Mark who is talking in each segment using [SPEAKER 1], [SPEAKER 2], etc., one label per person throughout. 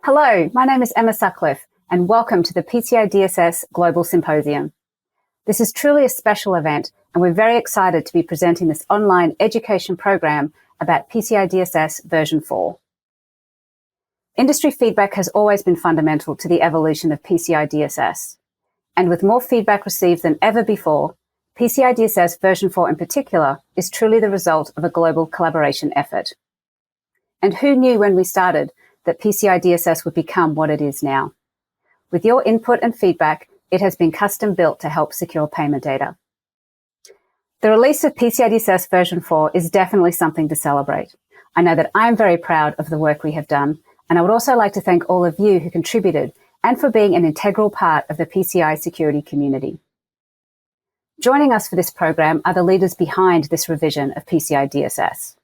[SPEAKER 1] Hello, my name is Emma Sutcliffe, and welcome to the PCI DSS Global Symposium. This is truly a special event, and we're very excited to be presenting this online education program about PCI DSS version 4. Industry feedback has always been fundamental to the evolution of PCI DSS, and with more feedback received than ever before, PCI DSS version 4 in particular is truly the result of a global collaboration effort. And who knew when we started that PCI DSS would become what it is now? With your input and feedback, it has been custom built to help secure payment data. The release of PCI DSS version 4 is definitely something to celebrate. I know that I'm very proud of the work we have done, and I would also like to thank all of you who contributed and for being an integral part of the PCI security community. Joining us for this program are the leaders behind this revision of PCI DSS.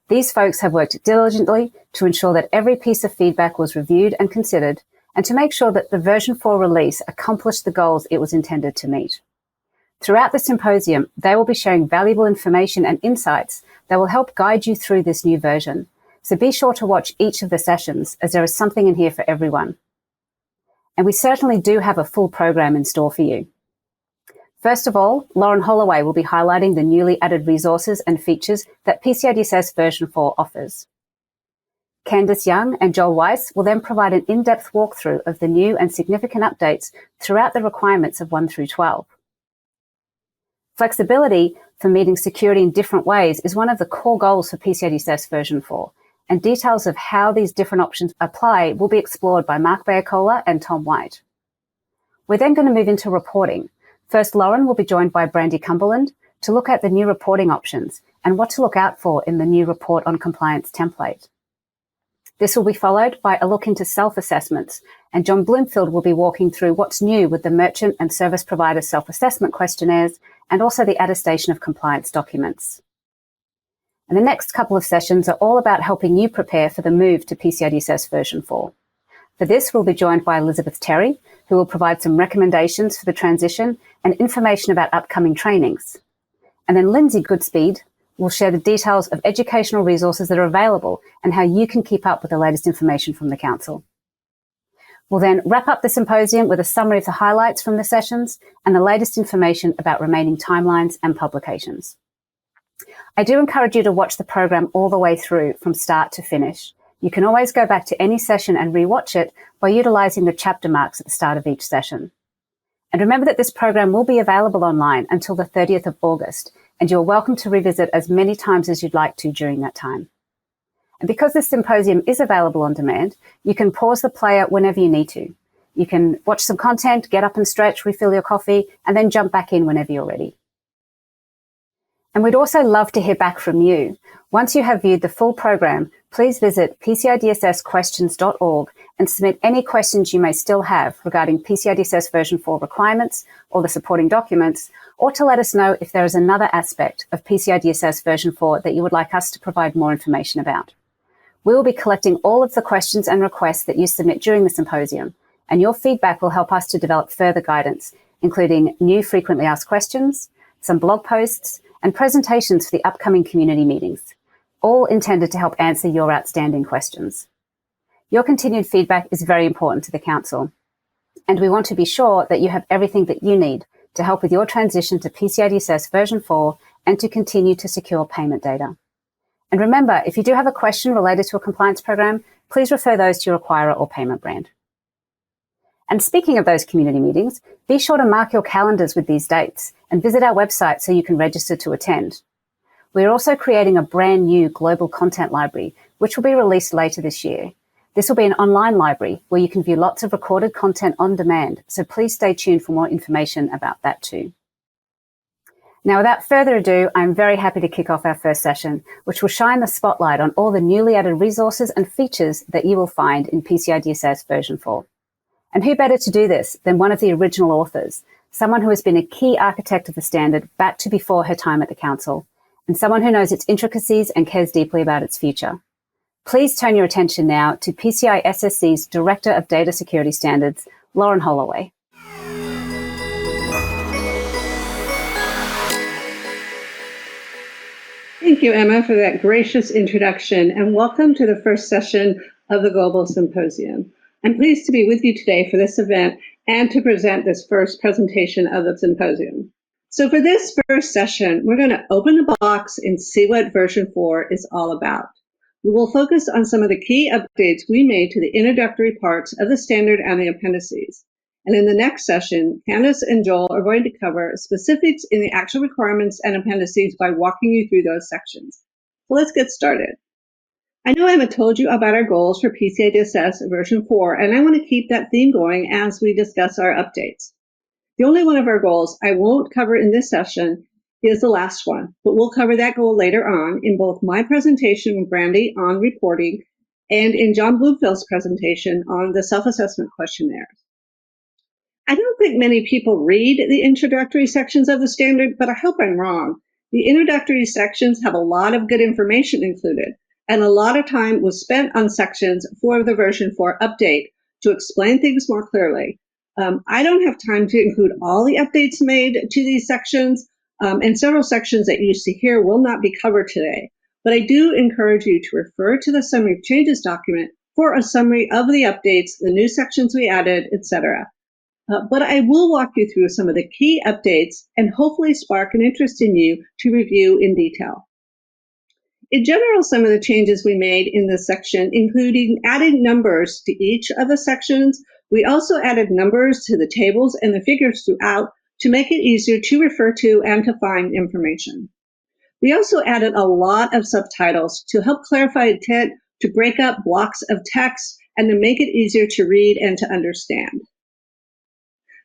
[SPEAKER 1] These folks have worked diligently to ensure that every piece of feedback was reviewed and considered, and to make sure that the version 4 release accomplished the goals it was intended to meet. Throughout the symposium, they will be sharing valuable information and insights that will help guide you through this new version. So be sure to watch each of the sessions, as there is something in here for everyone. And we certainly do have a full program in store for you. First of all, Lauren Holloway will be highlighting the newly added resources and features that PCI DSS version 4 offers. Candice Young and Joel Weiss will then provide an in-depth walkthrough of the new and significant updates throughout the requirements of 1 through 12. Flexibility for meeting security in different ways is one of the core goals for PCI DSS version 4, and details of how these different options apply will be explored by Mark Bayacola and Tom White. We're then going to move into reporting. First, Lauren will be joined by Brandy Cumberland to look at the new reporting options and what to look out for in the new report on compliance template. This will be followed by a look into self-assessments, and John Bloomfield will be walking through what's new with the merchant and service provider self-assessment questionnaires and also the attestation of compliance documents. And the next couple of sessions are all about helping you prepare for the move to PCI DSS version 4. For this, we'll be joined by Elizabeth Terry, who will provide some recommendations for the transition and information about upcoming trainings. And then Lindsay Goodspeed will share the details of educational resources that are available and how you can keep up with the latest information from the Council. We'll then wrap up the symposium with a summary of the highlights from the sessions and the latest information about remaining timelines and publications. I do encourage you to watch the program all the way through from start to finish. You can always go back to any session and rewatch it by utilizing the chapter marks at the start of each session. And remember that this program will be available online until the 30th of August, and you're welcome to revisit as many times as you'd like to during that time. And because this symposium is available on demand, you can pause the player whenever you need to. You can watch some content, get up and stretch, refill your coffee, and then jump back in whenever you're ready. And we'd also love to hear back from you. Once you have viewed the full program, please visit pcidsquestions.org and submit any questions you may still have regarding PCI DSS version 4 requirements or the supporting documents, or to let us know if there is another aspect of PCI DSS version 4 that you would like us to provide more information about. We will be collecting all of the questions and requests that you submit during the symposium, and your feedback will help us to develop further guidance, including new frequently asked questions, some blog posts, and presentations for the upcoming community meetings, all intended to help answer your outstanding questions. Your continued feedback is very important to the Council, and we want to be sure that you have everything that you need to help with your transition to PCI DSS version 4 and to continue to secure payment data. And remember, if you do have a question related to a compliance program, please refer those to your acquirer or payment brand. And speaking of those community meetings, be sure to mark your calendars with these dates and visit our website so you can register to attend. We are also creating a brand new global content library, which will be released later this year. This will be an online library where you can view lots of recorded content on demand, so please stay tuned for more information about that too. Now, without further ado, I'm very happy to kick off our first session, which will shine the spotlight on all the newly added resources and features that you will find in PCI DSS version 4. And who better to do this than one of the original authors, someone who has been a key architect of the standard back to before her time at the Council, and someone who knows its intricacies and cares deeply about its future. Please turn your attention now to PCI SSC's Director of Data Security Standards, Lauren Holloway.
[SPEAKER 2] Thank you, Emma, for that gracious introduction, and welcome to the first session of the Global Symposium. I'm pleased to be with you today for this event and to present this first presentation of the symposium. So for this first session, we're going to open the box and see what version 4 is all about. We will focus on some of the key updates we made to the introductory parts of the standard and the appendices. And in the next session, Candace and Joel are going to cover specifics in the actual requirements and appendices by walking you through those sections. So let's get started. I know I haven't told you about our goals for PCI DSS version 4, and I want to keep that theme going as we discuss our updates. The only one of our goals I won't cover in this session is the last one, but we'll cover that goal later on in both my presentation with Brandy on reporting and in John Bloomfield's presentation on the self-assessment questionnaires. I don't think many people read the introductory sections of the standard, but I hope I'm wrong. The introductory sections have a lot of good information included, and a lot of time was spent on sections for the version 4 update to explain things more clearly. I don't have time to include all the updates made to these sections, and several sections that you see here will not be covered today. But I do encourage you to refer to the Summary of Changes document for a summary of the updates, the new sections we added, etc. But I will walk you through some of the key updates and hopefully spark an interest in you to review in detail. In general, some of the changes we made in this section, including adding numbers to each of the sections. We also added numbers to the tables and the figures throughout to make it easier to refer to and to find information. We also added a lot of subtitles to help clarify intent, to break up blocks of text, and to make it easier to read and to understand.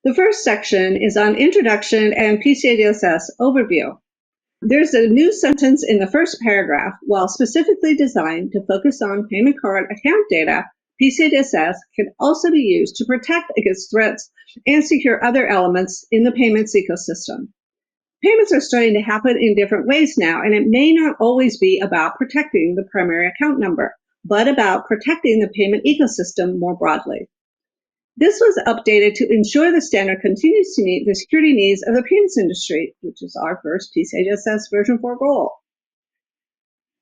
[SPEAKER 2] The first section is on Introduction and PCI DSS Overview. There's a new sentence in the first paragraph. While specifically designed to focus on payment card account data, PCI DSS can also be used to protect against threats and secure other elements in the payments ecosystem. Payments are starting to happen in different ways now, and it may not always be about protecting the primary account number, but about protecting the payment ecosystem more broadly. This was updated to ensure the standard continues to meet the security needs of the payments industry, which is our first PCI DSS version 4 goal.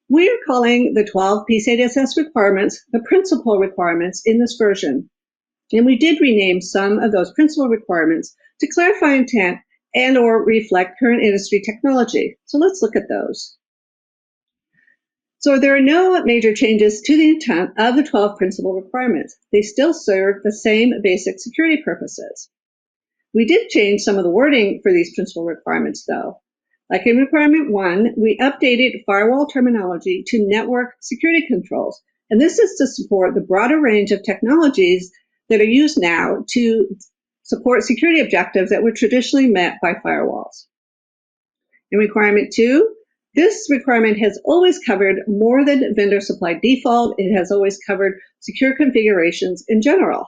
[SPEAKER 2] We are calling the 12 PCI DSS requirements the principal requirements in this version, and we did rename some of those principal requirements to clarify intent and or reflect current industry technology. So let's look at those. So there are no major changes to the intent of the 12 principal requirements. They still serve the same basic security purposes. We did change some of the wording for these principal requirements, though. Like in Requirement 1, we updated firewall terminology to network security controls, and this is to support the broader range of technologies that are used now to support security objectives that were traditionally met by firewalls. In Requirement 2, this requirement has always covered more than vendor-supplied default. It has always covered secure configurations in general.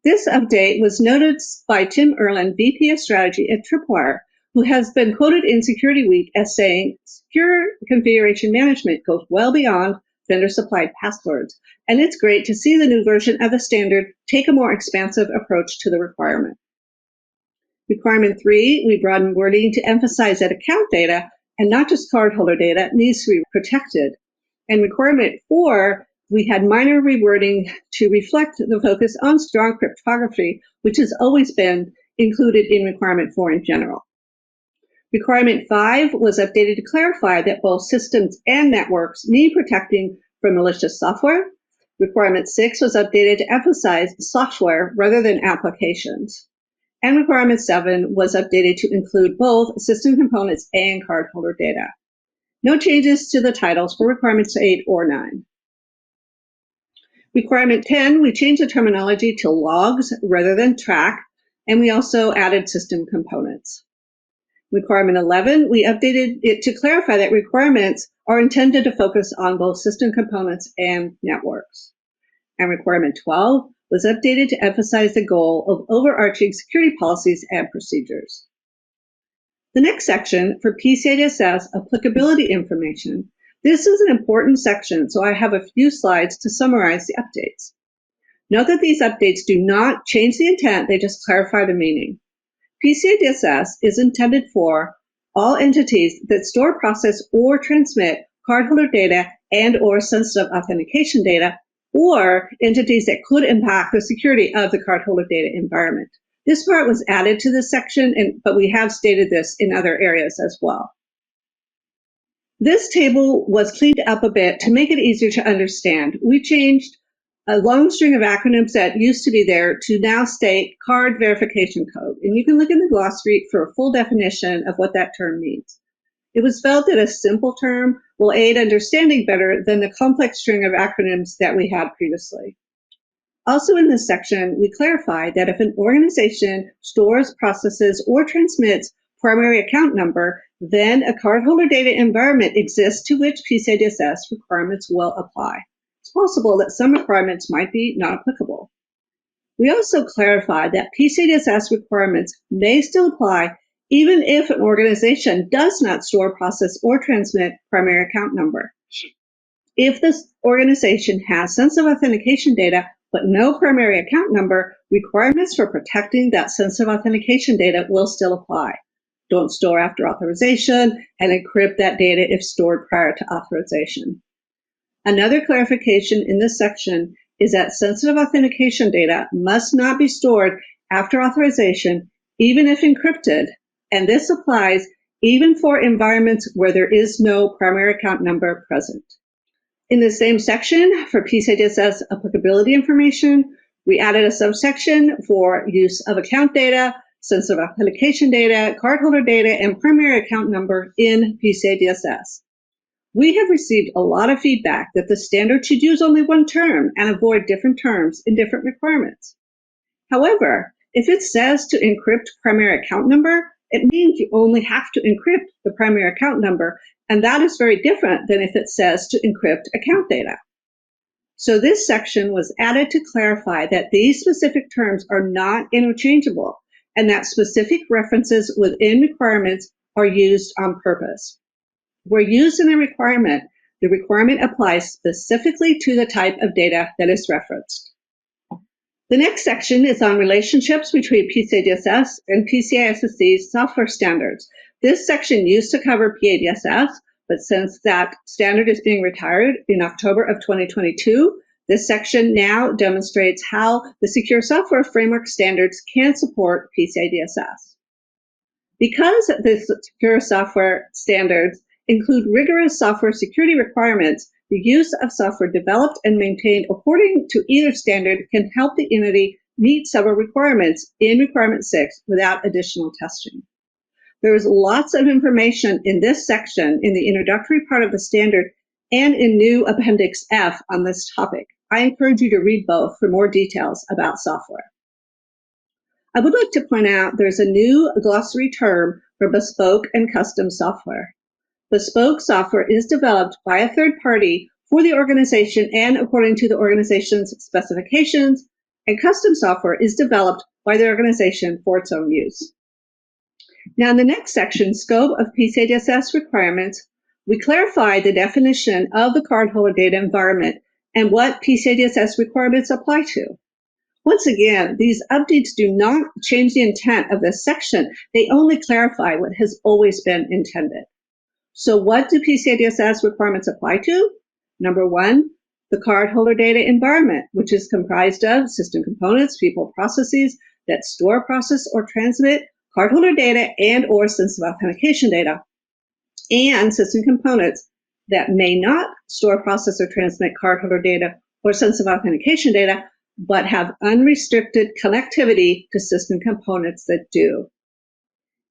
[SPEAKER 2] This update was noted by Tim Erlin, VP of Strategy at Tripwire, who has been quoted in Security Week as saying, secure configuration management goes well beyond vendor-supplied passwords, and it's great to see the new version of the standard take a more expansive approach to the requirement. Requirement 3, we broadened wording to emphasize that account data and not just cardholder data needs to be protected. And Requirement 4, we had minor rewording to reflect the focus on strong cryptography, which has always been included in Requirement 4 in general. Requirement 5 was updated to clarify that both systems and networks need protecting from malicious software. Requirement 6 was updated to emphasize software rather than applications. And Requirement 7 was updated to include both system components and cardholder data. No changes to the titles for Requirements 8 or 9. Requirement 10, we changed the terminology to logs rather than track, and we also added system components. Requirement 11, we updated it to clarify that requirements are intended to focus on both system components and networks. And Requirement 12 was updated to emphasize the goal of overarching security policies and procedures. The next section for PCI DSS applicability information. This is an important section, so I have a few slides to summarize the updates. Note that these updates do not change the intent, they just clarify the meaning. PCI DSS is intended for all entities that store, process, or transmit cardholder data and or sensitive authentication data or entities that could impact the security of the cardholder data environment. This part was added to this section, but we have stated this in other areas as well. This table was cleaned up a bit to make it easier to understand. We changed a long string of acronyms that used to be there to now state card verification code. And you can look in the glossary for a full definition of what that term means. It was felt that a simple term will aid understanding better than the complex string of acronyms that we had previously. Also in this section, we clarified that if an organization stores, processes, or transmits primary account number, then a cardholder data environment exists to which PCI DSS requirements will apply. It's possible that some requirements might be not applicable. We also clarified that PCI DSS requirements may still apply even if an organization does not store, process, or transmit primary account number. If this organization has sensitive authentication data but no primary account number, requirements for protecting that sensitive authentication data will still apply. Don't store after authorization and encrypt that data if stored prior to authorization. Another clarification in this section is that sensitive authentication data must not be stored after authorization, even if encrypted, and this applies even for environments where there is no primary account number present. In the same section for PCI DSS applicability information, we added a subsection for use of account data, sensitive authentication data, cardholder data, and primary account number in PCI DSS. We have received a lot of feedback that the standard should use only one term and avoid different terms in different requirements. However, if it says to encrypt primary account number, it means you only have to encrypt the primary account number, and that is very different than if it says to encrypt account data. So this section was added to clarify that these specific terms are not interchangeable and that specific references within requirements are used on purpose. Where used in a requirement, the requirement applies specifically to the type of data that is referenced. The next section is on relationships between PCI DSS and PCI SSD software standards. This section used to cover PCI DSS, but since that standard is being retired in October of 2022, this section now demonstrates how the Secure Software Framework standards can support PCI DSS. Because the Secure Software standards include rigorous software security requirements, the use of software developed and maintained according to either standard can help the entity meet several requirements in Requirement 6 without additional testing. There is lots of information in this section in the introductory part of the standard and in new Appendix F on this topic. I encourage you to read both for more details about software. I would like to point out there's a new glossary term for bespoke and custom software. Bespoke software is developed by a third party for the organization and according to the organization's specifications, and custom software is developed by the organization for its own use. Now, in the next section, Scope of PCI DSS Requirements, we clarify the definition of the cardholder data environment and what PCI DSS requirements apply to. Once again, these updates do not change the intent of this section. They only clarify what has always been intended. So what do PCI DSS requirements apply to? Number one, the cardholder data environment, which is comprised of system components, people, processes that store, process, or transmit cardholder data and or sensitive authentication data, and system components that may not store, process, or transmit cardholder data or sensitive authentication data, but have unrestricted connectivity to system components that do.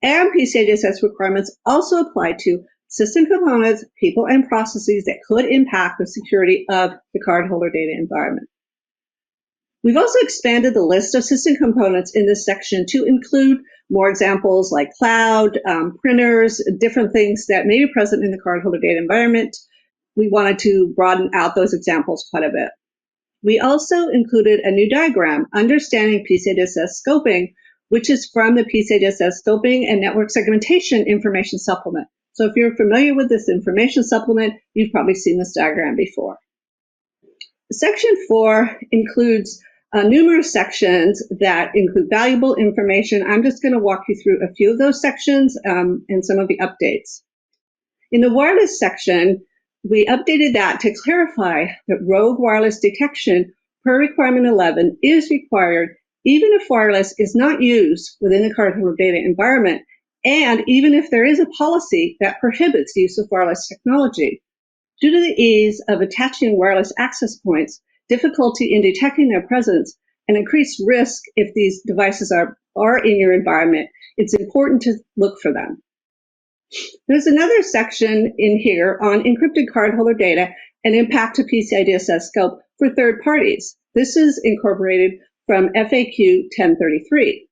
[SPEAKER 2] And PCI DSS requirements also apply to system components, people, and processes that could impact the security of the cardholder data environment. We've also expanded the list of system components in this section to include more examples like cloud, printers, different things that may be present in the cardholder data environment. We wanted to broaden out those examples quite a bit. We also included a new diagram, Understanding PCI DSS Scoping, which is from the PCI DSS Scoping and Network Segmentation Information Supplement. So if you're familiar with this information supplement, you've probably seen this diagram before. Section 4 includes numerous sections that include valuable information. I'm just going to walk you through a few of those sections and some of the updates. In the wireless section, we updated that to clarify that rogue wireless detection per requirement 11 is required even if wireless is not used within the cardholder data environment, and even if there is a policy that prohibits use of wireless technology. Due to the ease of attaching wireless access points, difficulty in detecting their presence, and increased risk if these devices are in your environment, it's important to look for them. There's another section in here on encrypted cardholder data and impact to PCI DSS scope for third parties. This is incorporated from FAQ 1033.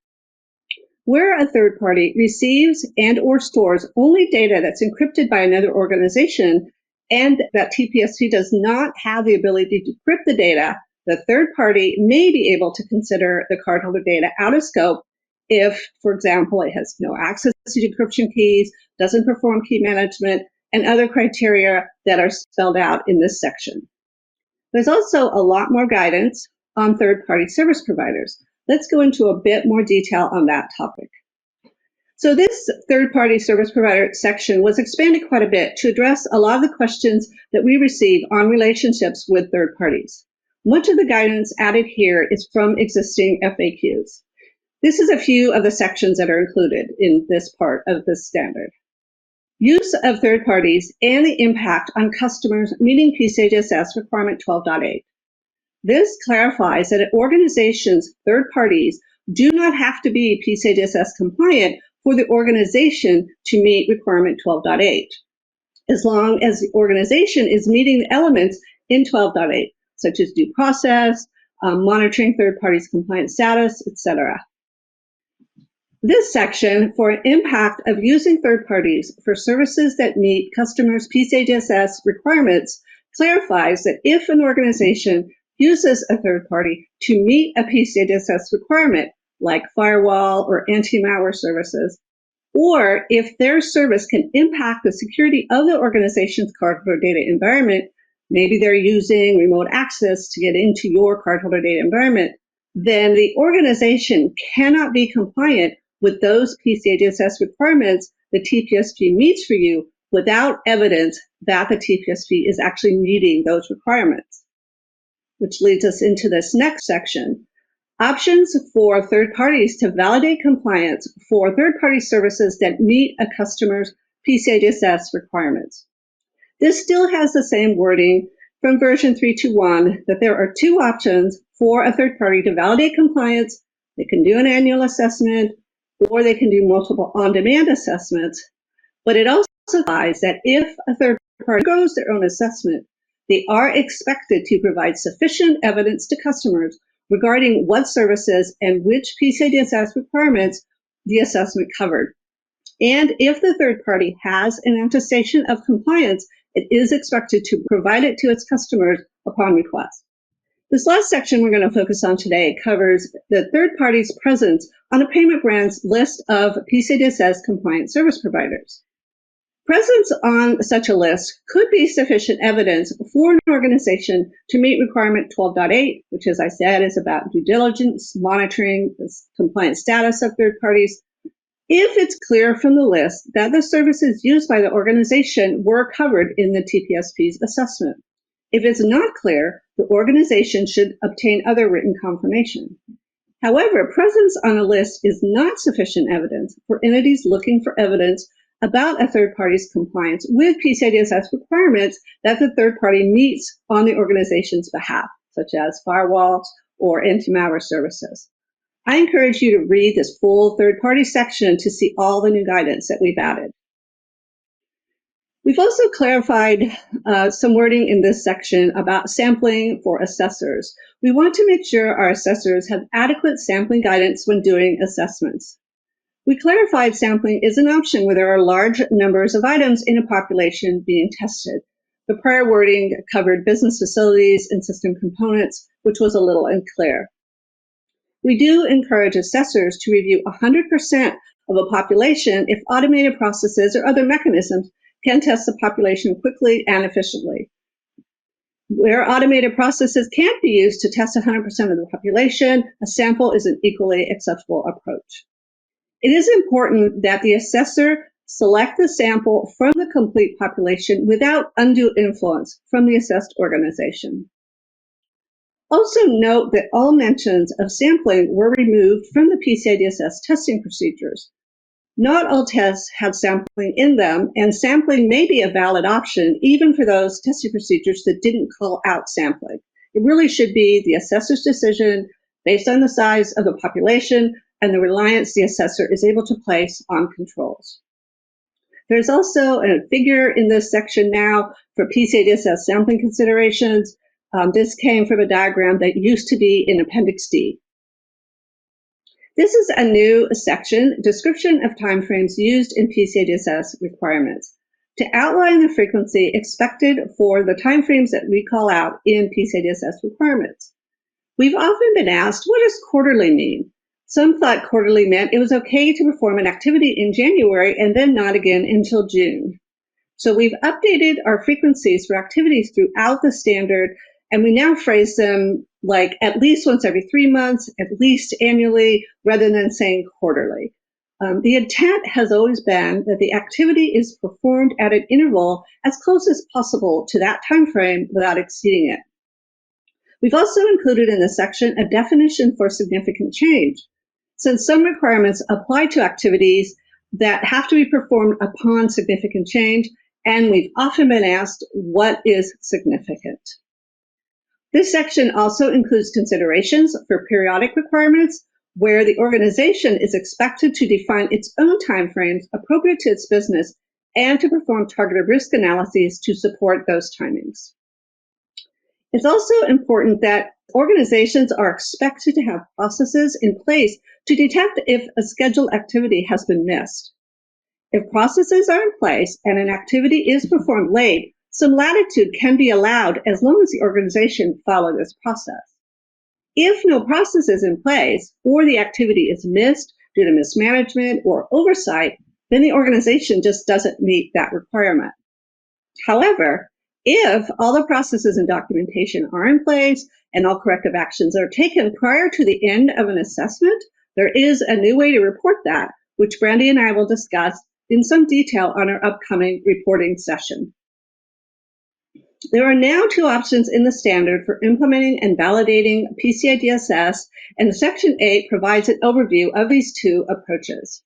[SPEAKER 2] Where a third party receives and or stores only data that's encrypted by another organization and that TPSP does not have the ability to decrypt the data, the third party may be able to consider the cardholder data out of scope if, for example, it has no access to decryption keys, doesn't perform key management, and other criteria that are spelled out in this section. There's also a lot more guidance on third-party service providers. Let's go into a bit more detail on that topic. So this third-party service provider section was expanded quite a bit to address a lot of the questions that we receive on relationships with third parties. Much of the guidance added here is from existing FAQs. This is a few of the sections that are included in this part of this standard. Use of third parties and the impact on customers meeting PCI DSS requirement 12.8. This clarifies that an organization's third parties do not have to be PCI DSS compliant for the organization to meet requirement 12.8, as long as the organization is meeting the elements in 12.8, such as due process, monitoring third parties' compliance status, etc. This section for impact of using third parties for services that meet customers' PCI DSS requirements clarifies that if an organization uses a third party to meet a PCI DSS requirement, like firewall or anti-malware services, or if their service can impact the security of the organization's cardholder data environment, maybe they're using remote access to get into your cardholder data environment, then the organization cannot be compliant with those PCI DSS requirements the TPSP meets for you without evidence that the TPSP is actually meeting those requirements. Which leads us into this next section. Options for third parties to validate compliance for third-party services that meet a customer's PCI DSS requirements. This still has the same wording from version 3.2.1 that there are two options for a third party to validate compliance. They can do an annual assessment or they can do multiple on-demand assessments. But it also implies that if a third party goes their own assessment, they are expected to provide sufficient evidence to customers regarding what services and which PCI DSS requirements the assessment covered. And if the third party has an attestation of compliance, it is expected to provide it to its customers upon request. This last section we're going to focus on today covers the third party's presence on a payment brand's list of PCI DSS compliant service providers. Presence on such a list could be sufficient evidence for an organization to meet requirement 12.8, which, as I said, is about due diligence, monitoring the compliance status of third parties, if it's clear from the list that the services used by the organization were covered in the TPSP's assessment. If it's not clear, the organization should obtain other written confirmation. However, presence on a list is not sufficient evidence for entities looking for evidence about a third party's compliance with PCI DSS requirements that the third party meets on the organization's behalf, such as firewalls or anti-malware services. I encourage you to read this full third-party section to see all the new guidance that we've added. We've also clarified some wording in this section about sampling for assessors. We want to make sure our assessors have adequate sampling guidance when doing assessments. We clarified sampling is an option where there are large numbers of items in a population being tested. The prior wording covered business facilities and system components, which was a little unclear. We do encourage assessors to review 100% of a population if automated processes or other mechanisms can test the population quickly and efficiently. Where automated processes can't be used to test 100% of the population, a sample is an equally acceptable approach. It is important that the assessor Select the sample from the complete population without undue influence from the assessed organization. Also note that all mentions of sampling were removed from the PCI DSS testing procedures. Not all tests have sampling in them, and sampling may be a valid option even for those testing procedures that didn't call out sampling. It really should be the assessor's decision based on the size of the population and the reliance the assessor is able to place on controls. There's also a figure in this section now for PCI DSS sampling considerations. This came from a diagram that used to be in Appendix D. This is a new section, description of timeframes used in PCI DSS requirements, to outline the frequency expected for the timeframes that we call out in PCI DSS requirements. We've often been asked, what does quarterly mean? Some thought quarterly meant it was okay to perform an activity in January and then not again until June. So we've updated our frequencies for activities throughout the standard, and we now phrase them like at least once every 3 months, at least annually, rather than saying quarterly. The intent has always been that the activity is performed at an interval as close as possible to that time frame without exceeding it. We've also included in this section a definition for significant change, since some requirements apply to activities that have to be performed upon significant change, and we've often been asked, what is significant? This section also includes considerations for periodic requirements, where the organization is expected to define its own timeframes appropriate to its business and to perform targeted risk analyses to support those timings. It's also important that organizations are expected to have processes in place to detect if a scheduled activity has been missed. If processes are in place and an activity is performed late, some latitude can be allowed as long as the organization follows this process. If no process is in place or the activity is missed due to mismanagement or oversight, then the organization just doesn't meet that requirement. However, if all the processes and documentation are in place and all corrective actions are taken prior to the end of an assessment, there is a new way to report that, which Brandy and I will discuss in some detail on our upcoming reporting session. There are now 2 options in the standard for implementing and validating PCI DSS, and Section 8 provides an overview of these 2 approaches.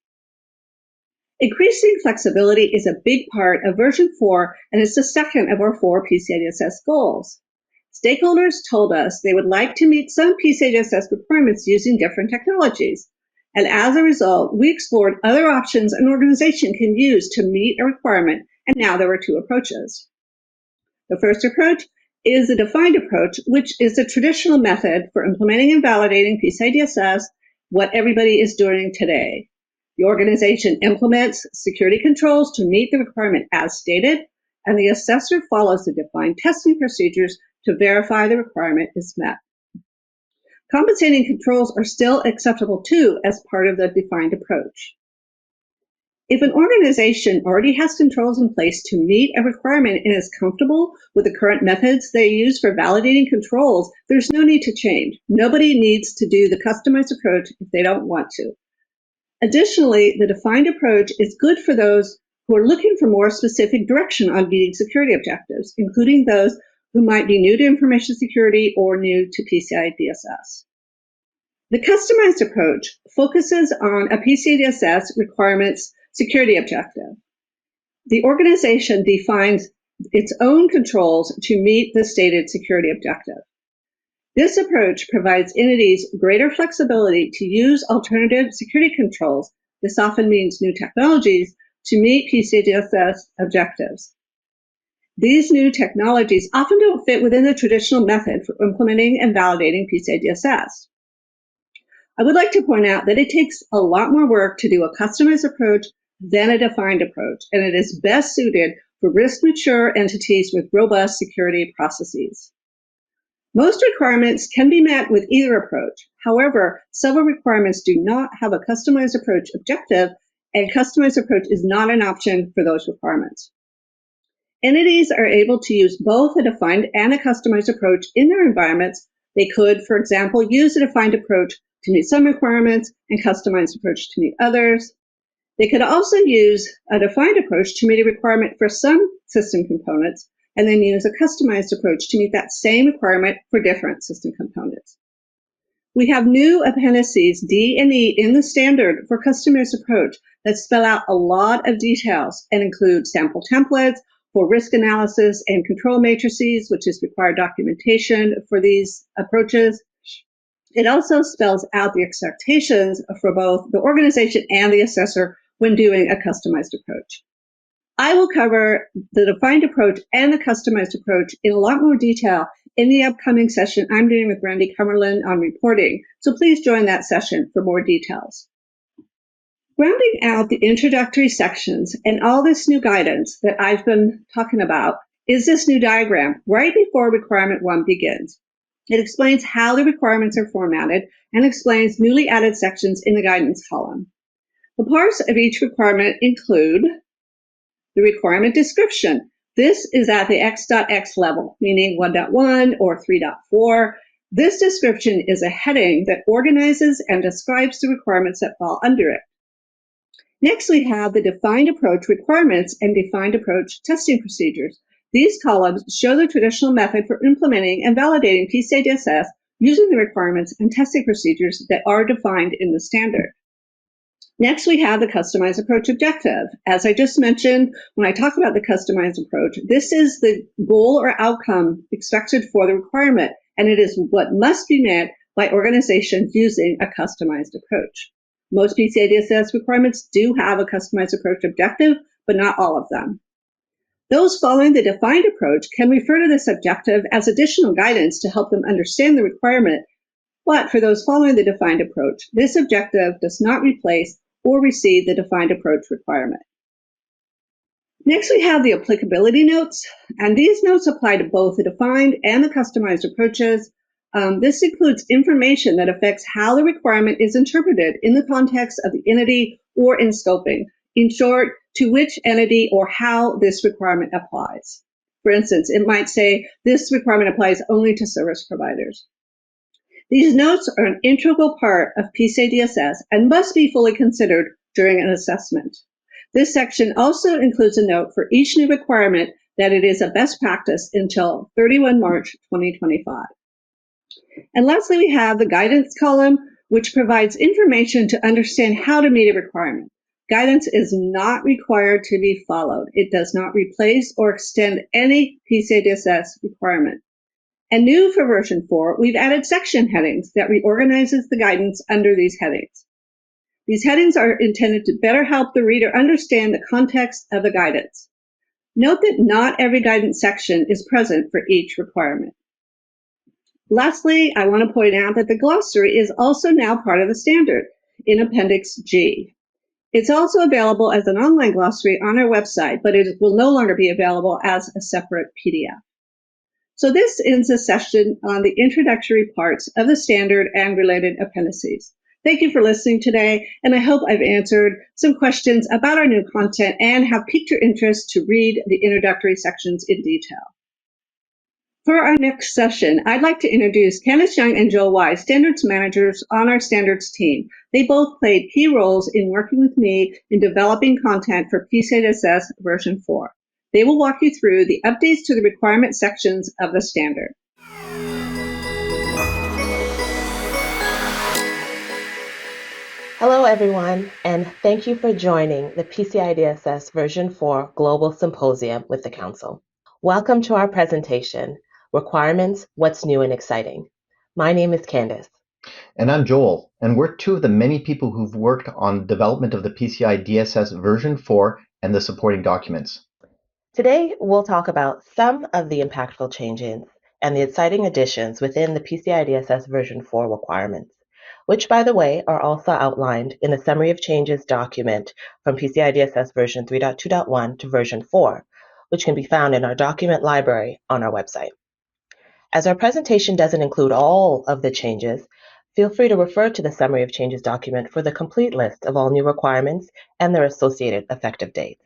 [SPEAKER 2] Increasing flexibility is a big part of version 4, and it's the second of our 4 PCI DSS goals. Stakeholders told us they would like to meet some PCI DSS requirements using different technologies. And as a result, we explored other options an organization can use to meet a requirement, and now there are 2 approaches. The first approach is the defined approach, which is the traditional method for implementing and validating PCI DSS, what everybody is doing today. The organization implements security controls to meet the requirement as stated, and the assessor follows the defined testing procedures to verify the requirement is met. Compensating controls are still acceptable too as part of the defined approach. If an organization already has controls in place to meet a requirement and is comfortable with the current methods they use for validating controls, there's no need to change. Nobody needs to do the customized approach if they don't want to. Additionally, the defined approach is good for those who are looking for more specific direction on meeting security objectives, including those who might be new to information security or new to PCI DSS. The customized approach focuses on a PCI DSS requirements security objective. The organization defines its own controls to meet the stated security objective. This approach provides entities greater flexibility to use alternative security controls, this often means new technologies, to meet PCI DSS objectives. These new technologies often don't fit within the traditional method for implementing and validating PCI DSS. I would like to point out that it takes a lot more work to do a customized approach than a defined approach, and it is best suited for risk-mature entities with robust security processes. Most requirements can be met with either approach. However, several requirements do not have a customized approach objective, and customized approach is not an option for those requirements. Entities are able to use both a defined and a customized approach in their environments. They could, for example, use a defined approach to meet some requirements and customized approach to meet others. They could also use a defined approach to meet a requirement for some system components, and then use a customized approach to meet that same requirement for different system components. We have new appendices D and E in the standard for customized approach that spell out a lot of details and include sample templates for risk analysis and control matrices, which is required documentation for these approaches. It also spells out the expectations for both the organization and the assessor when doing a customized approach. I will cover the defined approach and the customized approach in a lot more detail in the upcoming session I'm doing with Randy Cumberland on reporting, so please join that session for more details. Rounding out the introductory sections and all this new guidance that I've been talking about is this new diagram right before requirement 1 begins. It explains how the requirements are formatted and explains newly added sections in the guidance column. The parts of each requirement include the requirement description. This is at the x.x level, meaning 1.1 or 3.4. This description is a heading that organizes and describes the requirements that fall under it. Next, we have the defined approach requirements and defined approach testing procedures. These columns show the traditional method for implementing and validating PCI DSS using the requirements and testing procedures that are defined in the standard. Next, we have the customized approach objective. As I just mentioned, when I talk about the customized approach, this is the goal or outcome expected for the requirement, and it is what must be met by organizations using a customized approach. Most PCI DSS requirements do have a customized approach objective, but not all of them. Those following the defined approach can refer to this objective as additional guidance to help them understand the requirement, but for those following the defined approach, this objective does not replace or receive the defined approach requirement. Next, we have the applicability notes, and these notes apply to both the defined and the customized approaches. This includes information that affects how the requirement is interpreted in the context of the entity or in scoping. In short, to which entity or how this requirement applies. For instance, it might say this requirement applies only to service providers. These notes are an integral part of PCI DSS and must be fully considered during an assessment. This section also includes a note for each new requirement that it is a best practice until 31 March 2025. And lastly, we have the guidance column, which provides information to understand how to meet a requirement. Guidance is not required to be followed. It does not replace or extend any PCI DSS requirement. And new for version 4, we've added section headings that reorganizes the guidance under these headings. These headings are intended to better help the reader understand the context of the guidance. Note that not every guidance section is present for each requirement. Lastly, I want to point out that the glossary is also now part of the standard in Appendix G. It's also available as an online glossary on our website, but it will no longer be available as a separate PDF. So this ends the session on the introductory parts of the standard and related appendices. Thank you for listening today, and I hope I've answered some questions about our new content and have piqued your interest to read the introductory sections in detail. For our next session, I'd like to introduce Candace Young and Joel Wise, standards managers on our standards team. They both played key roles in working with me in developing content for PCI DSS version 4. They will walk you through the updates to the requirement sections of the standard.
[SPEAKER 3] Hello, everyone, and thank you for joining the PCI DSS version 4 Global Symposium with the Council. Welcome to our presentation, Requirements, What's New and Exciting. My name is Candace.
[SPEAKER 4] And I'm Joel, and we're two of the many people who've worked on the development of the PCI DSS version 4 and the supporting documents.
[SPEAKER 3] Today, we'll talk about some of the impactful changes and the exciting additions within the PCI DSS version 4 requirements, which, by the way, are also outlined in the Summary of Changes document from PCI DSS version 3.2.1 to version 4, which can be found in our document library on our website. As our presentation doesn't include all of the changes, feel free to refer to the Summary of Changes document for the complete list of all new requirements and their associated effective dates.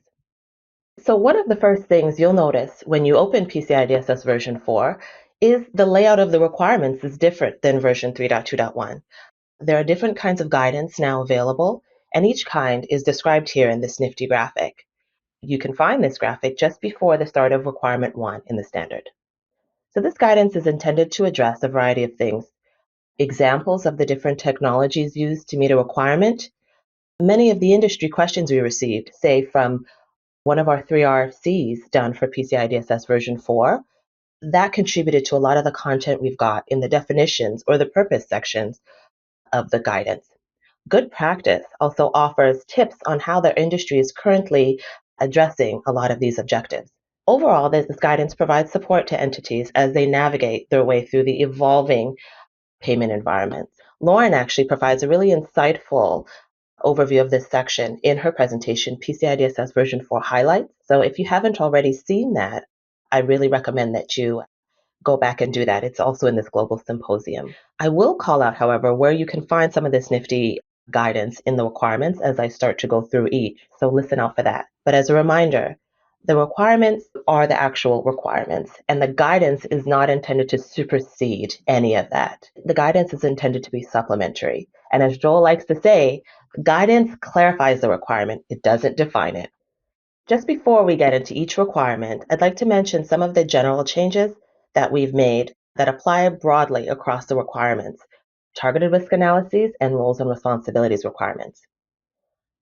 [SPEAKER 3] So one of the first things you'll notice when you open PCI DSS version 4 is the layout of the requirements is different than version 3.2.1. There are different kinds of guidance now available, and each kind is described here in this nifty graphic. You can find this graphic just before the start of requirement 1 in the standard. So this guidance is intended to address a variety of things. Examples of the different technologies used to meet a requirement. Many of the industry questions we received, say from one of our 3 RFCs done for PCI DSS version 4, that contributed to a lot of the content we've got in the definitions or the purpose sections of the guidance. Good Practice also offers tips on how their industry is currently addressing a lot of these objectives. Overall, this guidance provides support to entities as they navigate their way through the evolving payment environments. Lauren actually provides a really insightful overview of this section in her presentation, PCI DSS version 4 highlights. So if you haven't already seen that, I really recommend that you go back and do that. It's also in this global symposium. I will call out, however, where you can find some of this nifty guidance in the requirements as I start to go through each. So listen out for that. But as a reminder, the requirements are the actual requirements, and the guidance is not intended to supersede any of that. The guidance is intended to be supplementary. And as Joel likes to say, guidance clarifies the requirement. It doesn't define it. Just before we get into each requirement, I'd like to mention some of the general changes that we've made that apply broadly across the requirements, targeted risk analyses, and roles and responsibilities requirements.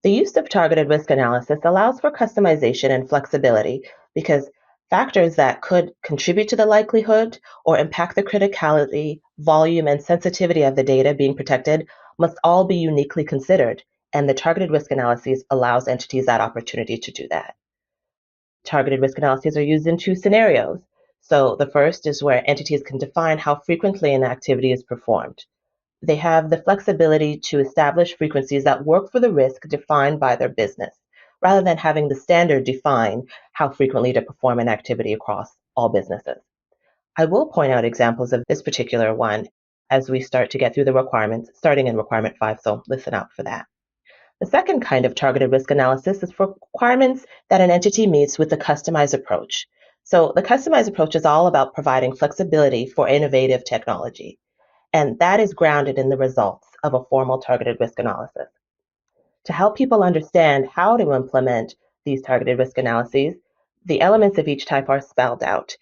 [SPEAKER 3] The use of targeted risk analysis allows for customization and flexibility because factors that could contribute to the likelihood or impact the criticality, volume, and sensitivity of the data being protected must all be uniquely considered, and the targeted risk analysis allows entities that opportunity to do that. Targeted risk analyses are used in 2 scenarios. So the first is where entities can define how frequently an activity is performed. They have the flexibility to establish frequencies that work for the risk defined by their business, rather than having the standard define how frequently to perform an activity across all businesses. I will point out examples of this particular one as we start to get through the requirements, starting in requirement 5, so listen out for that. The second kind of targeted risk analysis is for requirements that an entity meets with a customized approach. So the customized approach is all about providing flexibility for innovative technology, and that is grounded in the results of a formal targeted risk analysis. To help people understand how to implement these targeted risk analyses, the elements of each type are spelled out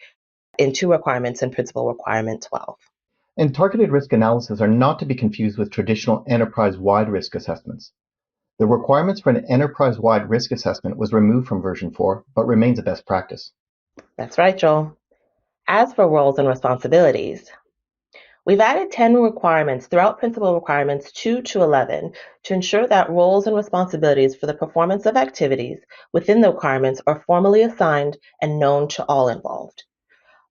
[SPEAKER 3] in 2 requirements in Principal Requirement 12.
[SPEAKER 4] And targeted risk analysis are not to be confused with traditional enterprise-wide risk assessments. The requirements for an enterprise-wide risk assessment was removed from version 4, but remains a best practice.
[SPEAKER 3] That's right, Joel. As for roles and responsibilities, we've added 10 requirements throughout Principal Requirements 2 to 11 to ensure that roles and responsibilities for the performance of activities within the requirements are formally assigned and known to all involved.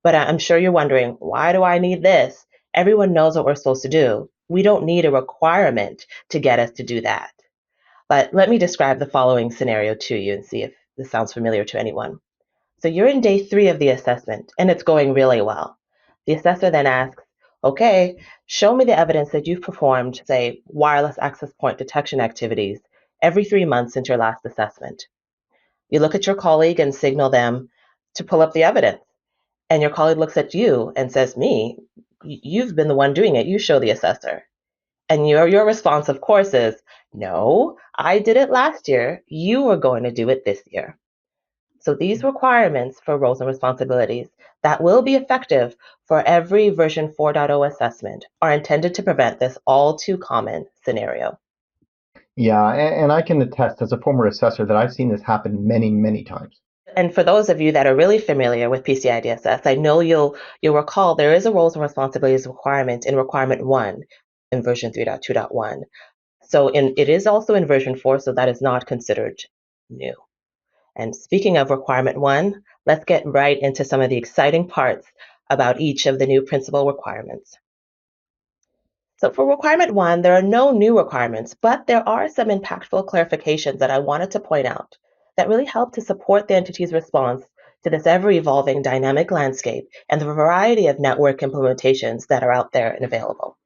[SPEAKER 3] But I'm sure you're wondering, why do I need this? Everyone knows what we're supposed to do. We don't need a requirement to get us to do that. But let me describe the following scenario to you and see if this sounds familiar to anyone. So you're in day 3 of the assessment, and it's going really well. The assessor then asks, okay, show me the evidence that you've performed, say, wireless access point detection activities every 3 months since your last assessment. You look at your colleague and signal them to pull up the evidence. And your colleague looks at you and says, me, you've been the one doing it. You show the assessor. And your response, of course, is, no, I did it last year. You are going to do it this year. So these requirements for roles and responsibilities that will be effective for every version 4.0 assessment are intended to prevent this all too common scenario.
[SPEAKER 4] Yeah, and I can attest as a former assessor that I've seen this happen many, many times.
[SPEAKER 3] And for those of you that are really familiar with PCI DSS, I know you'll recall there is a roles and responsibilities requirement in requirement 1 in version 3.2.1. So it is also in version 4, so that is not considered new. And speaking of requirement 1, let's get right into some of the exciting parts about each of the new principal requirements. So for requirement 1, there are no new requirements, but there are some impactful clarifications that I wanted to point out that really help to support the entity's response to this ever-evolving dynamic landscape and the variety of network implementations that are out there and available.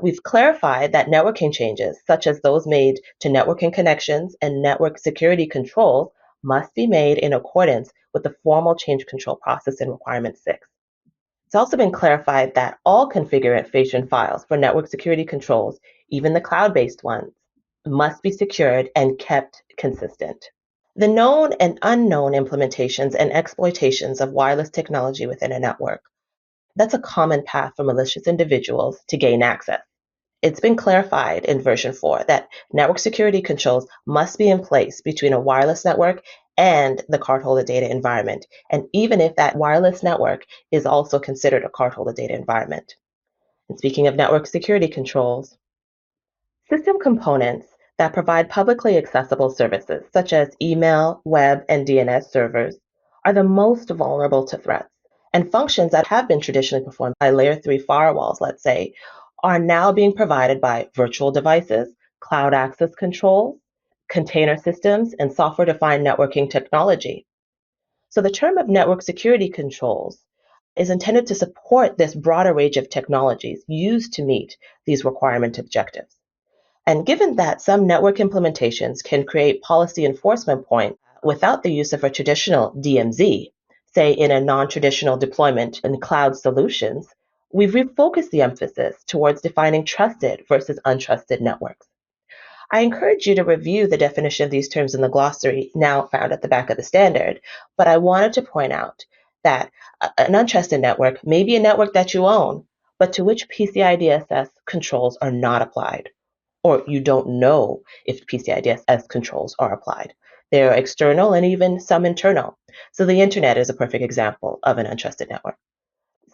[SPEAKER 3] We've clarified that networking changes, such as those made to networking connections and network security controls, must be made in accordance with the formal change control process in requirement 6. It's also been clarified that all configuration files for network security controls, even the cloud-based ones, must be secured and kept consistent. The known and unknown implementations and exploitations of wireless technology within a network. That's a common path for malicious individuals to gain access. It's been clarified in version 4 that network security controls must be in place between a wireless network and the cardholder data environment, and even if that wireless network is also considered a cardholder data environment. And speaking of network security controls, system components that provide publicly accessible services, such as email, web, and DNS servers, are the most vulnerable to threats. And functions that have been traditionally performed by layer 3 firewalls, let's say, are now being provided by virtual devices, cloud access controls, container systems, and software-defined networking technology. So the term of network security controls is intended to support this broader range of technologies used to meet these requirement objectives. And given that some network implementations can create policy enforcement points without the use of a traditional DMZ, say in a non-traditional deployment in cloud solutions, we've refocused the emphasis towards defining trusted versus untrusted networks. I encourage you to review the definition of these terms in the glossary now found at the back of the standard, but I wanted to point out that an untrusted network may be a network that you own, but to which PCI DSS controls are not applied, or you don't know if PCI DSS controls are applied. They are external and even some internal. So the internet is a perfect example of an untrusted network.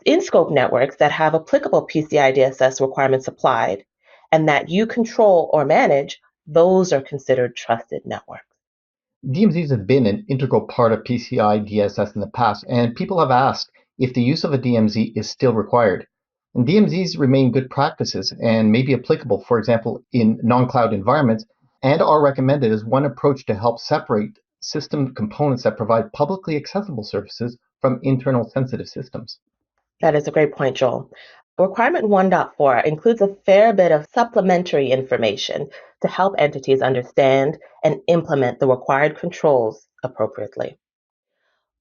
[SPEAKER 3] In-scope networks that have applicable PCI DSS requirements applied and that you control or manage, those are considered trusted networks.
[SPEAKER 4] DMZs have been an integral part of PCI DSS in the past, and people have asked if the use of a DMZ is still required. And DMZs remain good practices and may be applicable, for example, in non-cloud environments, and are recommended as one approach to help separate system components that provide publicly accessible services from internal sensitive systems.
[SPEAKER 3] That is a great point, Joel. Requirement 1.4 includes a fair bit of supplementary information to help entities understand and implement the required controls appropriately.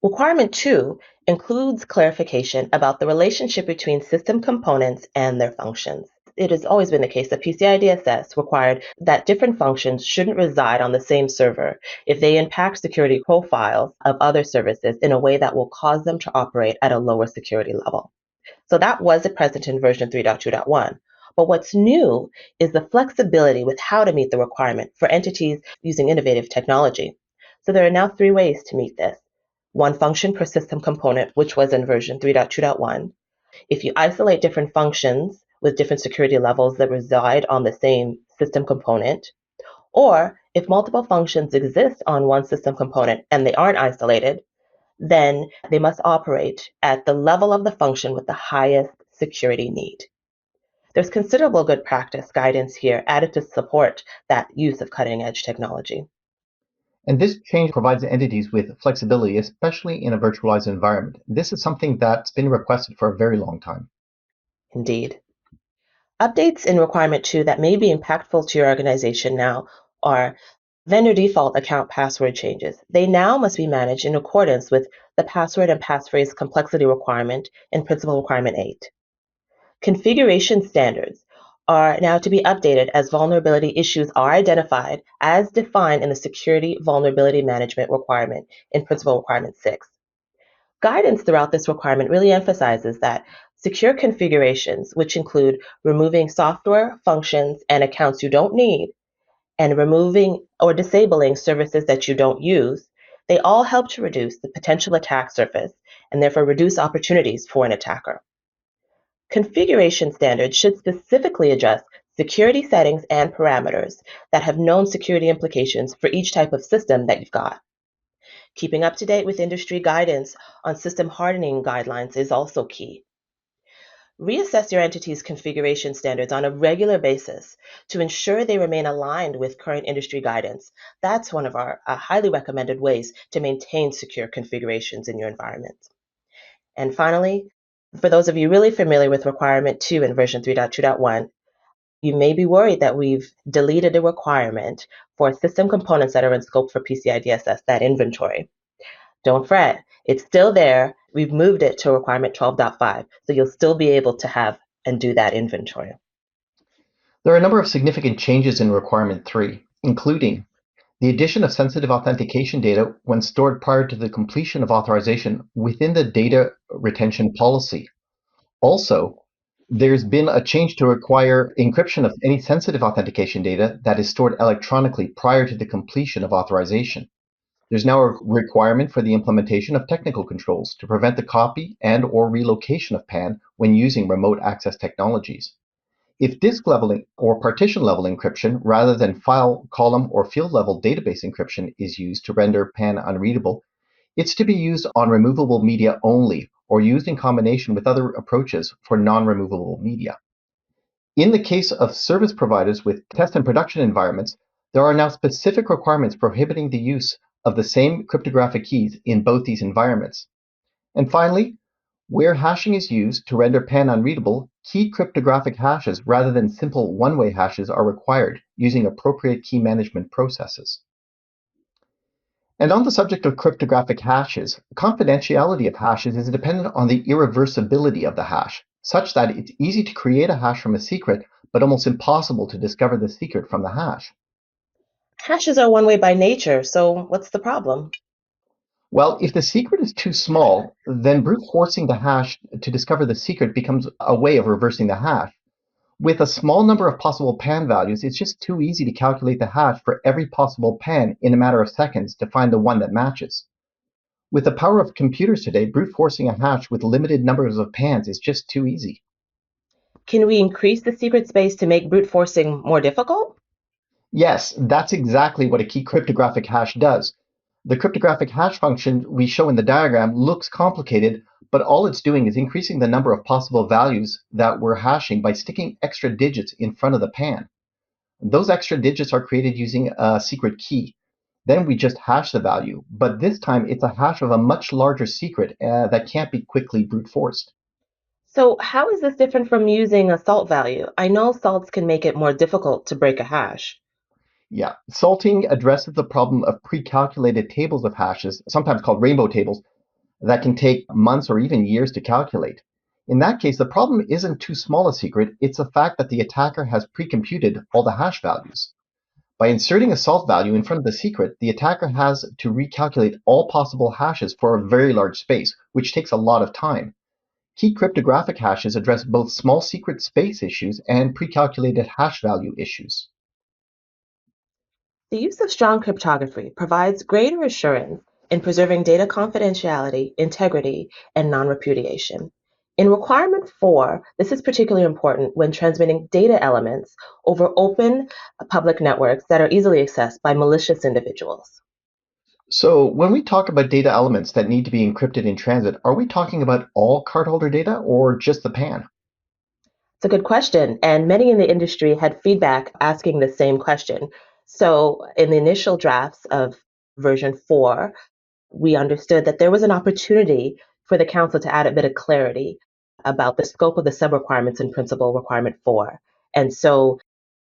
[SPEAKER 3] Requirement 2 includes clarification about the relationship between system components and their functions. It has always been the case that PCI DSS required that different functions shouldn't reside on the same server if they impact security profiles of other services in a way that will cause them to operate at a lower security level. So that was present in version 3.2.1. But what's new is the flexibility with how to meet the requirement for entities using innovative technology. So there are now 3 ways to meet this. One function per system component, which was in version 3.2.1. If you isolate different functions with different security levels that reside on the same system component, or if multiple functions exist on one system component and they aren't isolated, then they must operate at the level of the function with the highest security need. There's considerable good practice guidance here added to support that use of cutting-edge technology.
[SPEAKER 4] And this change provides entities with flexibility, especially in a virtualized environment. This is something that's been requested for a very long time.
[SPEAKER 3] Indeed. Updates in requirement 2 that may be impactful to your organization now are vendor default account password changes. They now must be managed in accordance with the password and passphrase complexity requirement in Principal Requirement 8. Configuration standards are now to be updated as vulnerability issues are identified as defined in the Security Vulnerability Management requirement in Principal Requirement 6. Guidance throughout this requirement really emphasizes that secure configurations, which include removing software, functions, and accounts you don't need, and removing or disabling services that you don't use, they all help to reduce the potential attack surface and therefore reduce opportunities for an attacker. Configuration standards should specifically address security settings and parameters that have known security implications for each type of system that you've got. Keeping up to date with industry guidance on system hardening guidelines is also key. Reassess your entity's configuration standards on a regular basis to ensure they remain aligned with current industry guidance. That's one of our highly recommended ways to maintain secure configurations in your environment. And finally, for those of you really familiar with requirement 2 in version 3.2.1, you may be worried that we've deleted a requirement for system components that are in scope for PCI DSS, that inventory. Don't fret, it's still there. We've moved it to requirement 12.5, so you'll still be able to have and do that inventory.
[SPEAKER 4] There are a number of significant changes in Requirement 3, including the addition of sensitive authentication data when stored prior to the completion of authorization within the data retention policy. Also, there's been a change to require encryption of any sensitive authentication data that is stored electronically prior to the completion of authorization. There's now a requirement for the implementation of technical controls to prevent the copy and/or relocation of PAN when using remote access technologies. If disk level or partition level encryption rather than file, column, or field level database encryption is used to render PAN unreadable, it's to be used on removable media only or used in combination with other approaches for non-removable media. In the case of service providers with test and production environments, there are now specific requirements prohibiting the use of the same cryptographic keys in both these environments. And finally, where hashing is used to render PAN unreadable, key cryptographic hashes rather than simple one-way hashes are required using appropriate key management processes. And on the subject of cryptographic hashes, confidentiality of hashes is dependent on the irreversibility of the hash, such that it's easy to create a hash from a secret, but almost impossible to discover the secret from the hash.
[SPEAKER 3] Hashes are one way by nature, so what's the problem?
[SPEAKER 4] Well, if the secret is too small, then brute forcing the hash to discover the secret becomes a way of reversing the hash. With a small number of possible PAN values, it's just too easy to calculate the hash for every possible PAN in a matter of seconds to find the one that matches. With the power of computers today, brute forcing a hash with limited numbers of PANs is just too easy.
[SPEAKER 3] Can we increase the secret space to make brute forcing more difficult?
[SPEAKER 4] Yes, that's exactly what a key cryptographic hash does. The cryptographic hash function we show in the diagram looks complicated, but all it's doing is increasing the number of possible values that we're hashing by sticking extra digits in front of the PAN. Those extra digits are created using a secret key. Then we just hash the value, but this time it's a hash of a much larger secret that can't be quickly brute forced.
[SPEAKER 3] So, how is this different from using a salt value? I know salts can make it more difficult to break a hash.
[SPEAKER 4] Yeah, salting addresses the problem of pre-calculated tables of hashes, sometimes called rainbow tables, that can take months or even years to calculate. In that case, the problem isn't too small a secret, it's the fact that the attacker has pre-computed all the hash values. By inserting a salt value in front of the secret, the attacker has to recalculate all possible hashes for a very large space, which takes a lot of time. Key cryptographic hashes address both small secret space issues and pre-calculated hash value issues.
[SPEAKER 3] The use of strong cryptography provides greater assurance in preserving data confidentiality, integrity, and non-repudiation. In Requirement 4, this is particularly important when transmitting data elements over open public networks that are easily accessed by malicious individuals.
[SPEAKER 4] So when we talk about data elements that need to be encrypted in transit, are we talking about all cardholder data or just the PAN?
[SPEAKER 3] It's a good question, and many in the industry had feedback asking the same question. So, in the initial drafts of version 4, we understood that there was an opportunity for the council to add a bit of clarity about the scope of the sub-requirements in Principal Requirement 4. And so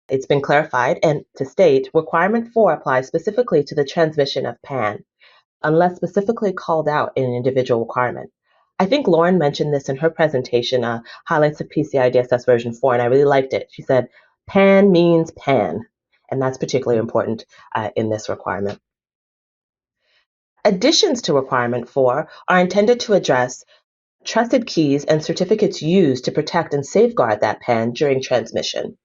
[SPEAKER 3] it's been clarified, and to state, Requirement 4 applies specifically to the transmission of PAN, unless specifically called out in an individual requirement. I think Lauren mentioned this in her presentation, highlights of PCI DSS version 4, and I really liked it. She said, PAN means PAN, and that's particularly important in this requirement. Additions to Requirement 4 are intended to address trusted keys and certificates used to protect and safeguard that PAN during transmission.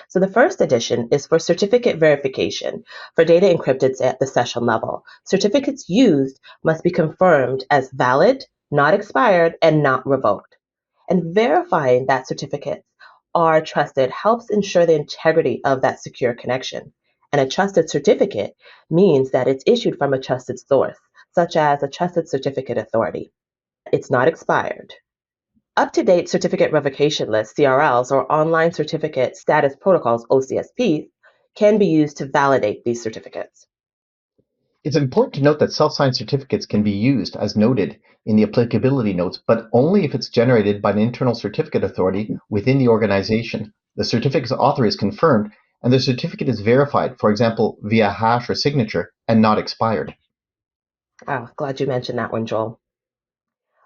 [SPEAKER 3] So the first addition is for certificate verification for data encrypted at the session level. Certificates used must be confirmed as valid, not expired, and not revoked. And verifying that certificates are trusted helps ensure the integrity of that secure connection. And a trusted certificate means that it's issued from a trusted source, such as a trusted certificate authority. It's not expired. Up-to-date certificate revocation lists, CRLs, or online certificate status protocols, OCSPs, can be used to validate these certificates.
[SPEAKER 4] It's important to note that self-signed certificates can be used, as noted in the applicability notes, but only if it's generated by an internal certificate authority within the organization. The certificate's author is confirmed, and the certificate is verified, for example, via hash or signature, and not expired.
[SPEAKER 3] Oh, glad you mentioned that one, Joel.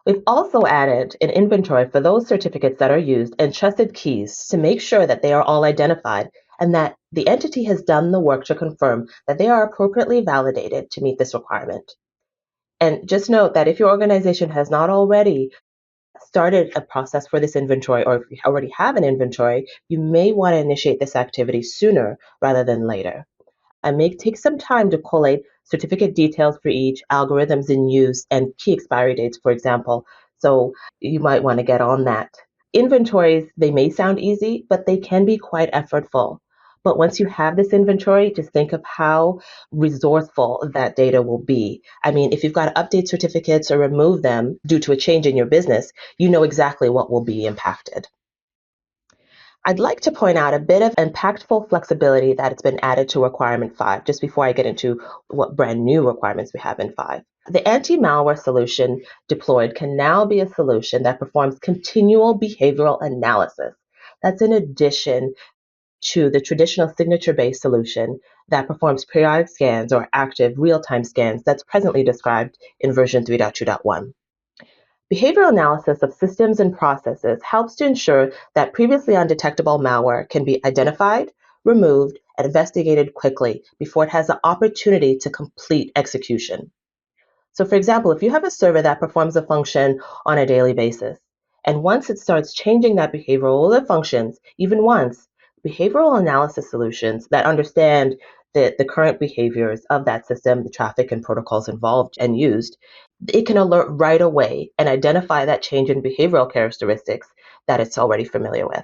[SPEAKER 3] We've also added an inventory for those certificates that are used and trusted keys to make sure that they are all identified and that the entity has done the work to confirm that they are appropriately validated to meet this requirement. And just note that if your organization has not already started a process for this inventory, or if you already have an inventory, you may want to initiate this activity sooner rather than later. And may take some time to collate certificate details for each, algorithms in use, and key expiry dates, for example. So you might want to get on that. Inventories, they may sound easy, but they can be quite effortful. But once you have this inventory, just think of how resourceful that data will be. I mean, if you've got to update certificates or remove them due to a change in your business, you know exactly what will be impacted. I'd like to point out a bit of impactful flexibility that has been added to requirement 5, just before I get into what brand new requirements we have in 5. The anti-malware solution deployed can now be a solution that performs continual behavioral analysis. That's in addition to the traditional signature-based solution that performs periodic scans or active real-time scans that's presently described in version 3.2.1. Behavioral analysis of systems and processes helps to ensure that previously undetectable malware can be identified, removed, and investigated quickly before it has the opportunity to complete execution. So for example, if you have a server that performs a function on a daily basis, and once it starts changing that behavior or the functions, even once, behavioral analysis solutions that understand the current behaviors of that system, the traffic and protocols involved and used, it can alert right away and identify that change in behavioral characteristics that it's already familiar with.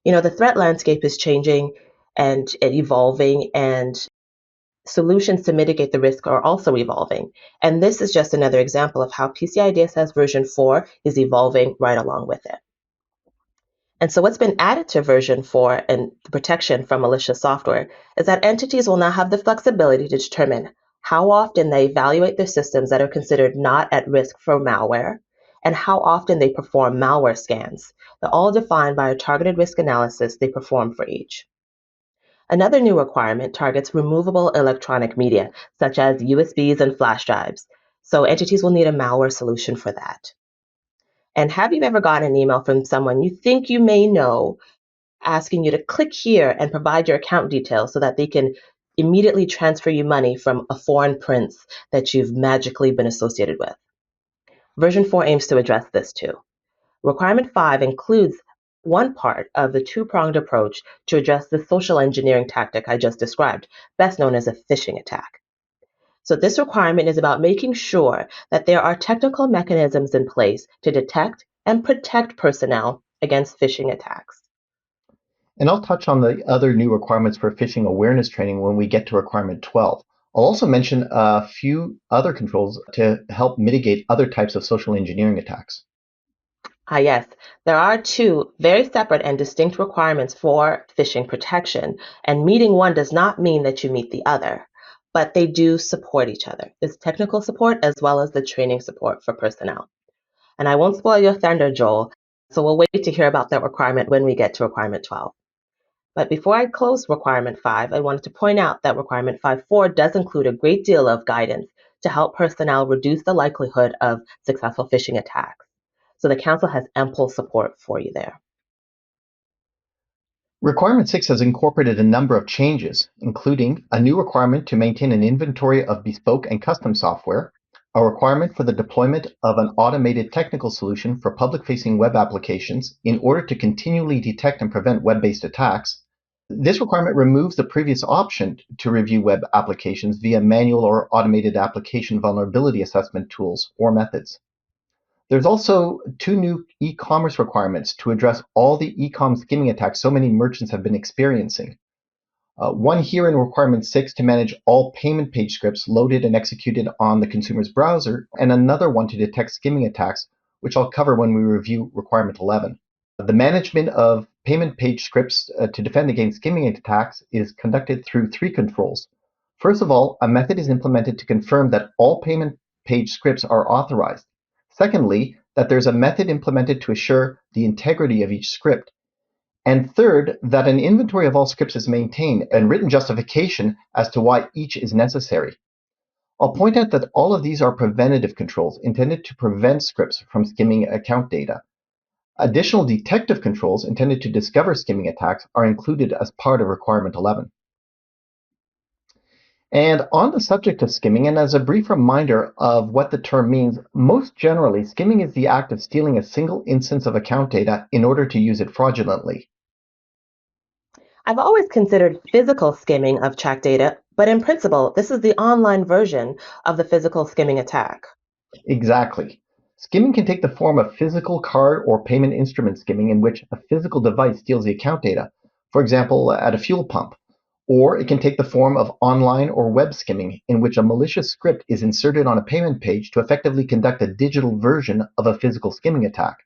[SPEAKER 3] You know, the threat landscape is changing and evolving, and solutions to mitigate the risk are also evolving. And this is just another example of how PCI DSS version 4 is evolving right along with it. And so what's been added to version 4 and the protection from malicious software is that entities will now have the flexibility to determine how often they evaluate their systems that are considered not at risk for malware, and how often they perform malware scans. They're all defined by a targeted risk analysis they perform for each. Another new requirement targets removable electronic media, such as USBs and flash drives. So entities will need a malware solution for that. And have you ever gotten an email from someone you think you may know asking you to click here and provide your account details so that they can immediately transfer you money from a foreign prince that you've magically been associated with? Version 4 aims to address this too. Requirement 5 includes one part of the two-pronged approach to address the social engineering tactic I just described, best known as a phishing attack. So this requirement is about making sure that there are technical mechanisms in place to detect and protect personnel against phishing attacks.
[SPEAKER 4] And I'll touch on the other new requirements for phishing awareness training when we get to requirement 12. I'll also mention a few other controls to help mitigate other types of social engineering attacks.
[SPEAKER 3] Yes, there are two very separate and distinct requirements for phishing protection, and meeting one does not mean that you meet the other, but they do support each other. There's technical support as well as the training support for personnel. And I won't spoil your thunder, Joel, so we'll wait to hear about that requirement when we get to requirement 12. But before I close requirement 5, I wanted to point out that requirement 5.4 does include a great deal of guidance to help personnel reduce the likelihood of successful phishing attacks. So the Council has ample support for you there.
[SPEAKER 4] Requirement 6 has incorporated a number of changes, including a new requirement to maintain an inventory of bespoke and custom software, a requirement for the deployment of an automated technical solution for public-facing web applications in order to continually detect and prevent web-based attacks. This requirement removes the previous option to review web applications via manual or automated application vulnerability assessment tools or methods. There's also 2 new e-commerce requirements to address all the e-com skimming attacks so many merchants have been experiencing. One here in requirement 6 to manage all payment page scripts loaded and executed on the consumer's browser, and another one to detect skimming attacks, which I'll cover when we review requirement 11. The management of payment page scripts to defend against skimming attacks is conducted through 3 controls. First of all, a method is implemented to confirm that all payment page scripts are authorized. Secondly, that there's a method implemented to assure the integrity of each script. And third, that an inventory of all scripts is maintained and written justification as to why each is necessary. I'll point out that all of these are preventative controls intended to prevent scripts from skimming account data. Additional detective controls intended to discover skimming attacks are included as part of Requirement 11. And on the subject of skimming, and as a brief reminder of what the term means, most generally, skimming is the act of stealing a single instance of account data in order to use it fraudulently.
[SPEAKER 3] I've always considered physical skimming of tracked data, but in principle, this is the online version of the physical skimming attack.
[SPEAKER 4] Exactly. Skimming can take the form of physical card or payment instrument skimming in which a physical device steals the account data, for example, at a fuel pump. Or it can take the form of online or web skimming in which a malicious script is inserted on a payment page to effectively conduct a digital version of a physical skimming attack.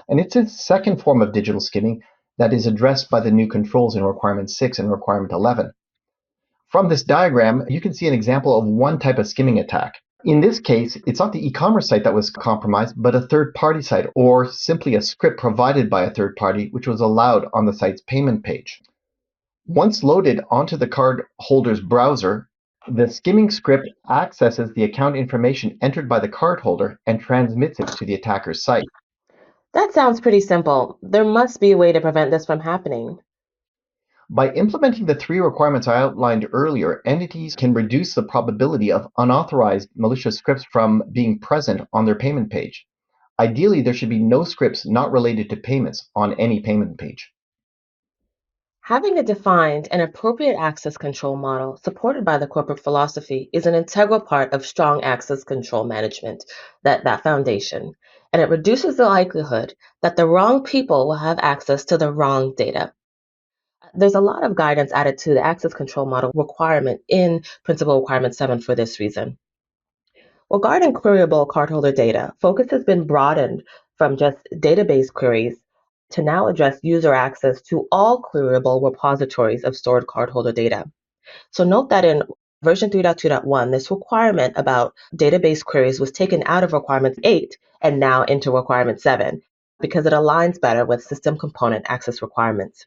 [SPEAKER 4] And it's a second form of digital skimming that is addressed by the new controls in Requirement 6 and Requirement 11. From this diagram, you can see an example of one type of skimming attack. In this case, it's not the e-commerce site that was compromised, but a third-party site, or simply a script provided by a third party, which was allowed on the site's payment page. Once loaded onto the card holder's browser, the skimming script accesses the account information entered by the cardholder and transmits it to the attacker's site.
[SPEAKER 3] That sounds pretty simple. There must be a way to prevent this from happening.
[SPEAKER 4] By implementing the 3 requirements I outlined earlier, entities can reduce the probability of unauthorized malicious scripts from being present on their payment page. Ideally, there should be no scripts not related to payments on any payment page.
[SPEAKER 3] Having a defined and appropriate access control model supported by the corporate philosophy is an integral part of strong access control management, that foundation, and it reduces the likelihood that the wrong people will have access to the wrong data. There's a lot of guidance added to the access control model requirement in Principal Requirement 7 for this reason. Regarding queryable cardholder data, focus has been broadened from just database queries to now address user access to all queryable repositories of stored cardholder data. So note that in version 3.2.1, this requirement about database queries was taken out of requirement 8 and now into requirement 7 because it aligns better with system component access requirements.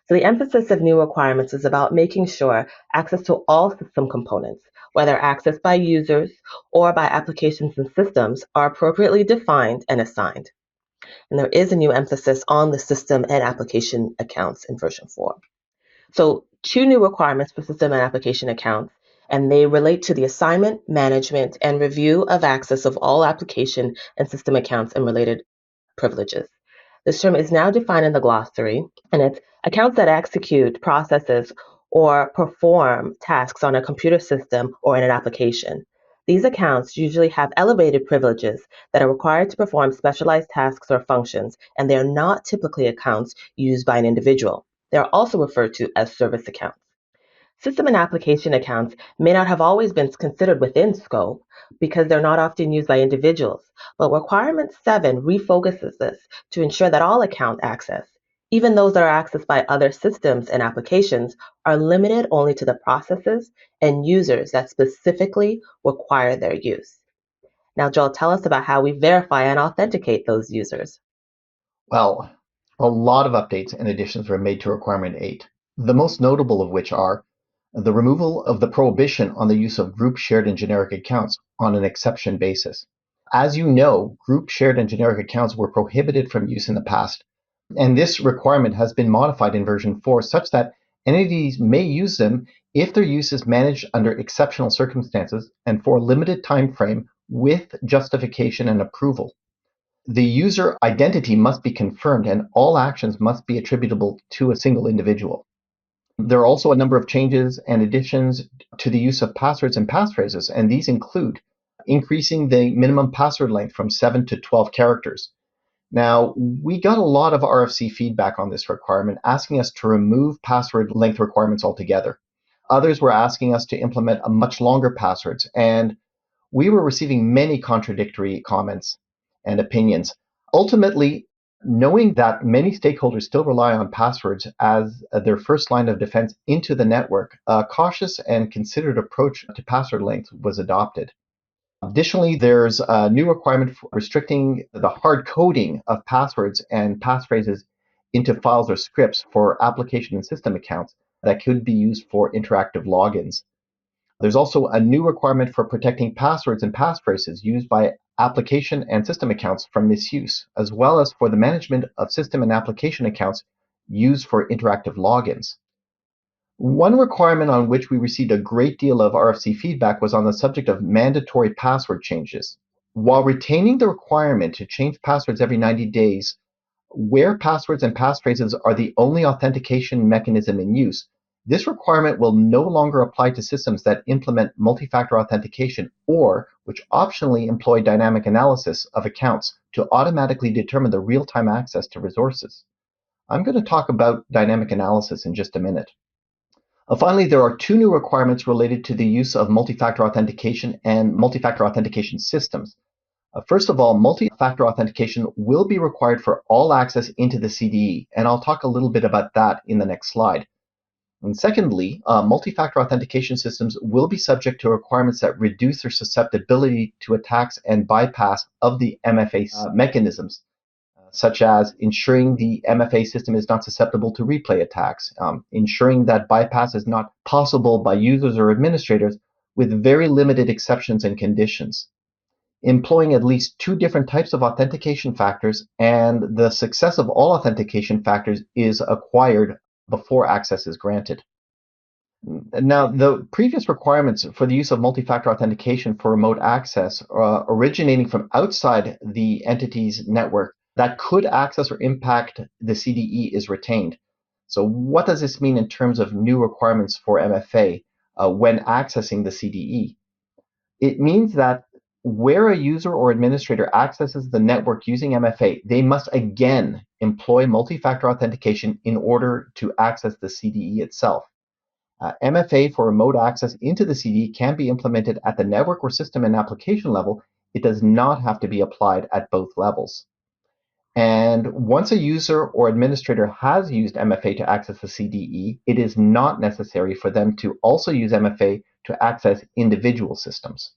[SPEAKER 3] So the emphasis of new requirements is about making sure access to all system components, whether accessed by users or by applications and systems, are appropriately defined and assigned. And there is a new emphasis on the system and application accounts in version 4. So 2 new requirements for system and application accounts, and they relate to the assignment, management, and review of access of all application and system accounts and related privileges. This term is now defined in the glossary, and it's accounts that execute processes or perform tasks on a computer system or in an application. These accounts usually have elevated privileges that are required to perform specialized tasks or functions, and they are not typically accounts used by an individual. They are also referred to as service accounts. System and application accounts may not have always been considered within scope because they're not often used by individuals, but Requirement 7 refocuses this to ensure that all account access, even those that are accessed by other systems and applications, are limited only to the processes and users that specifically require their use. Now, Joel, tell us about how we verify and authenticate those users.
[SPEAKER 4] Well, a lot of updates and additions were made to Requirement 8, the most notable of which are the removal of the prohibition on the use of group shared and generic accounts on an exception basis. As you know, group shared and generic accounts were prohibited from use in the past, and this requirement has been modified in version 4 such that entities may use them if their use is managed under exceptional circumstances and for a limited time frame with justification and approval. The user identity must be confirmed and all actions must be attributable to a single individual. There are also a number of changes and additions to the use of passwords and passphrases, and these include increasing the minimum password length from 7 to 12 characters. Now, we got a lot of RFC feedback on this requirement, asking us to remove password length requirements altogether. Others were asking us to implement a much longer passwords, and we were receiving many contradictory comments and opinions. Ultimately, knowing that many stakeholders still rely on passwords as their first line of defense into the network, a cautious and considered approach to password length was adopted. Additionally, there's a new requirement for restricting the hard coding of passwords and passphrases into files or scripts for application and system accounts that could be used for interactive logins. There's also a new requirement for protecting passwords and passphrases used by application and system accounts from misuse, as well as for the management of system and application accounts used for interactive logins. One requirement on which we received a great deal of RFC feedback was on the subject of mandatory password changes. While retaining the requirement to change passwords every 90 days, where passwords and passphrases are the only authentication mechanism in use, this requirement will no longer apply to systems that implement multi-factor authentication or which optionally employ dynamic analysis of accounts to automatically determine the real-time access to resources. I'm going to talk about dynamic analysis in just a minute. Finally, there are two new requirements related to the use of multi-factor authentication and multi-factor authentication systems. First of all, multi-factor authentication will be required for all access into the CDE, and I'll talk a little bit about that in the next slide. And secondly, multi-factor authentication systems will be subject to requirements that reduce their susceptibility to attacks and bypass of the MFA mechanisms, such as ensuring the MFA system is not susceptible to replay attacks, ensuring that bypass is not possible by users or administrators with very limited exceptions and conditions, employing at least two different types of authentication factors, and the success of all authentication factors is acquired before access is granted. Now, the previous requirements for the use of multi-factor authentication for remote access originating from outside the entity's network that could access or impact the CDE is retained. So what does this mean in terms of new requirements for MFA when accessing the CDE? It means that where a user or administrator accesses the network using MFA, they must again employ multi-factor authentication in order to access the CDE itself. MFA for remote access into the CDE can be implemented at the network or system and application level. It does not have to be applied at both levels. And once a user or administrator has used MFA to access the CDE, it is not necessary for them to also use MFA to access individual systems.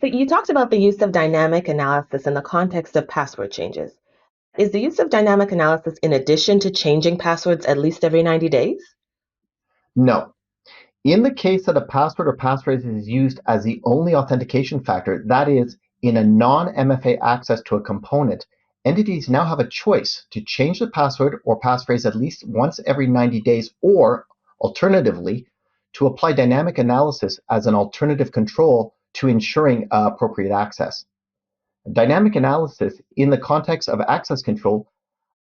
[SPEAKER 3] So you talked about the use of dynamic analysis in the context of password changes. Is the use of dynamic analysis in addition to changing passwords at least every 90 days?
[SPEAKER 4] No. In the case that a password or passphrase is used as the only authentication factor, that is, in a non-MFA access to a component, entities now have a choice to change the password or passphrase at least once every 90 days, or alternatively, to apply dynamic analysis as an alternative control to ensuring appropriate access. Dynamic analysis in the context of access control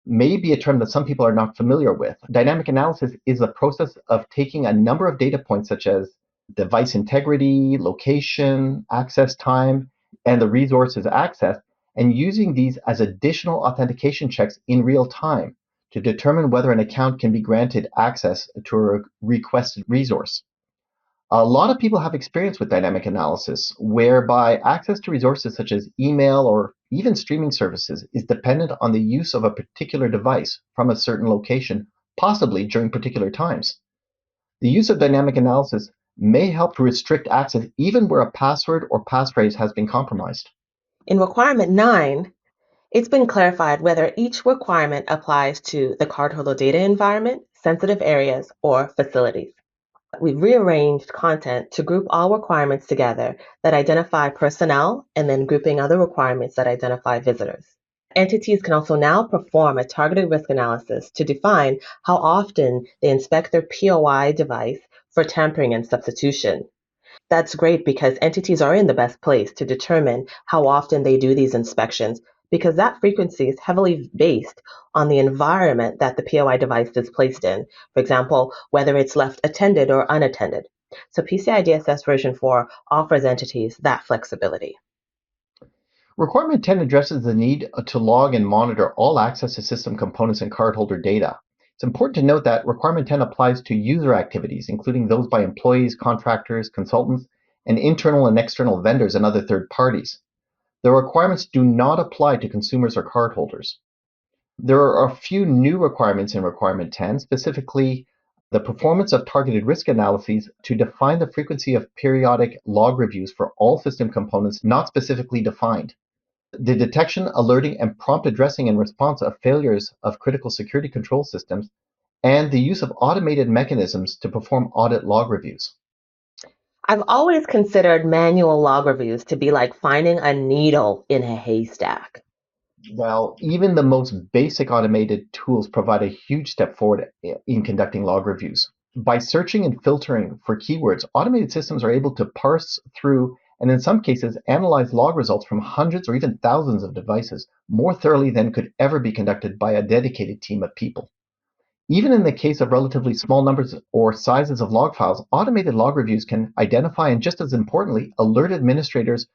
[SPEAKER 4] may be a term that some people are not familiar with. Dynamic analysis is a process of taking a number of data points such as device integrity, location, access time, and the resources accessed, and using these as additional authentication checks in real time to determine whether an account can be granted access to a requested resource. A lot of people have experience with dynamic analysis, whereby access to resources such as email or even streaming services is dependent on the use of a particular device from a certain location, possibly during particular times. The use of dynamic analysis may help to restrict access even where a password or passphrase has been compromised.
[SPEAKER 3] In requirement 9, it's been clarified whether each requirement applies to the cardholder data environment, sensitive areas, or facilities. We've rearranged content to group all requirements together that identify personnel and then grouping other requirements that identify visitors. Entities can also now perform a targeted risk analysis to define how often they inspect their POI device for tampering and substitution. That's great because entities are in the best place to determine how often they do these inspections, because that frequency is heavily based on the environment that the POI device is placed in. For example, whether it's left attended or unattended. So PCI DSS version 4 offers entities that flexibility.
[SPEAKER 4] Requirement 10 addresses the need to log and monitor all access to system components and cardholder data. It's important to note that Requirement 10 applies to user activities, including those by employees, contractors, consultants, and internal and external vendors and other third parties. The requirements do not apply to consumers or cardholders. There are a few new requirements in Requirement 10, specifically the performance of targeted risk analyses to define the frequency of periodic log reviews for all system components not specifically defined. The detection, alerting, and prompt addressing in response of failures of critical security control systems, and the use of automated mechanisms to perform audit log reviews.
[SPEAKER 3] I've always considered manual log reviews to be like finding a needle in a haystack.
[SPEAKER 4] Well, even the most basic automated tools provide a huge step forward in conducting log reviews. By searching and filtering for keywords, automated systems are able to parse through and in some cases analyze log results from hundreds or even thousands of devices more thoroughly than could ever be conducted by a dedicated team of people. Even in the case of relatively small numbers or sizes of log files, automated log reviews can identify and, just as importantly, alert administrators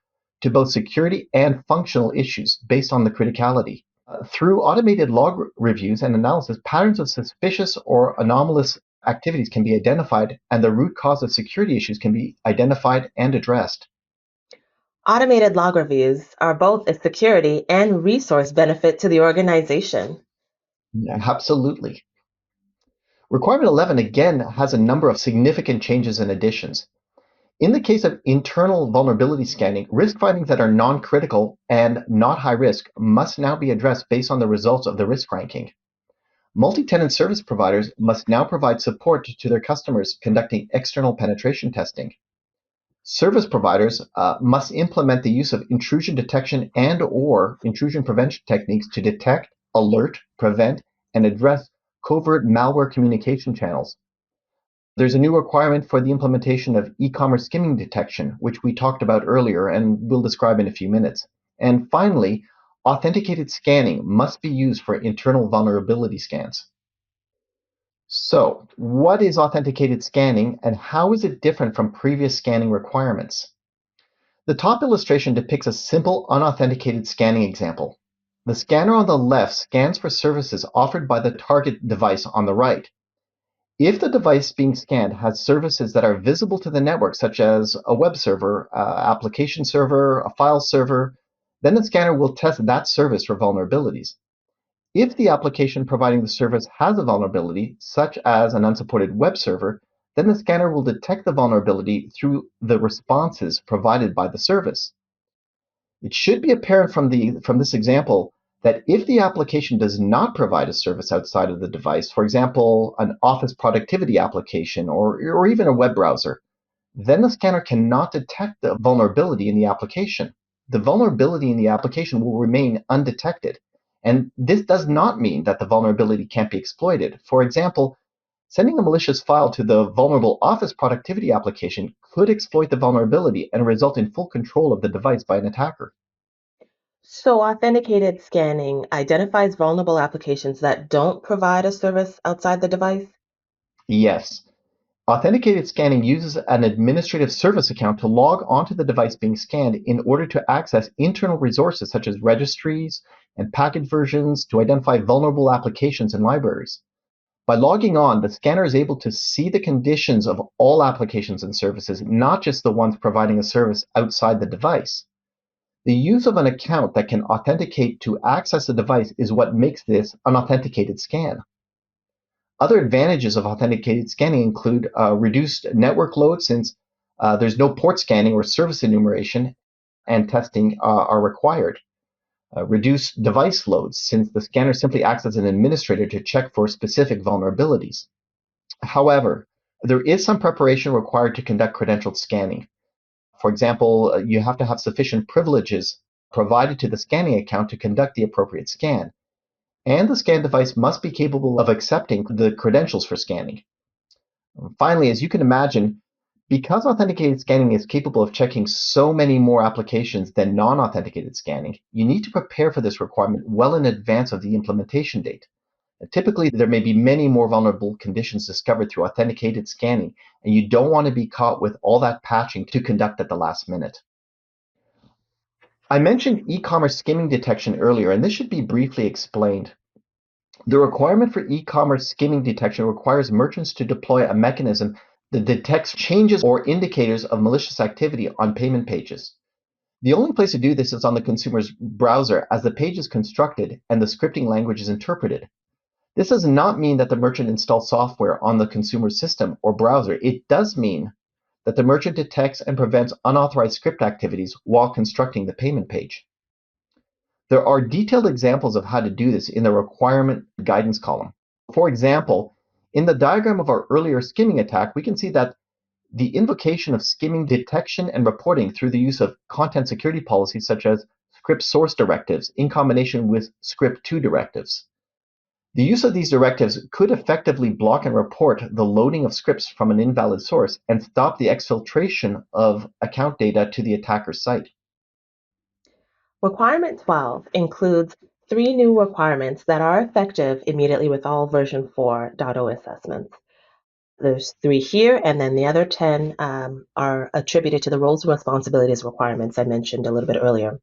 [SPEAKER 4] to both security and functional issues based on the criticality. Through automated log reviews and analysis, patterns of suspicious or anomalous activities can be identified, and the root cause of security issues can be identified and addressed.
[SPEAKER 3] Automated log reviews are both a security and resource benefit to the organization.
[SPEAKER 4] Absolutely. Requirement 11 again has a number of significant changes and additions. In the case of internal vulnerability scanning, risk findings that are non-critical and not high risk must now be addressed based on the results of the risk ranking. Multi-tenant service providers must now provide support to their customers conducting external penetration testing. Service providers must implement the use of intrusion detection and/or intrusion prevention techniques to detect, alert, prevent, and address covert malware communication channels. There's a new requirement for the implementation of e-commerce skimming detection, which we talked about earlier and we'll describe in a few minutes. And finally, authenticated scanning must be used for internal vulnerability scans. So, what is authenticated scanning and how is it different from previous scanning requirements? The top illustration depicts a simple unauthenticated scanning example. The scanner on the left scans for services offered by the target device on the right. If the device being scanned has services that are visible to the network, such as a web server, application server, a file server, then the scanner will test that service for vulnerabilities. If the application providing the service has a vulnerability, such as an unsupported web server, then the scanner will detect the vulnerability through the responses provided by the service. It should be apparent from this example that if the application does not provide a service outside of the device, for example, an office productivity application or even a web browser, then the scanner cannot detect the vulnerability in the application. The vulnerability in the application will remain undetected. And this does not mean that the vulnerability can't be exploited. For example, sending a malicious file to the vulnerable office productivity application could exploit the vulnerability and result in full control of the device by an attacker.
[SPEAKER 3] So, authenticated scanning identifies vulnerable applications that don't provide a service outside the device?
[SPEAKER 4] Yes. Authenticated scanning uses an administrative service account to log onto the device being scanned in order to access internal resources such as registries and package versions to identify vulnerable applications and libraries. By logging on, the scanner is able to see the conditions of all applications and services, not just the ones providing a service outside the device. The use of an account that can authenticate to access the device is what makes this an authenticated scan. Other advantages of authenticated scanning include reduced network load since there's no port scanning or service enumeration and testing are required. Reduced device loads since the scanner simply acts as an administrator to check for specific vulnerabilities. However, there is some preparation required to conduct credentialed scanning. For example, you have to have sufficient privileges provided to the scanning account to conduct the appropriate scan. And the scan device must be capable of accepting the credentials for scanning. Finally, as you can imagine, because authenticated scanning is capable of checking so many more applications than non-authenticated scanning, you need to prepare for this requirement well in advance of the implementation date. Typically, there may be many more vulnerable conditions discovered through authenticated scanning, and you don't want to be caught with all that patching to conduct at the last minute. I mentioned e-commerce skimming detection earlier, and this should be briefly explained. The requirement for e-commerce skimming detection requires merchants to deploy a mechanism that detects changes or indicators of malicious activity on payment pages. The only place to do this is on the consumer's browser as the page is constructed and the scripting language is interpreted. This does not mean that the merchant installs software on the consumer system or browser. It does mean that the merchant detects and prevents unauthorized script activities while constructing the payment page. There are detailed examples of how to do this in the requirement guidance column. For example, in the diagram of our earlier skimming attack, we can see that the invocation of skimming detection and reporting through the use of content security policies such as script source directives in combination with script 2 directives. The use of these directives could effectively block and report the loading of scripts from an invalid source and stop the exfiltration of account data to the attacker's site.
[SPEAKER 3] Requirement 12 includes 3 new requirements that are effective immediately with all version 4.0 assessments. There's 3 here, and then the other 10 are attributed to the roles and responsibilities requirements I mentioned a little bit earlier.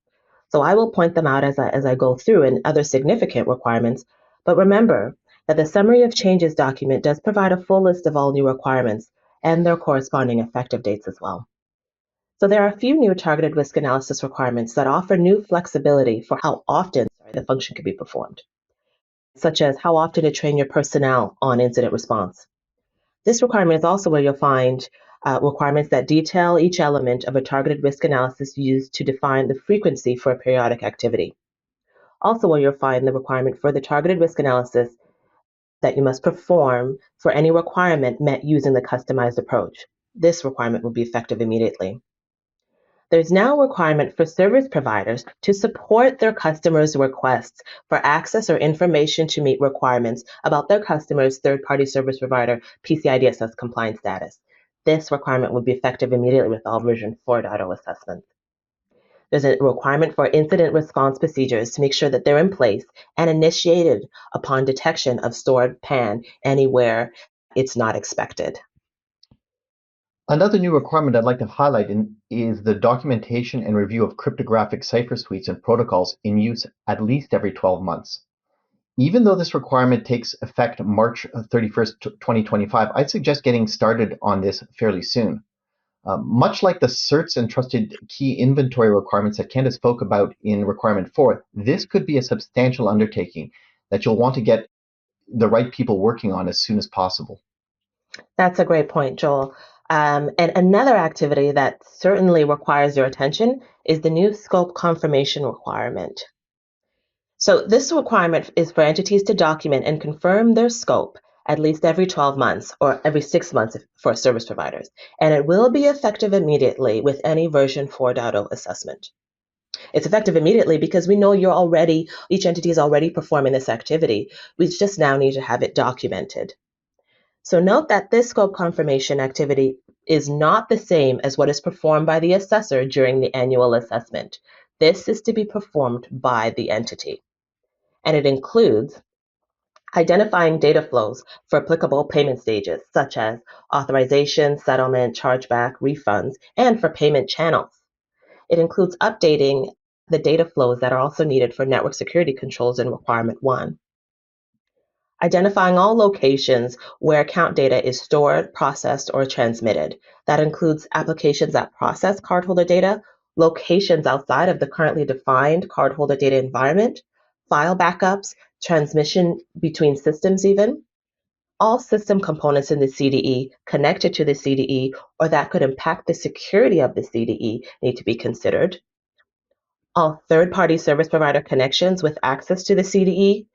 [SPEAKER 3] So I will point them out as I go through and other significant requirements, but remember that the Summary of Changes document does provide a full list of all new requirements and their corresponding effective dates as well. So there are a few new targeted risk analysis requirements that offer new flexibility for how often the function can be performed, such as how often to train your personnel on incident response. This requirement is also where you'll find requirements that detail each element of a targeted risk analysis used to define the frequency for a periodic activity. Also where you'll find the requirement for the targeted risk analysis that you must perform for any requirement met using the customized approach. This requirement will be effective immediately. There's now a requirement for service providers to support their customers' requests for access or information to meet requirements about their customers' third-party service provider PCI DSS compliance status. This requirement will be effective immediately with all version 4.0 assessments. There's a requirement for incident response procedures to make sure that they're in place and initiated upon detection of stored PAN anywhere it's not expected.
[SPEAKER 4] Another new requirement I'd like to highlight is the documentation and review of cryptographic cipher suites and protocols in use at least every 12 months. Even though this requirement takes effect March 31st, 2025, I'd suggest getting started on this fairly soon. Much like the certs and trusted key inventory requirements that Candace spoke about in requirement 4, this could be a substantial undertaking that you'll want to get the right people working on as soon as possible.
[SPEAKER 3] That's a great point, Joel. And another activity that certainly requires your attention is the new scope confirmation requirement. So this requirement is for entities to document and confirm their scope at least every 12 months or every 6 months for service providers. And it will be effective immediately with any version 4.0 assessment. It's effective immediately because we know each entity is already performing this activity. We just now need to have it documented. So note that this scope confirmation activity is not the same as what is performed by the assessor during the annual assessment. This is to be performed by the entity. And it includes identifying data flows for applicable payment stages, such as authorization, settlement, chargeback, refunds, and for payment channels. It includes updating the data flows that are also needed for network security controls in requirement 1. Identifying all locations where account data is stored, processed, or transmitted. That includes applications that process cardholder data, locations outside of the currently defined cardholder data environment, file backups, transmission between systems even. All system components in the CDE connected to the CDE or that could impact the security of the CDE need to be considered. All third-party service provider connections with access to the CDE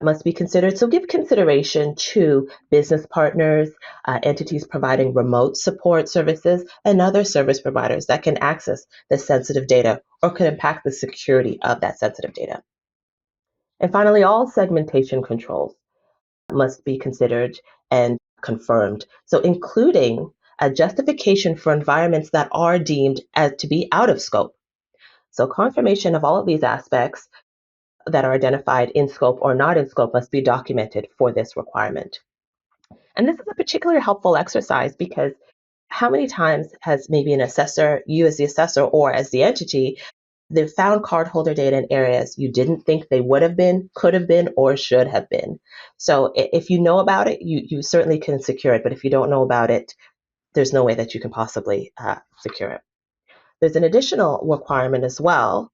[SPEAKER 3] must be considered. So give consideration to business partners, entities providing remote support services, and other service providers that can access the sensitive data or could impact the security of that sensitive data. And finally, all segmentation controls must be considered and confirmed. So including a justification for environments that are deemed as to be out of scope. So confirmation of all of these aspects that are identified in scope or not in scope must be documented for this requirement. And this is a particularly helpful exercise because how many times has maybe an assessor, you as the assessor or as the entity, they've found cardholder data in areas you didn't think they would have been, could have been, or should have been. So if you know about it, you certainly can secure it. But if you don't know about it, there's no way that you can possibly secure it. There's an additional requirement as well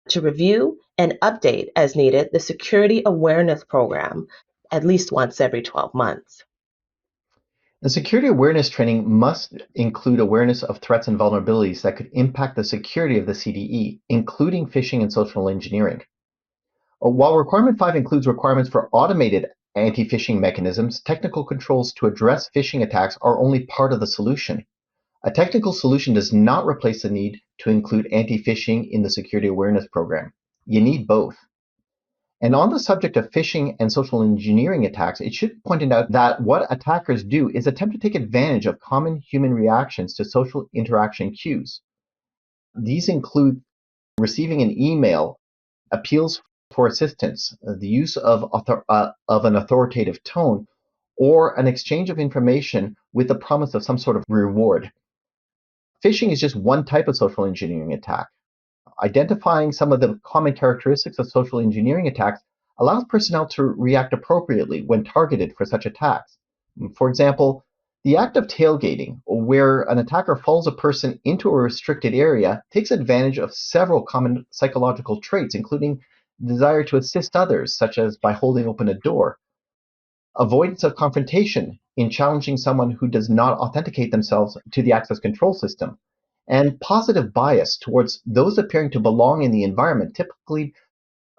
[SPEAKER 3] to review and update as needed the security awareness program at least once every 12 months.
[SPEAKER 4] The security awareness training must include awareness of threats and vulnerabilities that could impact the security of the CDE, including phishing and social engineering. While requirement 5 includes requirements for automated anti-phishing mechanisms, technical controls to address phishing attacks are only part of the solution. A technical solution does not replace the need to include anti-phishing in the security awareness program. You need both. And on the subject of phishing and social engineering attacks, it should be pointed out that what attackers do is attempt to take advantage of common human reactions to social interaction cues. These include receiving an email, appeals for assistance, the use of an authoritative tone, or an exchange of information with the promise of some sort of reward. Phishing is just one type of social engineering attack. Identifying some of the common characteristics of social engineering attacks allows personnel to react appropriately when targeted for such attacks. For example, the act of tailgating, where an attacker follows a person into a restricted area, takes advantage of several common psychological traits, including desire to assist others, such as by holding open a door, avoidance of confrontation in challenging someone who does not authenticate themselves to the access control system, and positive bias towards those appearing to belong in the environment, typically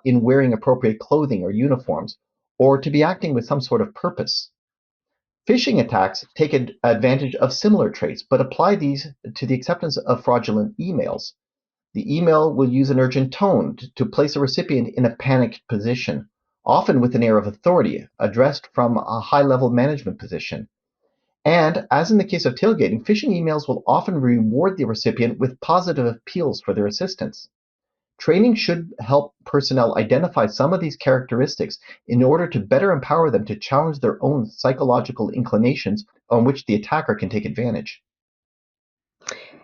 [SPEAKER 4] in wearing appropriate clothing or uniforms, or to be acting with some sort of purpose. Phishing attacks take advantage of similar traits, but apply these to the acceptance of fraudulent emails. The email will use an urgent tone to place a recipient in a panicked position, often with an air of authority, addressed from a high-level management position. And, as in the case of tailgating, phishing emails will often reward the recipient with positive appeals for their assistance. Training should help personnel identify some of these characteristics in order to better empower them to challenge their own psychological inclinations on which the attacker can take advantage.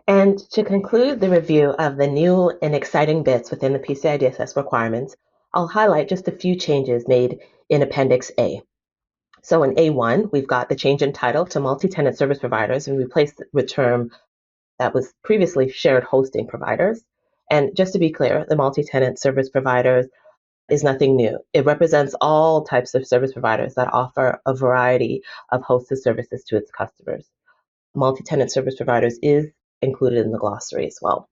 [SPEAKER 3] And to conclude the review of the new and exciting bits within the PCI DSS requirements, I'll highlight just a few changes made in Appendix A. So in A1, we've got the change in title to multi-tenant service providers and replaced the term that was previously shared hosting providers. And just to be clear, the multi-tenant service providers is nothing new. It represents all types of service providers that offer a variety of hosted services to its customers. Multi-tenant service providers is included in the glossary as well.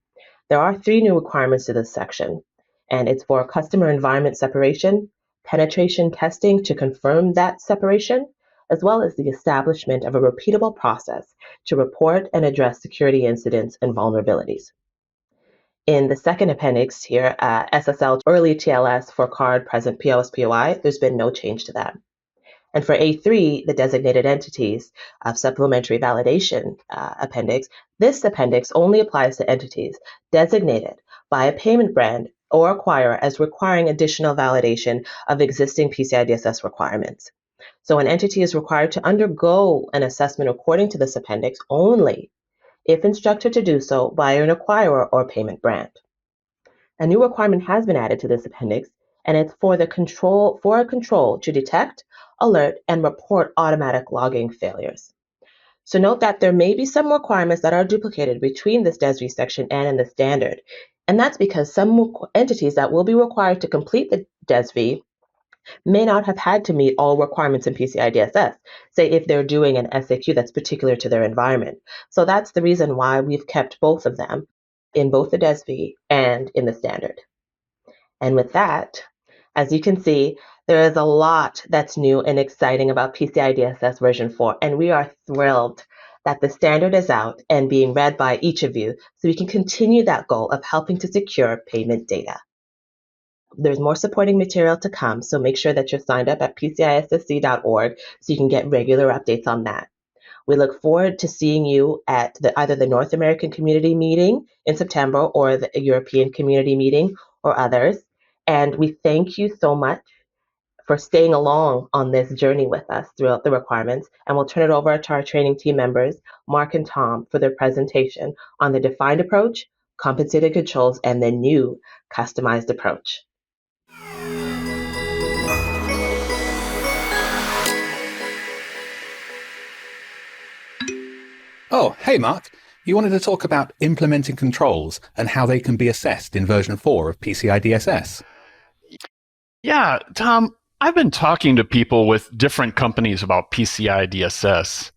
[SPEAKER 3] There are 3 new requirements to this section, and it's for customer environment separation, penetration testing to confirm that separation, as well as the establishment of a repeatable process to report and address security incidents and vulnerabilities. In the second appendix here, SSL early TLS for card present POS POI, there's been no change to that. And for A3, the designated entities of supplementary validation appendix, this appendix only applies to entities designated by a payment brand or acquirer as requiring additional validation of existing PCI DSS requirements. So an entity is required to undergo an assessment according to this appendix only if instructed to do so by an acquirer or payment brand. A new requirement has been added to this appendix, and it's for a control to detect, alert, and report automatic logging failures. So note that there may be some requirements that are duplicated between this DESV section and in the standard, and that's because some entities that will be required to complete the DESV may not have had to meet all requirements in PCI DSS, say if they're doing an SAQ that's particular to their environment. So that's the reason why we've kept both of them in both the DESV and in the standard. And with that, as you can see, there is a lot that's new and exciting about PCI DSS version 4, and we are thrilled that the standard is out and being read by each of you so we can continue that goal of helping to secure payment data. There's more supporting material to come, so make sure that you're signed up at pcissc.org so you can get regular updates on that. We look forward to seeing you at either the North American Community Meeting in September or the European Community Meeting or others. And we thank you so much for staying along on this journey with us throughout the requirements. And we'll turn it over to our training team members, Mark and Tom, for their presentation on the defined approach, compensated controls, and the new customized approach.
[SPEAKER 5] Oh, hey Mark. You wanted to talk about implementing controls and how they can be assessed in version 4 of PCI DSS.
[SPEAKER 6] Yeah, Tom, I've been talking to people with different companies about PCI DSS.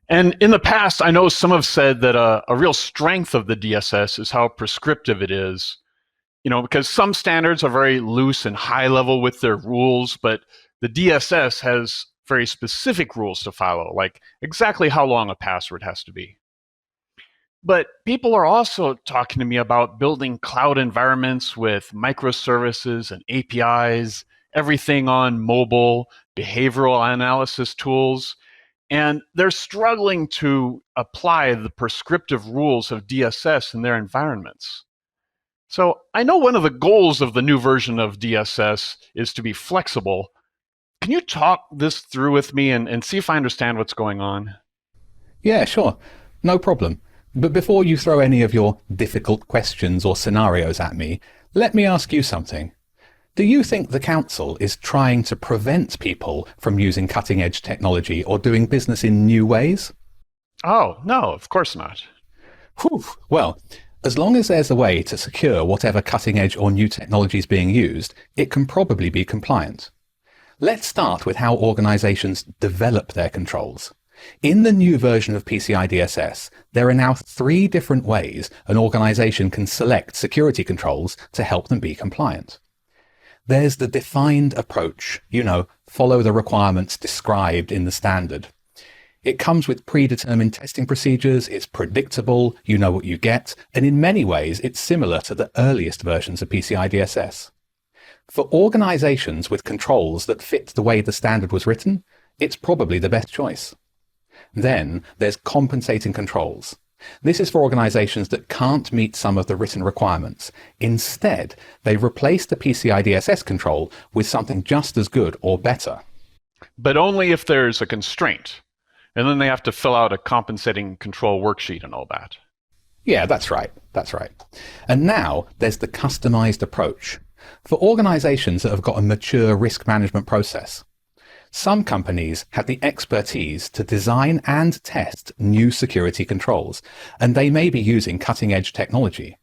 [SPEAKER 6] And in the past, I know some have said that a real strength of the DSS is how prescriptive it is. You know, because some standards are very loose and high level with their rules, but the DSS has very specific rules to follow, like exactly how long a password has to be. But people are also talking to me about building cloud environments with microservices and APIs, everything on mobile, behavioral analysis tools, and they're struggling to apply the prescriptive rules of DSS in their environments. So I know one of the goals of the new version of DSS is to be flexible. Can you talk this through with me and see if I understand what's going on?
[SPEAKER 5] Yeah, sure. No problem. But before you throw any of your difficult questions or scenarios at me, let me ask you something. Do you think the Council is trying to prevent people from using cutting-edge technology or doing business in new ways?
[SPEAKER 6] Oh, no, of course not.
[SPEAKER 5] Whew. Well, as long as there's a way to secure whatever cutting-edge or new technology is being used, it can probably be compliant. Let's start with how organizations develop their controls. In the new version of PCI DSS, there are now 3 different ways an organization can select security controls to help them be compliant. There's the defined approach, follow the requirements described in the standard. It comes with predetermined testing procedures, it's predictable, you know what you get, and in many ways it's similar to the earliest versions of PCI DSS. For organizations with controls that fit the way the standard was written, it's probably the best choice. Then there's compensating controls. This is for organizations that can't meet some of the written requirements. Instead, they replace the PCI DSS control with something just as good or better.
[SPEAKER 6] But only if there's a constraint. And then they have to fill out a compensating control worksheet and all that.
[SPEAKER 5] Yeah, that's right. And now there's the customized approach. For organizations that have got a mature risk management process. Some companies have the expertise to design and test new security controls, and they may be using cutting-edge technology.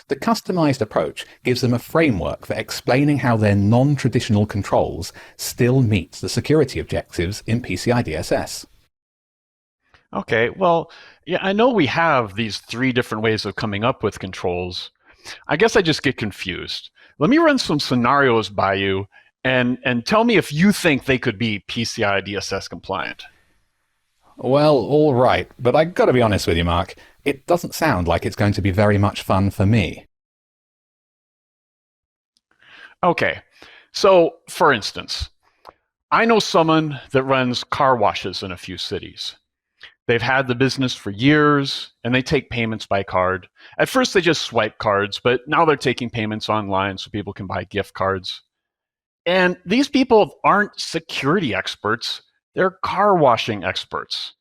[SPEAKER 5] The customized approach gives them a framework for explaining how their non-traditional controls still meet the security objectives in PCI DSS.
[SPEAKER 6] Okay, well, yeah, I know we have these 3 different ways of coming up with controls. I guess I just get confused. Let me run some scenarios by you and tell me if you think they could be PCI DSS compliant.
[SPEAKER 5] Well, all right, but I gotta be honest with you, Mark. It doesn't sound like it's going to be very much fun for me.
[SPEAKER 6] Okay, so for instance, I know someone that runs car washes in a few cities. They've had the business for years, and they take payments by card. At first, they just swipe cards, but now they're taking payments online so people can buy gift cards. And these people aren't security experts, they're car washing experts.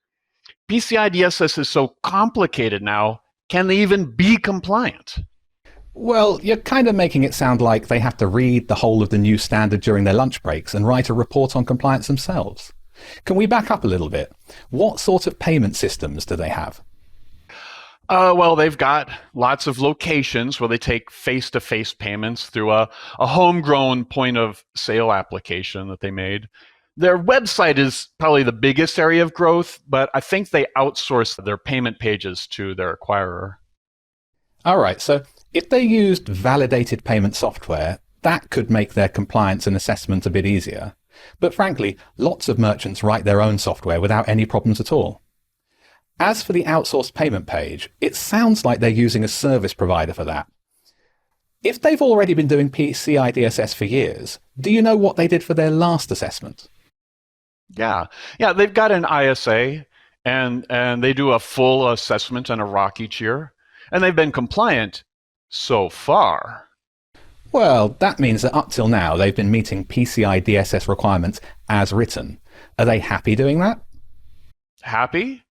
[SPEAKER 6] PCI DSS is so complicated now, can they even be compliant?
[SPEAKER 5] Well, you're kind of making it sound like they have to read the whole of the new standard during their lunch breaks and write a report on compliance themselves. Can we back up a little bit? What sort of payment systems do they have?
[SPEAKER 6] Well, they've got lots of locations where they take face-to-face payments through a homegrown point-of-sale application that they made. Their website is probably the biggest area of growth, but I think they outsource their payment pages to their acquirer.
[SPEAKER 5] All right, so if they used validated payment software, that could make their compliance and assessment a bit easier. But frankly, lots of merchants write their own software without any problems at all. As for the outsourced payment page, it sounds like they're using a service provider for that. If they've already been doing PCI DSS for years, do you know what they did for their last assessment?
[SPEAKER 6] Yeah, they've got an ISA, and they do a full assessment and a ROC each year, and they've been compliant so far.
[SPEAKER 5] Well, that means that up till now they've been meeting PCI DSS requirements as written. Are they happy doing that?
[SPEAKER 6] Happy?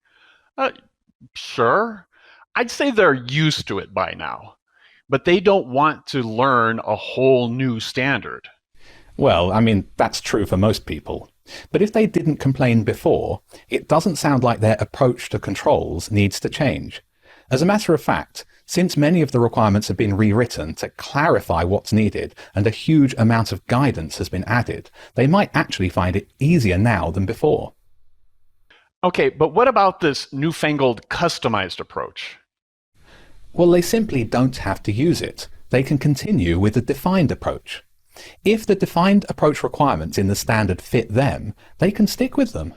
[SPEAKER 6] Sure. I'd say they're used to it by now, but they don't want to learn a whole new standard.
[SPEAKER 5] Well, I mean, that's true for most people. But if they didn't complain before, it doesn't sound like their approach to controls needs to change. As a matter of fact, since many of the requirements have been rewritten to clarify what's needed and a huge amount of guidance has been added, they might actually find it easier now than before.
[SPEAKER 6] Okay, but what about this newfangled customized approach?
[SPEAKER 5] Well, they simply don't have to use it. They can continue with the defined approach. If the defined approach requirements in the standard fit them, they can stick with them.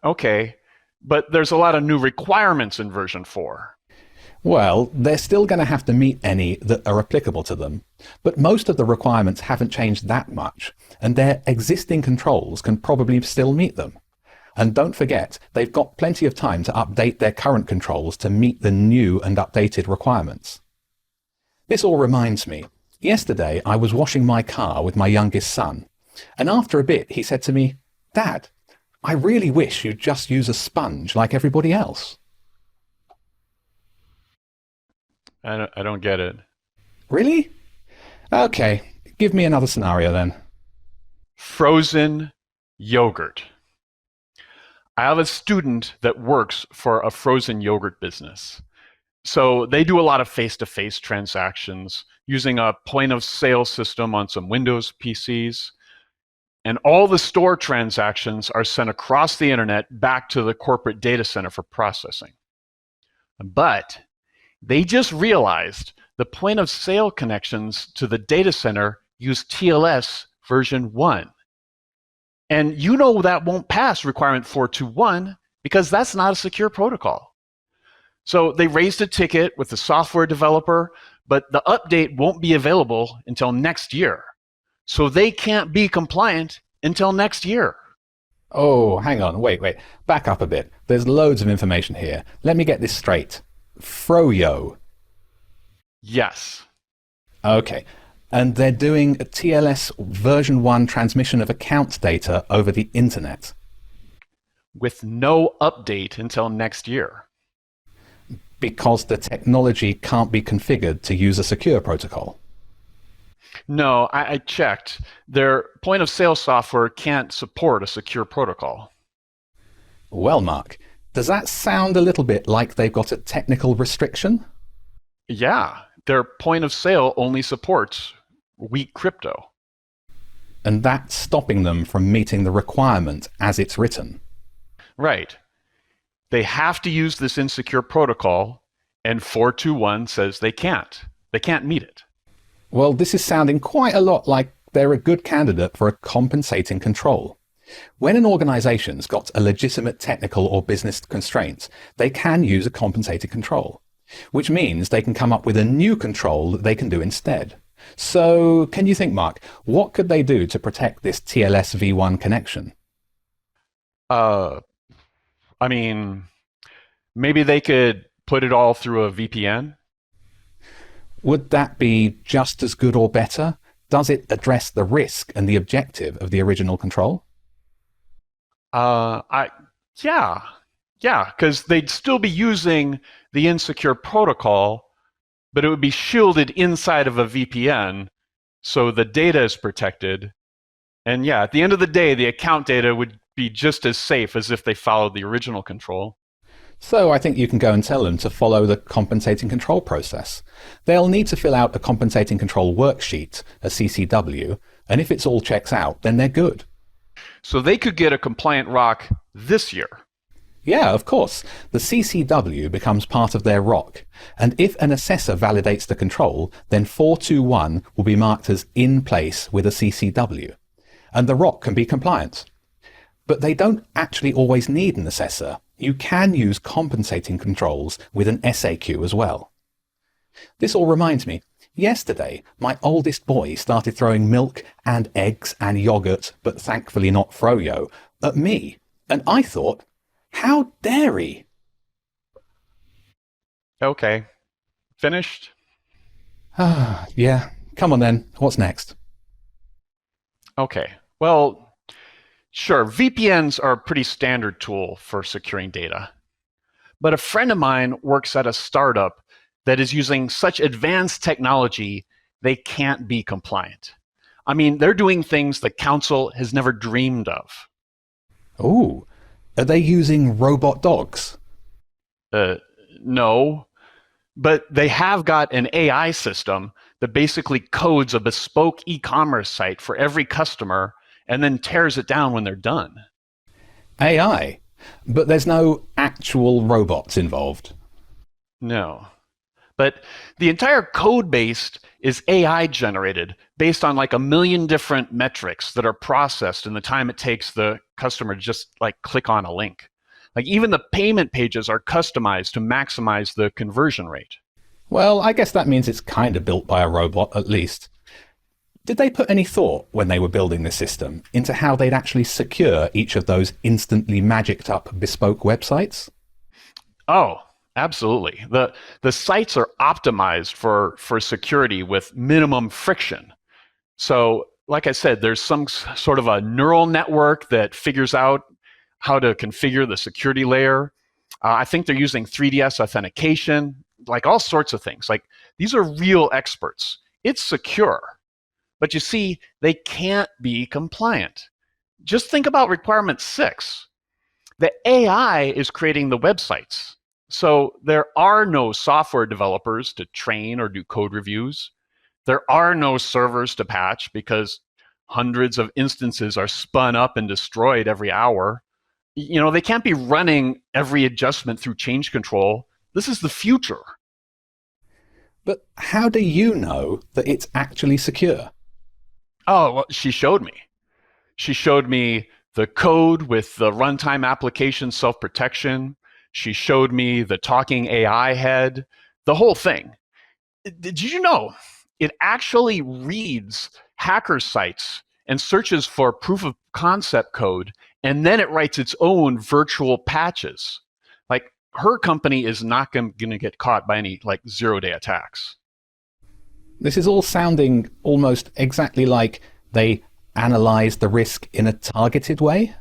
[SPEAKER 6] Okay, but there's a lot of new requirements in version 4.
[SPEAKER 5] Well, they're still going to have to meet any that are applicable to them, but most of the requirements haven't changed that much, and their existing controls can probably still meet them. And don't forget, they've got plenty of time to update their current controls to meet the new and updated requirements. This all reminds me, yesterday I was washing my car with my youngest son, and after a bit he said to me, "Dad, I really wish you'd just use a sponge like everybody else."
[SPEAKER 6] I don't get it.
[SPEAKER 5] Really? Okay, give me another scenario then.
[SPEAKER 6] Frozen yogurt. I have a student that works for a frozen yogurt business. So they do a lot of face-to-face transactions using a point-of-sale system on some Windows PCs. And all the store transactions are sent across the internet back to the corporate data center for processing. But they just realized the point-of-sale connections to the data center use TLS version 1. And you know that won't pass requirement 4.2.1 because that's not a secure protocol. So they raised a ticket with the software developer, but the update won't be available until next year. So they can't be compliant until next year.
[SPEAKER 5] Oh, hang on, wait, back up a bit. There's loads of information here. Let me get this straight. Froyo.
[SPEAKER 6] Yes.
[SPEAKER 5] Okay. And they're doing a TLS version 1 transmission of account data over the internet.
[SPEAKER 6] With no update until next year.
[SPEAKER 5] Because the technology can't be configured to use a secure protocol.
[SPEAKER 6] No, I checked. Their point-of-sale software can't support a secure protocol.
[SPEAKER 5] Well, Mark, does that sound a little bit like they've got a technical restriction?
[SPEAKER 6] Yeah, their point-of-sale only supports weak crypto.
[SPEAKER 5] And that's stopping them from meeting the requirement as it's written.
[SPEAKER 6] Right. They have to use this insecure protocol, and 4.2.1 says they can't. They can't meet it.
[SPEAKER 5] Well, this is sounding quite a lot like they're a good candidate for a compensating control. When an organization's got a legitimate technical or business constraint, they can use a compensating control, which means they can come up with a new control that they can do instead. So, can you think, Mark, what could they do to protect this TLS v1 connection?
[SPEAKER 6] I mean, maybe they could put it all through a VPN?
[SPEAKER 5] Would that be just as good or better? Does it address the risk and the objective of the original control?
[SPEAKER 6] Yeah, because they'd still be using the insecure protocol, but it would be shielded inside of a VPN, so the data is protected. And yeah, at the end of the day, the account data would be just as safe as if they followed the original control.
[SPEAKER 5] So I think you can go and tell them to follow the compensating control process. They'll need to fill out a compensating control worksheet, a CCW, and if it's all checks out, then they're good.
[SPEAKER 6] So they could get a compliant ROC this year.
[SPEAKER 5] Yeah, of course. The CCW becomes part of their ROC, and if an assessor validates the control, then 4.2.1 will be marked as in place with a CCW, and the ROC can be compliant. But they don't actually always need an assessor. You can use compensating controls with an SAQ as well. This all reminds me, yesterday my oldest boy started throwing milk and eggs and yogurt, but thankfully not froyo, at me, and I thought, how dare he?
[SPEAKER 6] Okay. Finished?
[SPEAKER 5] Yeah. Come on then. What's next?
[SPEAKER 6] Okay. Well, sure, VPNs are a pretty standard tool for securing data. But a friend of mine works at a startup that is using such advanced technology, they can't be compliant. I mean, they're doing things the council has never dreamed of.
[SPEAKER 5] Ooh. Are they using robot dogs?
[SPEAKER 6] No, but they have got an AI system that basically codes a bespoke e-commerce site for every customer and then tears it down when they're done.
[SPEAKER 5] AI? But there's no actual robots involved.
[SPEAKER 6] No. But the entire code base is AI generated based on like 1 million different metrics that are processed in the time it takes the customer to just like click on a link. Like even the payment pages are customized to maximize the conversion rate.
[SPEAKER 5] Well, I guess that means it's kind of built by a robot, at least. Did they put any thought when they were building the system into how they'd actually secure each of those instantly magicked up bespoke websites?
[SPEAKER 6] Oh, absolutely. The sites are optimized for security with minimum friction. So, like I said, there's some sort of a neural network that figures out how to configure the security layer. I think they're using 3DS authentication, like all sorts of things. Like these are real experts. It's secure. But you see, they can't be compliant. Just think about requirement 6. The AI is creating the websites. So there are no software developers to train or do code reviews. There are no servers to patch because hundreds of instances are spun up and destroyed every hour. You know, they can't be running every adjustment through change control. This is the future.
[SPEAKER 5] But how do you know that it's actually secure?
[SPEAKER 6] Oh, well, she showed me. She showed me the code with the runtime application self-protection. She showed me the talking AI head, the whole thing. Did you know it actually reads hacker sites and searches for proof of concept code, and then it writes its own virtual patches? Like her company is not going to get caught by any like zero-day attacks.
[SPEAKER 5] This is all sounding almost exactly like they analyze the risk in a targeted way.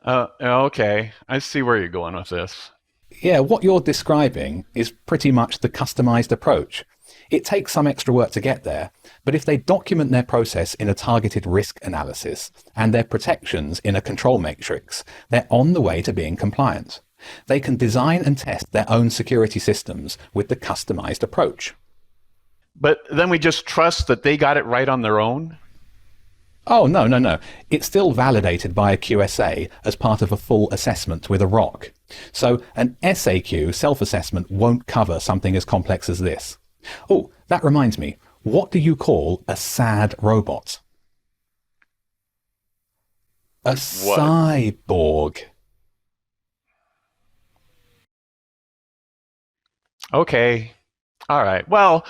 [SPEAKER 6] Okay, I see where you're going with this.
[SPEAKER 5] Yeah, what you're describing is pretty much the customized approach. It takes some extra work to get there, but if they document their process in a targeted risk analysis and their protections in a control matrix, they're on the way to being compliant. They can design and test their own security systems with the customized approach.
[SPEAKER 6] But then we just trust that they got it right on their own?
[SPEAKER 5] Oh, no. It's still validated by a QSA as part of a full assessment with a ROC. So an SAQ, self-assessment, won't cover something as complex as this. Oh, that reminds me. What do you call a sad robot? A cyborg.
[SPEAKER 6] Okay. All right. Well,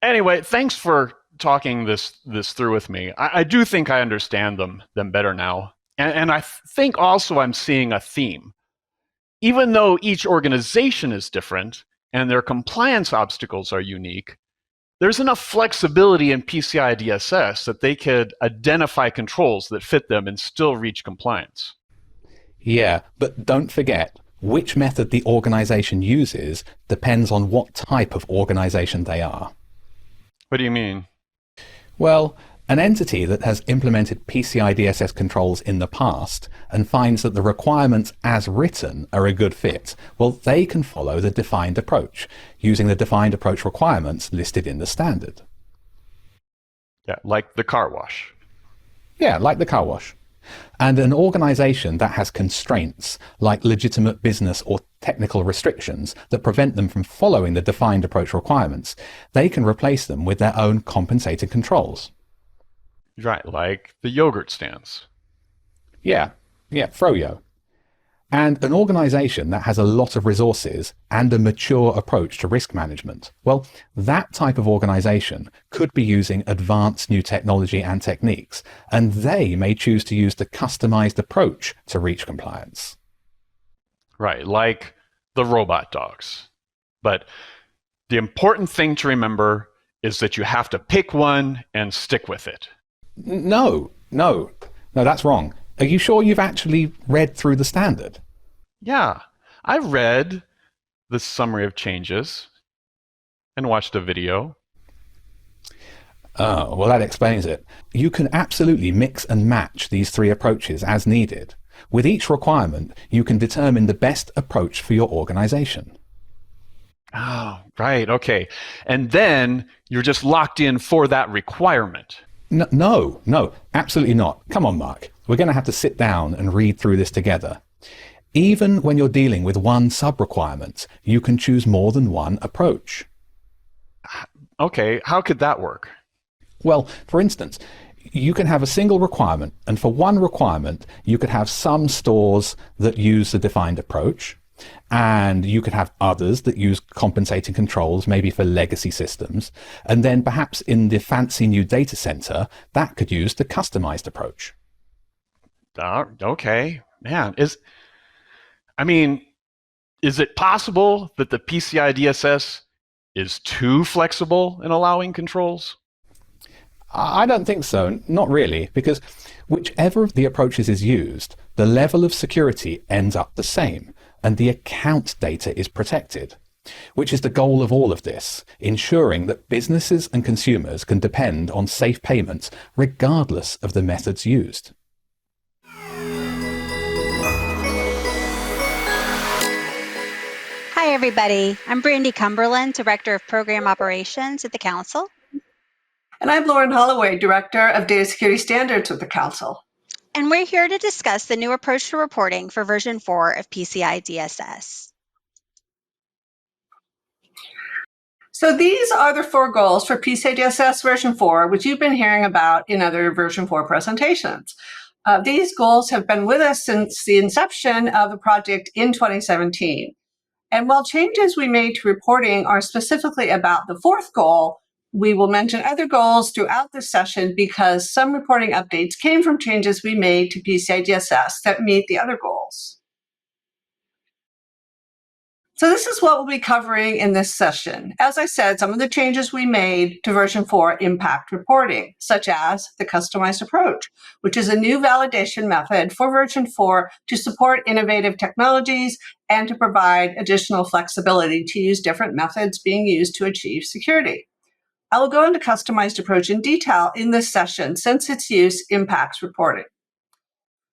[SPEAKER 6] anyway, thanks for talking this through with me. I do think I understand them better now. And I think also I'm seeing a theme. Even though each organization is different and their compliance obstacles are unique, there's enough flexibility in PCI DSS that they could identify controls that fit them and still reach compliance.
[SPEAKER 5] Yeah, but don't forget, which method the organization uses depends on what type of organization they are.
[SPEAKER 6] What do you mean?
[SPEAKER 5] Well, an entity that has implemented PCI DSS controls in the past and finds that the requirements as written are a good fit, well, they can follow the defined approach, using the defined approach requirements listed in the standard.
[SPEAKER 6] Yeah, like the car wash.
[SPEAKER 5] Yeah, like the car wash. And an organization that has constraints, like legitimate business or technical restrictions that prevent them from following the defined approach requirements, they can replace them with their own compensating controls.
[SPEAKER 6] Right, like the yogurt stands.
[SPEAKER 5] Yeah, froyo. And an organization that has a lot of resources and a mature approach to risk management, well, that type of organization could be using advanced new technology and techniques, and they may choose to use the customized approach to reach compliance.
[SPEAKER 6] Right, like the robot dogs. But the important thing to remember is that you have to pick one and stick with it.
[SPEAKER 5] No, that's wrong. Are you sure you've actually read through the standard?
[SPEAKER 6] Yeah, I read the summary of changes and watched a video.
[SPEAKER 5] Oh, well, that explains it. You can absolutely mix and match these three approaches as needed. With each requirement, you can determine the best approach for your organization.
[SPEAKER 6] Oh, right, okay. And then you're just locked in for that requirement.
[SPEAKER 5] No, absolutely not. Come on, Mark. We're going to have to sit down and read through this together. Even when you're dealing with one sub-requirement, you can choose more than one approach.
[SPEAKER 6] Okay, how could that work?
[SPEAKER 5] Well, for instance, you can have a single requirement, and for one requirement, you could have some stores that use the defined approach, and you could have others that use compensating controls, maybe for legacy systems, and then perhaps in the fancy new data center, that could use the customized approach.
[SPEAKER 6] Okay, man, is it possible that the PCI DSS is too flexible in allowing controls?
[SPEAKER 5] I don't think so, not really, because whichever of the approaches is used, the level of security ends up the same, and the account data is protected, which is the goal of all of this, ensuring that businesses and consumers can depend on safe payments regardless of the methods used.
[SPEAKER 7] Hi, everybody. I'm Brandy Cumberland, Director of Program Operations at the Council.
[SPEAKER 2] And I'm Lauren Holloway, Director of Data Security Standards with the Council.
[SPEAKER 7] And we're here to discuss the new approach to reporting for version 4 of PCI DSS.
[SPEAKER 2] So these are the 4 goals for PCI DSS version 4, which you've been hearing about in other version 4 presentations. These goals have been with us since the inception of the project in 2017. And while changes we made to reporting are specifically about the 4th goal, we will mention other goals throughout this session because some reporting updates came from changes we made to PCI DSS that meet the other goals. So this is what we'll be covering in this session. As I said, some of the changes we made to version 4 impact reporting, such as the customized approach, which is a new validation method for version 4 to support innovative technologies and to provide additional flexibility to use different methods being used to achieve security. I will go into customized approach in detail in this session since its use impacts reporting.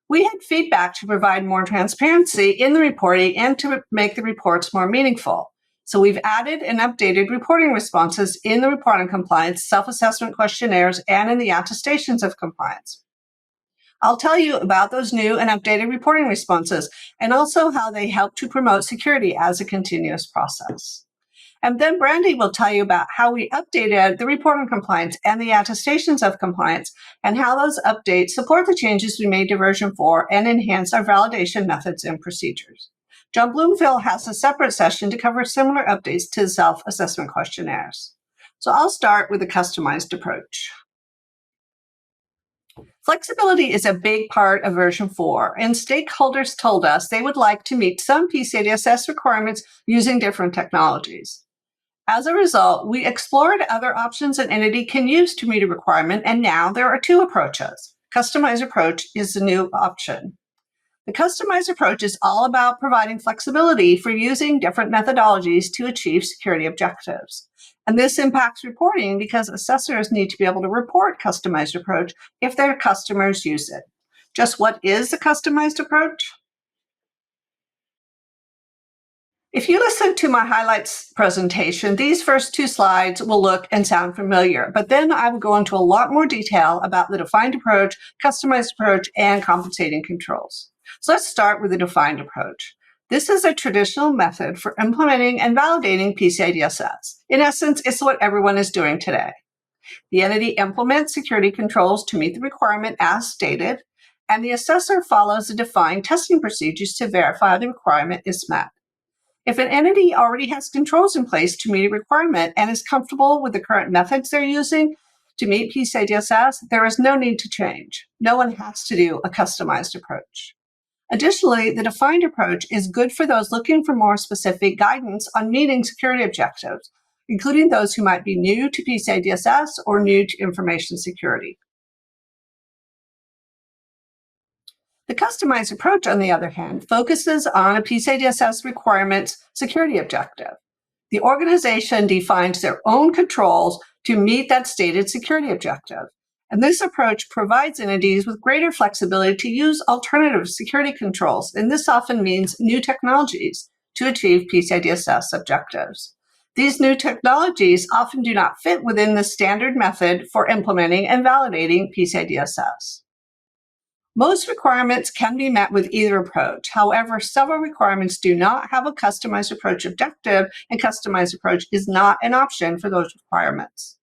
[SPEAKER 2] We had feedback to provide more transparency in the reporting and to make the reports more meaningful. So we've added and updated reporting responses in the report on compliance, self-assessment questionnaires, and in the attestations of compliance. I'll tell you about those new and updated reporting responses and also how they help to promote security as a continuous process. And then Brandy will tell you about how we updated the report on compliance and the attestations of compliance and how those updates support the changes we made to version 4 and enhance our validation methods and procedures. John Bloomfield has a separate session to cover similar updates to self-assessment questionnaires. So I'll start with a customized approach. Flexibility is a big part of version 4, and stakeholders told us they would like to meet some PCI DSS requirements using different technologies. As a result, we explored other options an entity can use to meet a requirement, and now there are 2 approaches. Customized approach is the new option. The customized approach is all about providing flexibility for using different methodologies to achieve security objectives. And this impacts reporting because assessors need to be able to report customized approach if their customers use it. Just what is a customized approach? If you listen to my highlights presentation, these first 2 slides will look and sound familiar, but then I will go into a lot more detail about the defined approach, customized approach, and compensating controls. So let's start with the defined approach. This is a traditional method for implementing and validating PCI DSS. In essence, it's what everyone is doing today. The entity implements security controls to meet the requirement as stated, and the assessor follows the defined testing procedures to verify the requirement is met. If an entity already has controls in place to meet a requirement and is comfortable with the current methods they're using to meet PCI DSS, there is no need to change. No one has to do a customized approach. Additionally, the defined approach is good for those looking for more specific guidance on meeting security objectives, including those who might be new to PCI DSS or new to information security. The customized approach, on the other hand, focuses on a PCI DSS requirement's security objective. The organization defines their own controls to meet that stated security objective. And this approach provides entities with greater flexibility to use alternative security controls, and this often means new technologies to achieve PCI DSS objectives. These new technologies often do not fit within the standard method for implementing and validating PCI DSS. Most requirements can be met with either approach. However, several requirements do not have a customized approach objective, and customized approach is not an option for those requirements.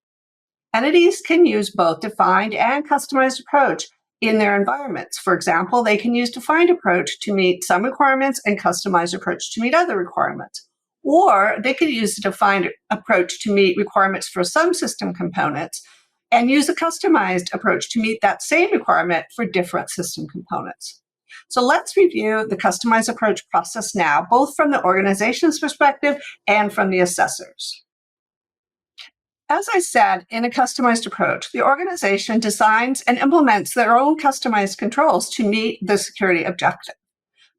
[SPEAKER 2] Entities can use both defined and customized approach in their environments. For example, they can use defined approach to meet some requirements and customized approach to meet other requirements. Or they could use a defined approach to meet requirements for some system components and use a customized approach to meet that same requirement for different system components. So let's review the customized approach process now, both from the organization's perspective and from the assessors. As I said, in a customized approach, the organization designs and implements their own customized controls to meet the security objective.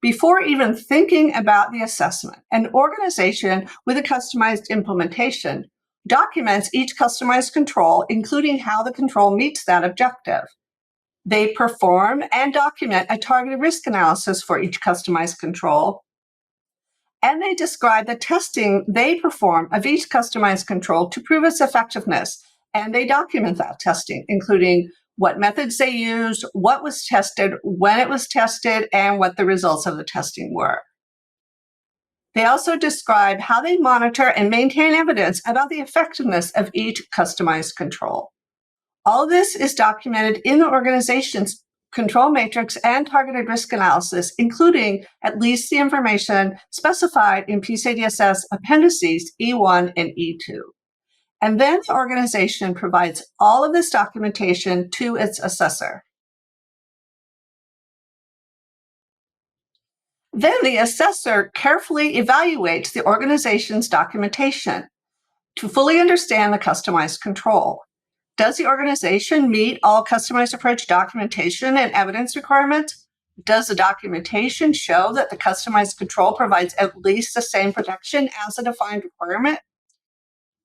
[SPEAKER 2] Before even thinking about the assessment, an organization with a customized implementation documents each customized control, including how the control meets that objective. They perform and document a targeted risk analysis for each customized control, and they describe the testing they perform of each customized control to prove its effectiveness, and they document that testing, including what methods they used, what was tested, when it was tested, and what the results of the testing were. They also describe how they monitor and maintain evidence about the effectiveness of each customized control. All this is documented in the organization's control matrix and targeted risk analysis, including at least the information specified in PCI DSS appendices E1 and E2. And then the organization provides all of this documentation to its assessor. Then the assessor carefully evaluates the organization's documentation to fully understand the customized control. Does the organization meet all customized approach documentation and evidence requirements? Does the documentation show that the customized control provides at least the same protection as a defined requirement?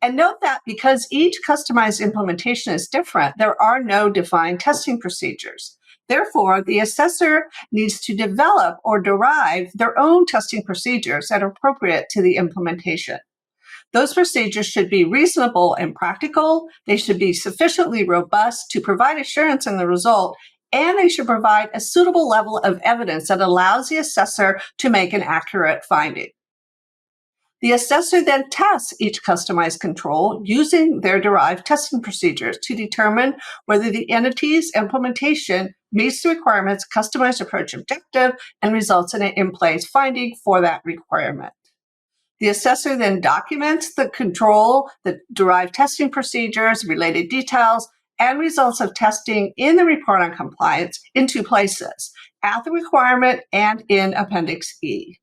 [SPEAKER 2] And note that because each customized implementation is different, there are no defined testing procedures. Therefore, the assessor needs to develop or derive their own testing procedures that are appropriate to the implementation. Those procedures should be reasonable and practical, they should be sufficiently robust to provide assurance in the result, and they should provide a suitable level of evidence that allows the assessor to make an accurate finding. The assessor then tests each customized control using their derived testing procedures to determine whether the entity's implementation meets the requirement's customized approach objective and results in an in-place finding for that requirement. The assessor then documents the control, the derived testing procedures, related details, and results of testing in the report on compliance in two places, at the requirement and in Appendix E.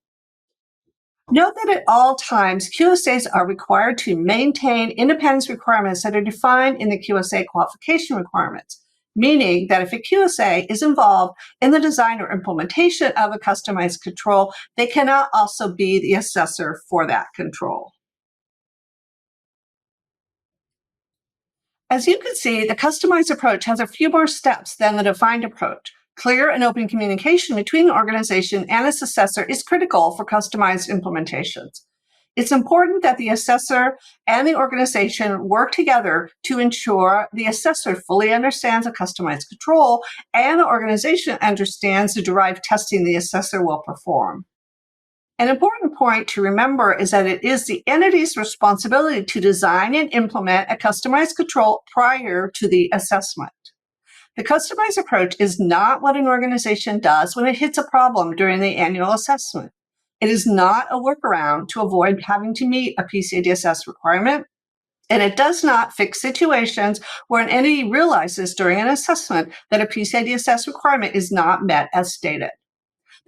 [SPEAKER 2] Note that at all times, QSAs are required to maintain independence requirements that are defined in the QSA qualification requirements, meaning that if a QSA is involved in the design or implementation of a customized control, they cannot also be the assessor for that control. As you can see, the customized approach has a few more steps than the defined approach. Clear and open communication between the organization and its assessor is critical for customized implementations. It's important that the assessor and the organization work together to ensure the assessor fully understands a customized control and the organization understands the derived testing the assessor will perform. An important point to remember is that it is the entity's responsibility to design and implement a customized control prior to the assessment. The customized approach is not what an organization does when it hits a problem during the annual assessment. It is not a workaround to avoid having to meet a PCI DSS requirement, and it does not fix situations where an entity realizes during an assessment that a PCI DSS requirement is not met as stated.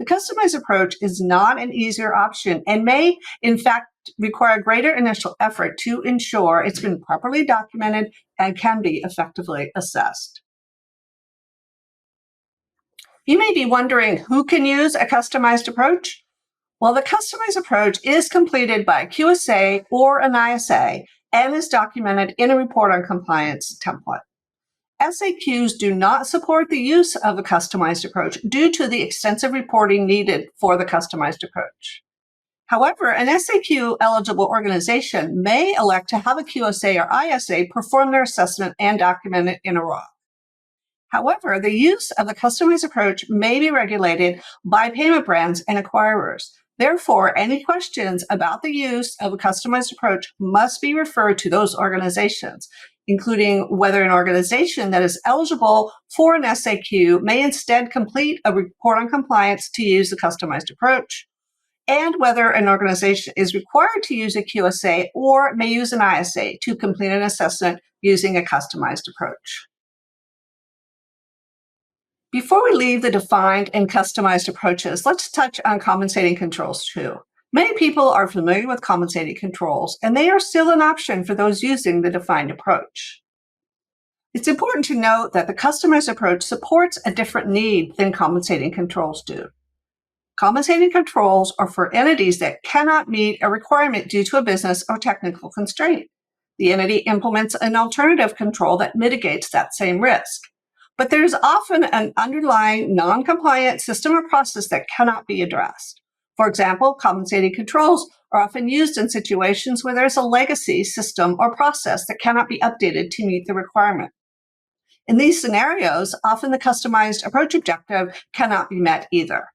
[SPEAKER 2] The customized approach is not an easier option and may, in fact, require greater initial effort to ensure it's been properly documented and can be effectively assessed. You may be wondering who can use a customized approach? Well, the customized approach is completed by a QSA or an ISA and is documented in a report on compliance template. SAQs do not support the use of a customized approach due to the extensive reporting needed for the customized approach. However, an SAQ-eligible organization may elect to have a QSA or ISA perform their assessment and document it in a ROC. However, the use of the customized approach may be regulated by payment brands and acquirers. Therefore, any questions about the use of a customized approach must be referred to those organizations, including whether an organization that is eligible for an SAQ may instead complete a report on compliance to use the customized approach, and whether an organization is required to use a QSA or may use an ISA to complete an assessment using a customized approach. Before we leave the defined and customized approaches, let's touch on compensating controls too. Many people are familiar with compensating controls, and they are still an option for those using the defined approach. It's important to note that the customized approach supports a different need than compensating controls do. Compensating controls are for entities that cannot meet a requirement due to a business or technical constraint. The entity implements an alternative control that mitigates that same risk. But there is often an underlying non-compliant system or process that cannot be addressed. For example, compensating controls are often used in situations where there's a legacy system or process that cannot be updated to meet the requirement. In these scenarios, often the customized approach objective cannot be met either.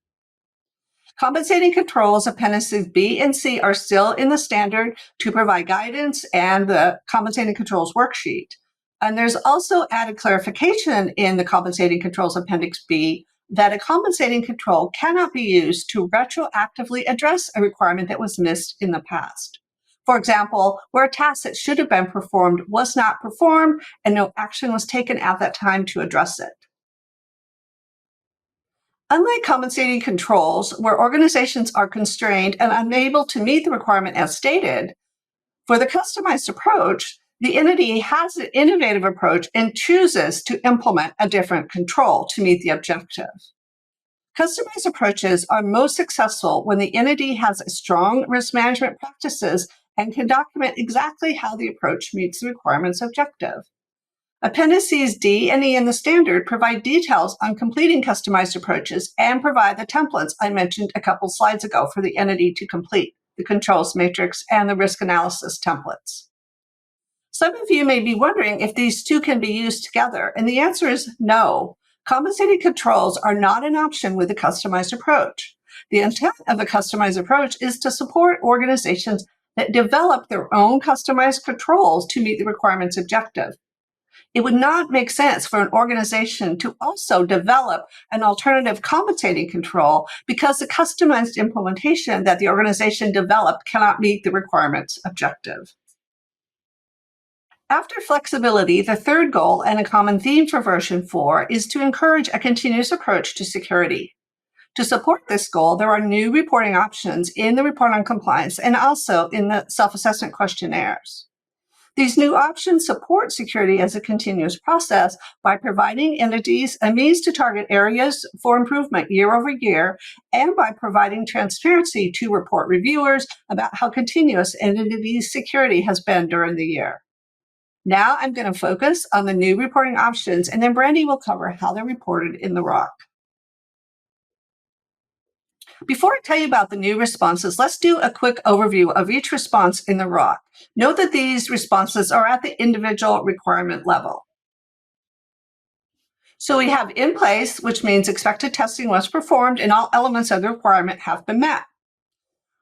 [SPEAKER 2] Compensating controls appendices B and C are still in the standard to provide guidance and the compensating controls worksheet. And there's also added clarification in the compensating controls appendix B that a compensating control cannot be used to retroactively address a requirement that was missed in the past. For example, where a task that should have been performed was not performed and no action was taken at that time to address it. Unlike compensating controls, where organizations are constrained and unable to meet the requirement as stated, for the customized approach, the entity has an innovative approach and chooses to implement a different control to meet the objective. Customized approaches are most successful when the entity has strong risk management practices and can document exactly how the approach meets the requirement's objective. Appendices D and E in the standard provide details on completing customized approaches and provide the templates I mentioned a couple slides ago for the entity to complete, the controls matrix and the risk analysis templates. Some of you may be wondering if these two can be used together, and the answer is no. Compensating controls are not an option with a customized approach. The intent of a customized approach is to support organizations that develop their own customized controls to meet the requirement's objective. It would not make sense for an organization to also develop an alternative compensating control because the customized implementation that the organization developed cannot meet the requirement's objective. After flexibility, the third goal and a common theme for version 4 is to encourage a continuous approach to security. To support this goal, there are new reporting options in the report on compliance and also in the self-assessment questionnaires. These new options support security as a continuous process by providing entities a means to target areas for improvement year over year and by providing transparency to report reviewers about how continuous an entity's security has been during the year. Now I'm going to focus on the new reporting options, and then Brandy will cover how they're reported in the ROC. Before I tell you about the new responses, let's do a quick overview of each response in the ROC. Note that these responses are at the individual requirement level. So we have in place, which means expected testing was performed and all elements of the requirement have been met.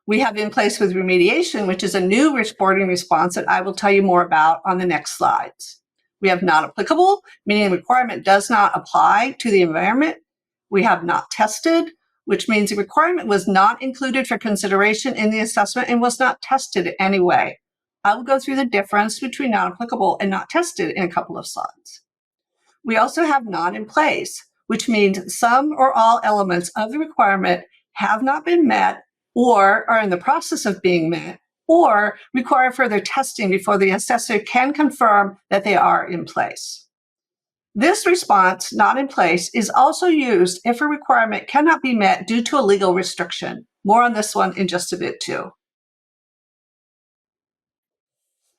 [SPEAKER 2] We have in place with remediation, which is a new reporting response that I will tell you more about on the next slides. We have not applicable, meaning the requirement does not apply to the environment. We have not tested, which means the requirement was not included for consideration in the assessment and was not tested in any way. I will go through the difference between not applicable and not tested in a couple of slides. We also have not in place, which means some or all elements of the requirement have not been met or are in the process of being met, or require further testing before the assessor can confirm that they are in place. This response, not in place, is also used if a requirement cannot be met due to a legal restriction. More on this one in just a bit too.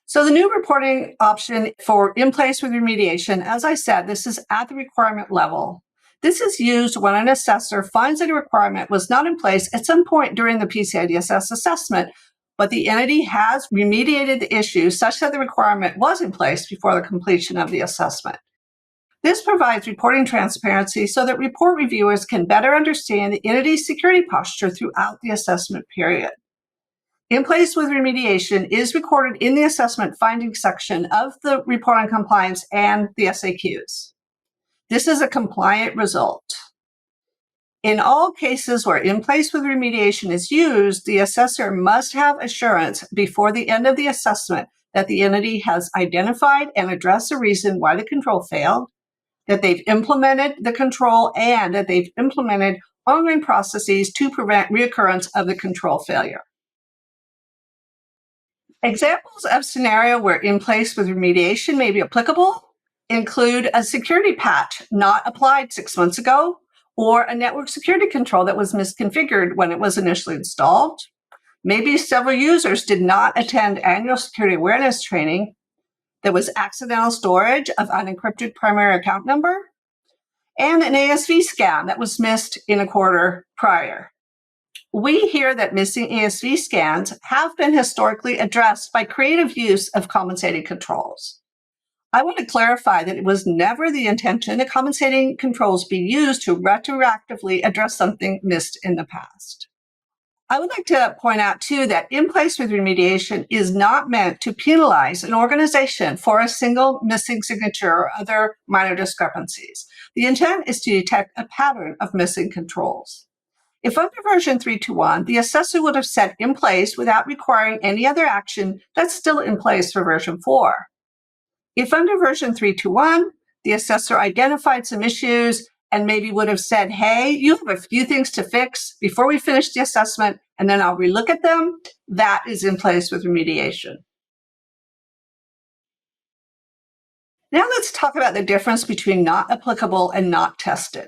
[SPEAKER 2] So the new reporting option for in place with remediation, as I said, this is at the requirement level. This is used when an assessor finds that a requirement was not in place at some point during the PCI DSS assessment, but the entity has remediated the issue such that the requirement was in place before the completion of the assessment. This provides reporting transparency so that report reviewers can better understand the entity's security posture throughout the assessment period. In place with remediation is recorded in the assessment findings section of the report on compliance and the SAQs. This is a compliant result. In all cases where in place with remediation is used, the assessor must have assurance before the end of the assessment that the entity has identified and addressed the reason why the control failed, that they've implemented the control, and that they've implemented ongoing processes to prevent reoccurrence of the control failure. Examples of scenario where in place with remediation may be applicable include a security patch not applied 6 months ago, or a network security control that was misconfigured when it was initially installed. Maybe several users did not attend annual security awareness training. There was accidental storage of unencrypted primary account number, and an ASV scan that was missed in a quarter prior. We hear that missing ASV scans have been historically addressed by creative use of compensating controls. I want to clarify that it was never the intention that compensating controls be used to retroactively address something missed in the past. I would like to point out, too, that in place with remediation is not meant to penalize an organization for a single missing signature or other minor discrepancies. The intent is to detect a pattern of missing controls. If under version 3.2.1, the assessor would have set in place without requiring any other action, that's still in place for version 4. If under version 3.2.1, the assessor identified some issues and maybe would have said, hey, you have a few things to fix before we finish the assessment, and then I'll relook at them, that is in place with remediation. Now let's talk about the difference between not applicable and not tested.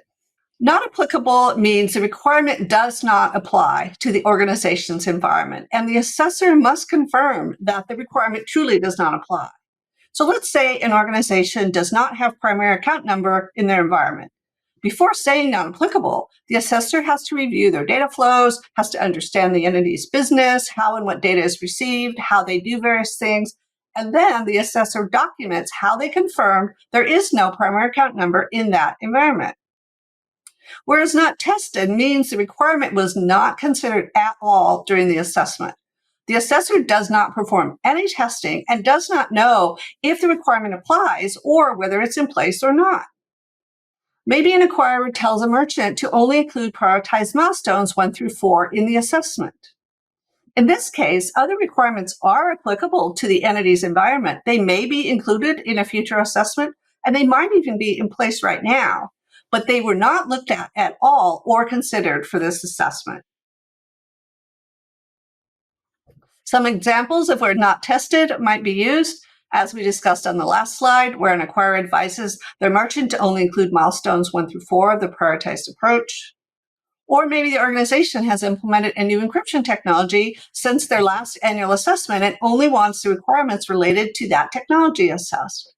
[SPEAKER 2] Not applicable means the requirement does not apply to the organization's environment, and the assessor must confirm that the requirement truly does not apply. So let's say an organization does not have primary account number in their environment. Before saying not applicable, the assessor has to review their data flows, has to understand the entity's business, how and what data is received, how they do various things, and then the assessor documents how they confirmed there is no primary account number in that environment. Whereas not tested means the requirement was not considered at all during the assessment. The assessor does not perform any testing and does not know if the requirement applies or whether it's in place or not. Maybe an acquirer tells a merchant to only include prioritized milestones 1 through 4 in the assessment. In this case, other requirements are applicable to the entity's environment. They may be included in a future assessment, and they might even be in place right now, but they were not looked at all or considered for this assessment. Some examples of where not tested might be used, as we discussed on the last slide, where an acquirer advises their merchant to only include milestones 1 through 4 of the prioritized approach. Or maybe the organization has implemented a new encryption technology since their last annual assessment and only wants the requirements related to that technology assessed.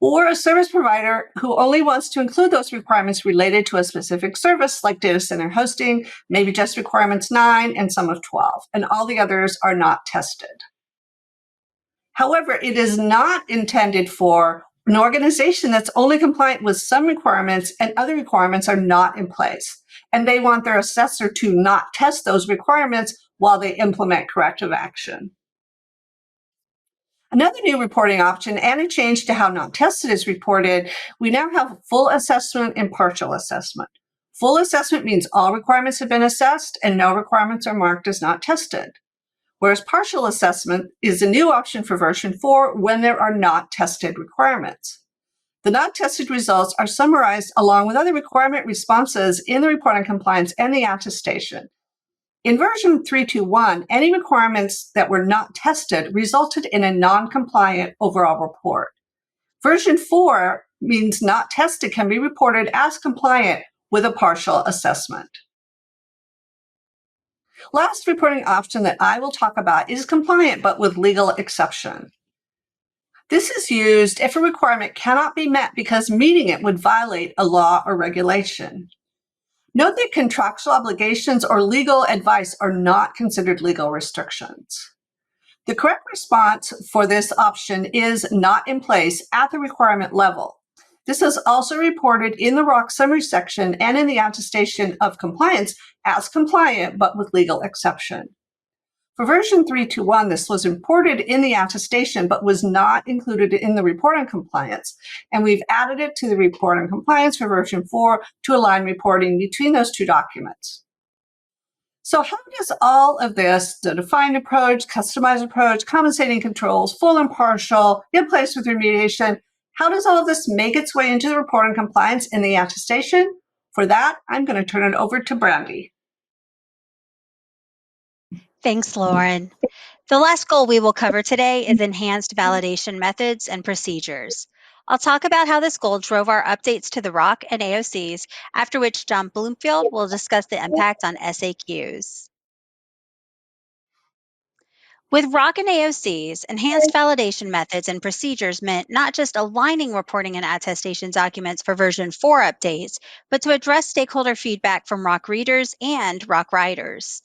[SPEAKER 2] Or a service provider who only wants to include those requirements related to a specific service like data center hosting, maybe just requirements 9 and some of 12, and all the others are not tested. However, it is not intended for an organization that's only compliant with some requirements and other requirements are not in place, and they want their assessor to not test those requirements while they implement corrective action. Another new reporting option and a change to how not tested is reported, we now have full assessment and partial assessment. Full assessment means all requirements have been assessed and no requirements are marked as not tested. Whereas partial assessment is a new option for version 4 when there are not tested requirements. The not tested results are summarized along with other requirement responses in the report on compliance and the attestation. In version 3.2.1, any requirements that were not tested resulted in a non-compliant overall report. Version 4 means not tested can be reported as compliant with a partial assessment. Last reporting option that I will talk about is compliant but with legal exception. This is used if a requirement cannot be met because meeting it would violate a law or regulation. Note that contractual obligations or legal advice are not considered legal restrictions. The correct response for this option is not in place at the requirement level. This is also reported in the ROC summary section and in the attestation of compliance as compliant, but with legal exception. For version 3.2.1, this was imported in the attestation, but was not included in the report on compliance. And we've added it to the report on compliance for version 4 to align reporting between those two documents. So how does all of this, the defined approach, customized approach, compensating controls, full and partial, in place with remediation, how does all of this make its way into the report on compliance in the attestation? For that, I'm going to turn it over to Brandy.
[SPEAKER 7] Thanks, Lauren. The last goal we will cover today is enhanced validation methods and procedures. I'll talk about how this goal drove our updates to the ROC and AOCs, after which John Bloomfield will discuss the impact on SAQs. With ROC and AOCs, enhanced validation methods and procedures meant not just aligning reporting and attestation documents for version 4 updates, but to address stakeholder feedback from ROC readers and ROC writers.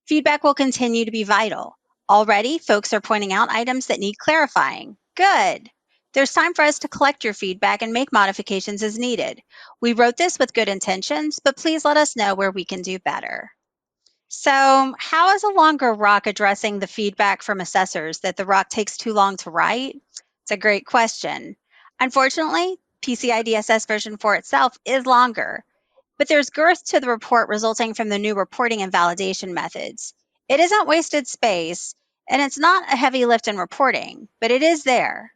[SPEAKER 7] Feedback will continue to be vital. Already, folks are pointing out items that need clarifying. Good. There's time for us to collect your feedback and make modifications as needed. We wrote this with good intentions, but please let us know where we can do better. So, how is a longer ROC addressing the feedback from assessors that the ROC takes too long to write? It's a great question. Unfortunately, PCI DSS version 4 itself is longer, but there's girth to the report resulting from the new reporting and validation methods. It isn't wasted space, and it's not a heavy lift in reporting, but it is there.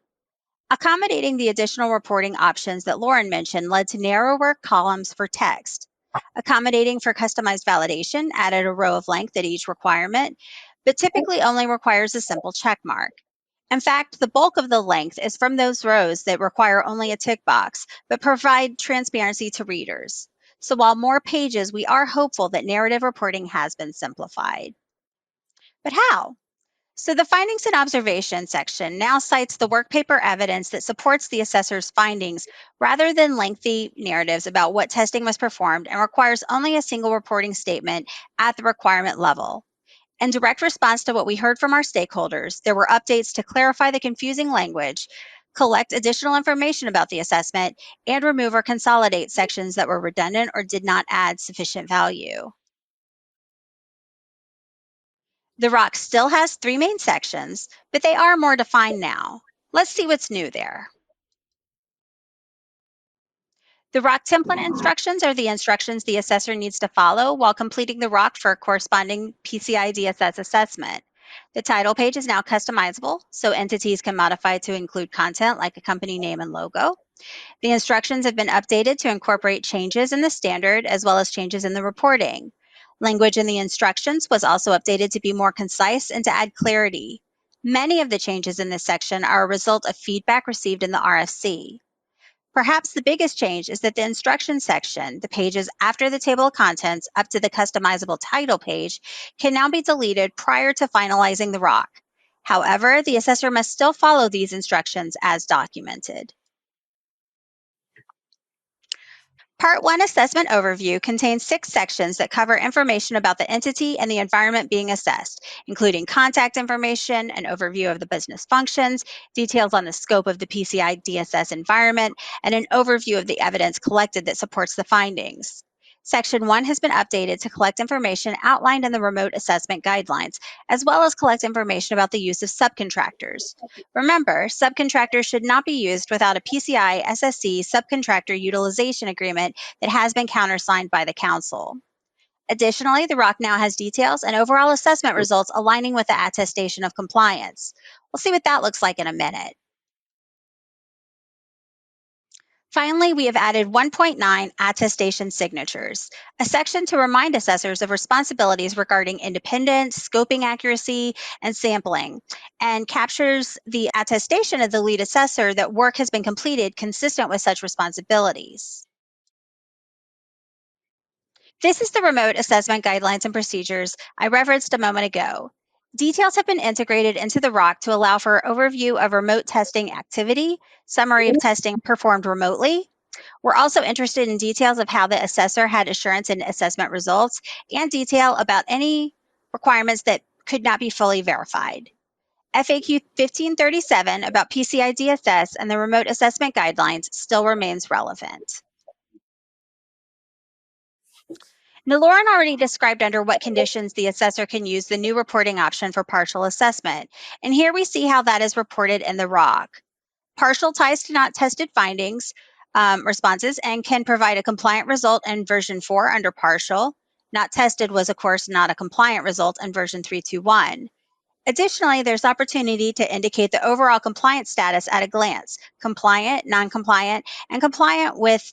[SPEAKER 7] Accommodating the additional reporting options that Lauren mentioned led to narrower columns for text. Accommodating for customized validation added a row of length at each requirement, but typically only requires a simple check mark. In fact, the bulk of the length is from those rows that require only a tick box, but provide transparency to readers. So while more pages, we are hopeful that narrative reporting has been simplified. But how? So the findings and observations section now cites the work paper evidence that supports the assessor's findings rather than lengthy narratives about what testing was performed, and requires only a single reporting statement at the requirement level. In direct response to what we heard from our stakeholders, there were updates to clarify the confusing language, collect additional information about the assessment, and remove or consolidate sections that were redundant or did not add sufficient value. The ROC still has 3 main sections, but they are more defined now. Let's see what's new there. The ROC template instructions are the instructions the assessor needs to follow while completing the ROC for a corresponding PCI DSS assessment. The title page is now customizable, so entities can modify to include content like a company name and logo. The instructions have been updated to incorporate changes in the standard as well as changes in the reporting. Language in the instructions was also updated to be more concise and to add clarity. Many of the changes in this section are a result of feedback received in the RFC. Perhaps the biggest change is that the instruction section, the pages after the table of contents up to the customizable title page, can now be deleted prior to finalizing the ROC. However, the assessor must still follow these instructions as documented. Part 1 Assessment Overview contains 6 sections that cover information about the entity and the environment being assessed, including contact information, an overview of the business functions, details on the scope of the PCI DSS environment, and an overview of the evidence collected that supports the findings. Section 1 has been updated to collect information outlined in the remote assessment guidelines, as well as collect information about the use of subcontractors. Remember, subcontractors should not be used without a PCI SSC subcontractor utilization agreement that has been countersigned by the Council. Additionally, the ROC now has details and overall assessment results aligning with the attestation of compliance. We'll see what that looks like in a minute. Finally, we have added 1.9 attestation signatures, a section to remind assessors of responsibilities regarding independence, scoping accuracy, and sampling, and captures the attestation of the lead assessor that work has been completed consistent with such responsibilities. This is the remote assessment guidelines and procedures I referenced a moment ago. Details have been integrated into the ROC to allow for overview of remote testing activity, summary of testing performed remotely. We're also interested in details of how the assessor had assurance in assessment results, and detail about any requirements that could not be fully verified. FAQ 1537 about PCI DSS and the remote assessment guidelines still remains relevant. Now, Lauren already described under what conditions the assessor can use the new reporting option for partial assessment. And here we see how that is reported in the ROC. Partial ties to not tested findings, responses, and can provide a compliant result in version 4 under partial. Not tested was, of course, not a compliant result in version 3.2.1. Additionally, there's opportunity to indicate the overall compliance status at a glance, compliant, non-compliant, and compliant with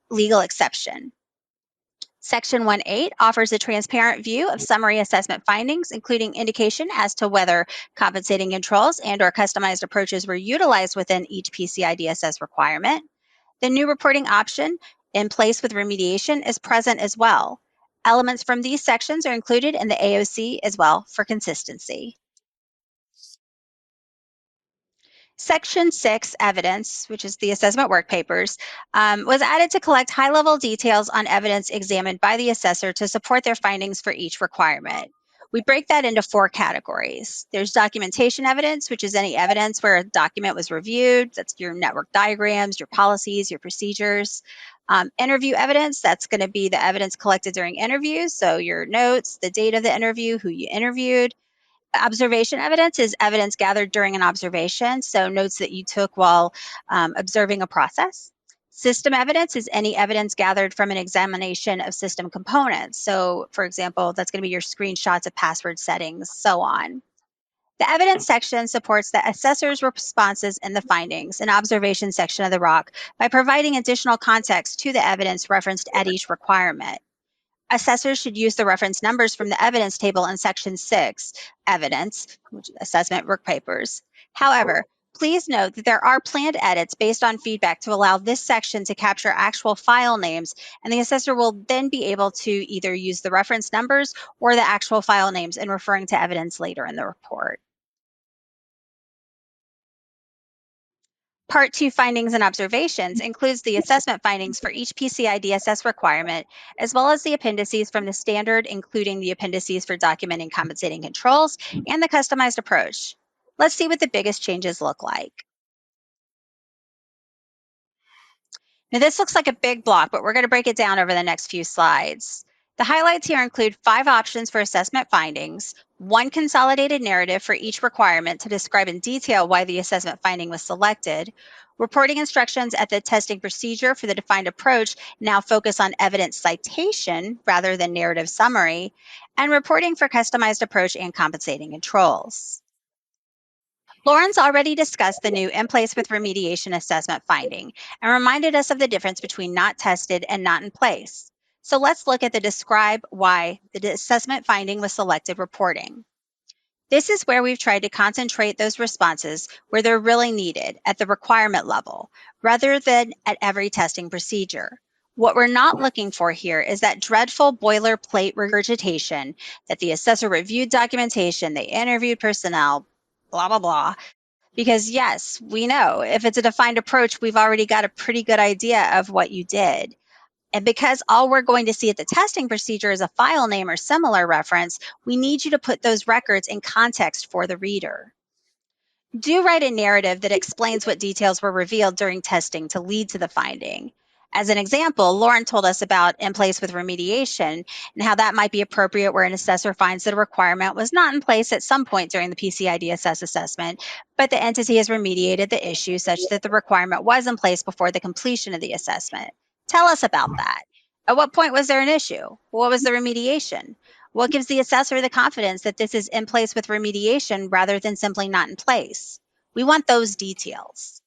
[SPEAKER 7] legal exception. Section 1.8 offers a transparent view of summary assessment findings, including indication as to whether compensating controls and/or customized approaches were utilized within each PCI DSS requirement. The new reporting option, in place with remediation, is present as well. Elements from these sections are included in the AOC as well for consistency. Section 6, evidence, which is the assessment work papers, was added to collect high-level details on evidence examined by the assessor to support their findings for each requirement. We break that into 4 categories. There's documentation evidence, which is any evidence where a document was reviewed. That's your network diagrams, your policies, your procedures. Interview evidence, that's going to be the evidence collected during interviews, so your notes, the date of the interview, who you interviewed. Observation evidence is evidence gathered during an observation, so notes that you took while observing a process. System evidence is any evidence gathered from an examination of system components. So, for example, that's going to be your screenshots of password settings, so on. The evidence section supports the assessor's responses and the findings and observation section of the ROC by providing additional context to the evidence referenced at each requirement. Assessors should use the reference numbers from the evidence table in Section 6, Evidence, which is assessment work papers. However, please note that there are planned edits based on feedback to allow this section to capture actual file names, and the assessor will then be able to either use the reference numbers or the actual file names in referring to evidence later in the report. Part 2 Findings and Observations includes the assessment findings for each PCI DSS requirement, as well as the appendices from the standard, including the appendices for documenting compensating controls and the customized approach. Let's see what the biggest changes look like. Now, this looks like a big block, but we're going to break it down over the next few slides. The highlights here include 5 options for assessment findings, 1 consolidated narrative for each requirement to describe in detail why the assessment finding was selected, reporting instructions at the testing procedure for the defined approach now focus on evidence citation rather than narrative summary, and reporting for customized approach and compensating controls. Lauren's already discussed the new in place with remediation assessment finding and reminded us of the difference between not tested and not in place. So let's look at the describe why the assessment finding was selected reporting. This is where we've tried to concentrate those responses where they're really needed at the requirement level, rather than at every testing procedure. What we're not looking for here is that dreadful boilerplate regurgitation that the assessor reviewed documentation, they interviewed personnel, blah, blah, blah. Because yes, we know if it's a defined approach, we've already got a pretty good idea of what you did. And because all we're going to see at the testing procedure is a file name or similar reference, we need you to put those records in context for the reader. Do write a narrative that explains what details were revealed during testing to lead to the finding. As an example, Lauren told us about in place with remediation and how that might be appropriate where an assessor finds that a requirement was not in place at some point during the PCI DSS assessment, but the entity has remediated the issue such that the requirement was in place before the completion of the assessment. Tell us about that. At what point was there an issue? What was the remediation? What gives the assessor the confidence that this is in place with remediation rather than simply not in place? We want those details.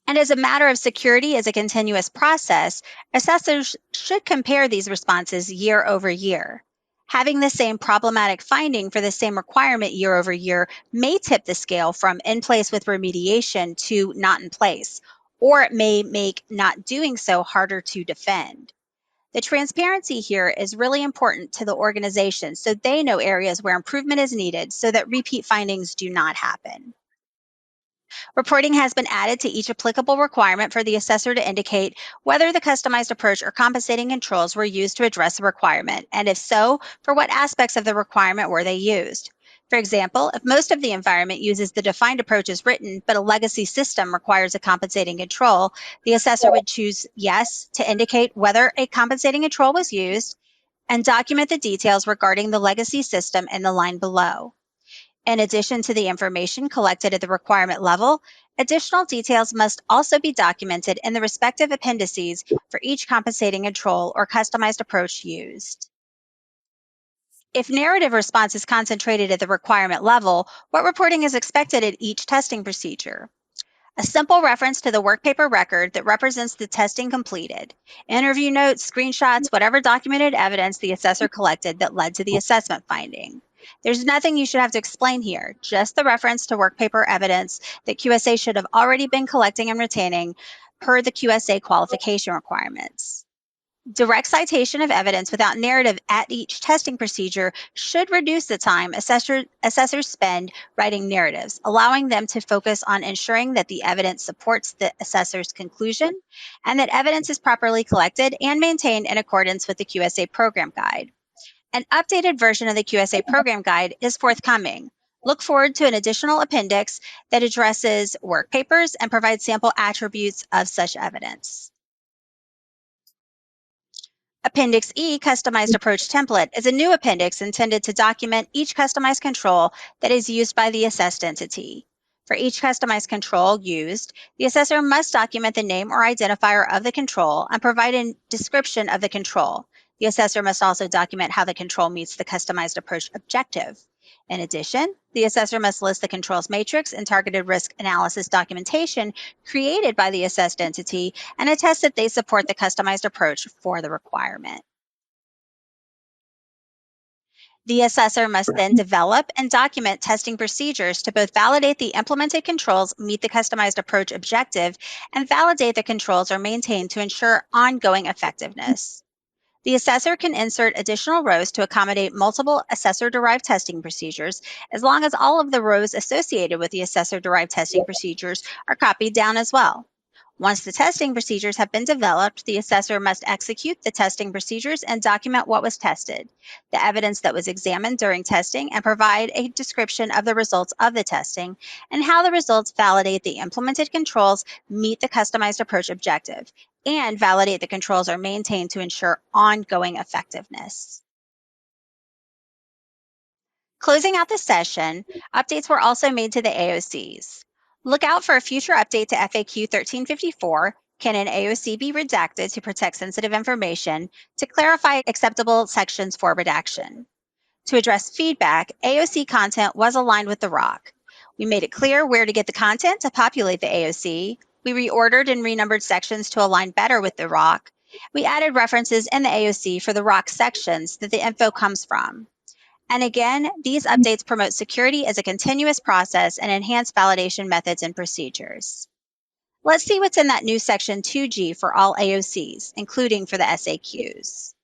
[SPEAKER 7] And as a matter of security as a continuous process, assessors should compare these responses year over year. Having the same problematic finding for the same requirement year over year may tip the scale from in place with remediation to not in place, or it may make not doing so harder to defend. The transparency here is really important to the organization so they know areas where improvement is needed so that repeat findings do not happen. Reporting has been added to each applicable requirement for the assessor to indicate whether the customized approach or compensating controls were used to address the requirement, and if so, for what aspects of the requirement were they used. For example, if most of the environment uses the defined approach as written, but a legacy system requires a compensating control, the assessor would choose yes to indicate whether a compensating control was used and document the details regarding the legacy system in the line below. In addition to the information collected at the requirement level, additional details must also be documented in the respective appendices for each compensating control or customized approach used. If narrative response is concentrated at the requirement level, what reporting is expected at each testing procedure? A simple reference to the work paper record that represents the testing completed, interview notes, screenshots, whatever documented evidence the assessor collected that led to the assessment finding. There's nothing you should have to explain here, just the reference to work paper evidence that QSA should have already been collecting and retaining per the QSA qualification requirements. Direct citation of evidence without narrative at each testing procedure should reduce the time assessors spend writing narratives, allowing them to focus on ensuring that the evidence supports the assessor's conclusion and that evidence is properly collected and maintained in accordance with the QSA program guide. An updated version of the QSA program guide is forthcoming. Look forward to an additional appendix that addresses work papers and provides sample attributes of such evidence. Appendix E, Customized Approach Template, is a new appendix intended to document each customized control that is used by the assessed entity. For each customized control used, the assessor must document the name or identifier of the control and provide a description of the control. The assessor must also document how the control meets the customized approach objective. In addition, the assessor must list the controls matrix and targeted risk analysis documentation created by the assessed entity and attest that they support the customized approach for the requirement. The assessor must then develop and document testing procedures to both validate the implemented controls meet the customized approach objective and validate the controls are maintained to ensure ongoing effectiveness. The assessor can insert additional rows to accommodate multiple assessor-derived testing procedures as long as all of the rows associated with the assessor-derived testing procedures are copied down as well. Once the testing procedures have been developed, the assessor must execute the testing procedures and document what was tested, the evidence that was examined during testing, and provide a description of the results of the testing and how the results validate the implemented controls meet the customized approach objective, and validate the controls are maintained to ensure ongoing effectiveness. Closing out the session, updates were also made to the AOCs. Look out for a future update to FAQ 1354, Can an AOC be redacted to protect sensitive information, to clarify acceptable sections for redaction. To address feedback, AOC content was aligned with the ROC. We made it clear where to get the content to populate the AOC. We reordered and renumbered sections to align better with the ROC. We added references in the AOC for the ROC sections that the info comes from. And again, these updates promote security as a continuous process and enhance validation methods and procedures. Let's see what's in that new section 2G for all AOCs, including for the SAQs.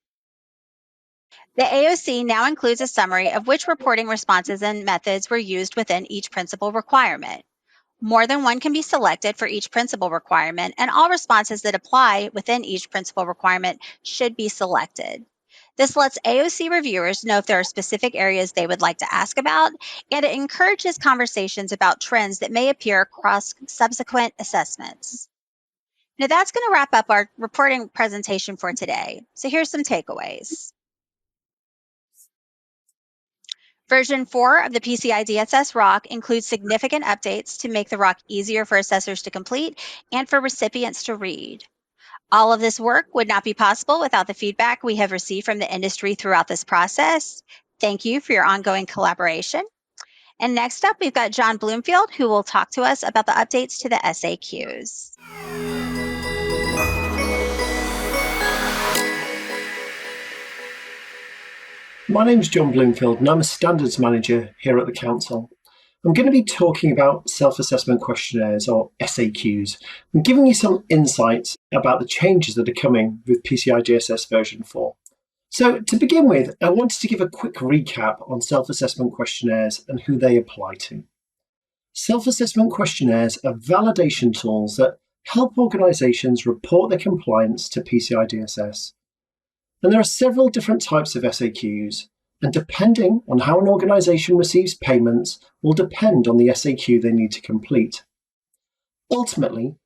[SPEAKER 7] The AOC now includes a summary of which reporting responses and methods were used within each principal requirement. More than one can be selected for each principal requirement, and all responses that apply within each principal requirement should be selected. This lets AOC reviewers know if there are specific areas they would like to ask about, and it encourages conversations about trends that may appear across subsequent assessments. Now that's going to wrap up our reporting presentation for today. So here's some takeaways. Version 4 of the PCI DSS ROC includes significant updates to make the ROC easier for assessors to complete and for recipients to read. All of this work would not be possible without the feedback we have received from the industry throughout this process. Thank you for your ongoing collaboration. And next up, we've got John Bloomfield, who will talk to us about the updates to the SAQs.
[SPEAKER 8] My name is John Bloomfield, and I'm a standards manager here at the Council. I'm going to be talking about self-assessment questionnaires, or SAQs, and giving you some insights about the changes that are coming with PCI DSS version 4. So to begin with, I wanted to give a quick recap on self-assessment questionnaires and who they apply to. Self-assessment questionnaires are validation tools that help organisations report their compliance to PCI DSS. And there are several different types of SAQs, and depending on how an organization receives payments will depend on the SAQ they need to complete. Ultimately,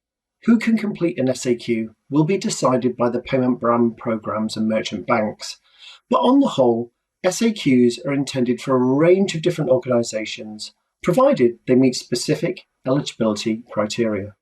[SPEAKER 8] who can complete an SAQ will be decided by the payment brand programs and merchant banks, but on the whole, SAQs are intended for a range of different organizations, provided they meet specific eligibility criteria.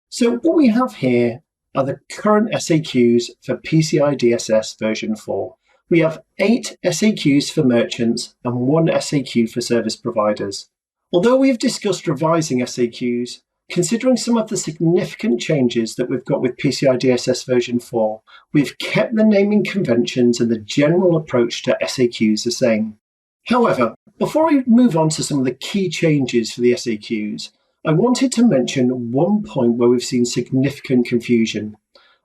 [SPEAKER 8] So what we have here are the current SAQs for PCI DSS version 4. We have 8 SAQs for merchants and 1 SAQ for service providers. Although we have discussed revising SAQs, considering some of the significant changes that we've got with PCI DSS version 4, we've kept the naming conventions and the general approach to SAQs the same. However, before I move on to some of the key changes for the SAQs, I wanted to mention one point where we've seen significant confusion,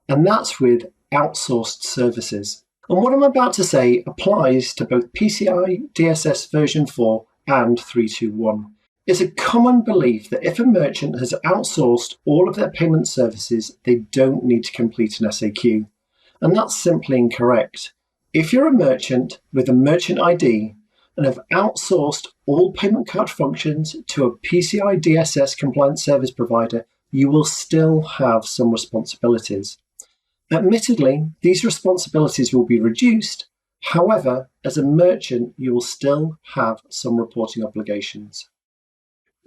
[SPEAKER 8] and that's with outsourced services. And what I'm about to say applies to both PCI DSS version 4 and 3.2.1. It's a common belief that if a merchant has outsourced all of their payment services, they don't need to complete an SAQ. And that's simply incorrect. If you're a merchant with a merchant ID and have outsourced all payment card functions to a PCI DSS compliant service provider, you will still have some responsibilities. Admittedly, these responsibilities will be reduced. However, as a merchant, you will still have some reporting obligations.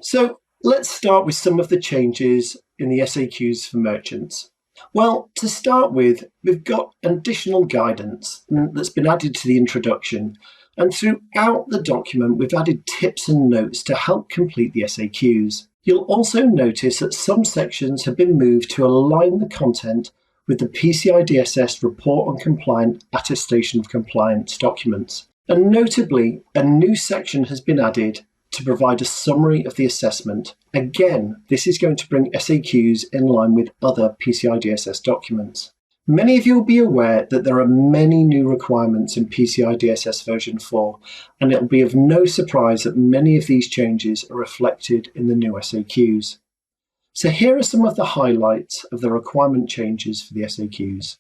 [SPEAKER 8] So let's start with some of the changes in the SAQs for merchants. Well, to start with, we've got additional guidance that's been added to the introduction, and throughout the document, we've added tips and notes to help complete the SAQs. You'll also notice that some sections have been moved to align the content with the PCI DSS Report on Compliant Attestation of Compliance documents. And notably, a new section has been added to provide a summary of the assessment. Again, this is going to bring SAQs in line with other PCI DSS documents. Many of you will be aware that there are many new requirements in PCI DSS version 4, and it will be of no surprise that many of these changes are reflected in the new SAQs. So here are some of the highlights of the requirement changes for the SAQs.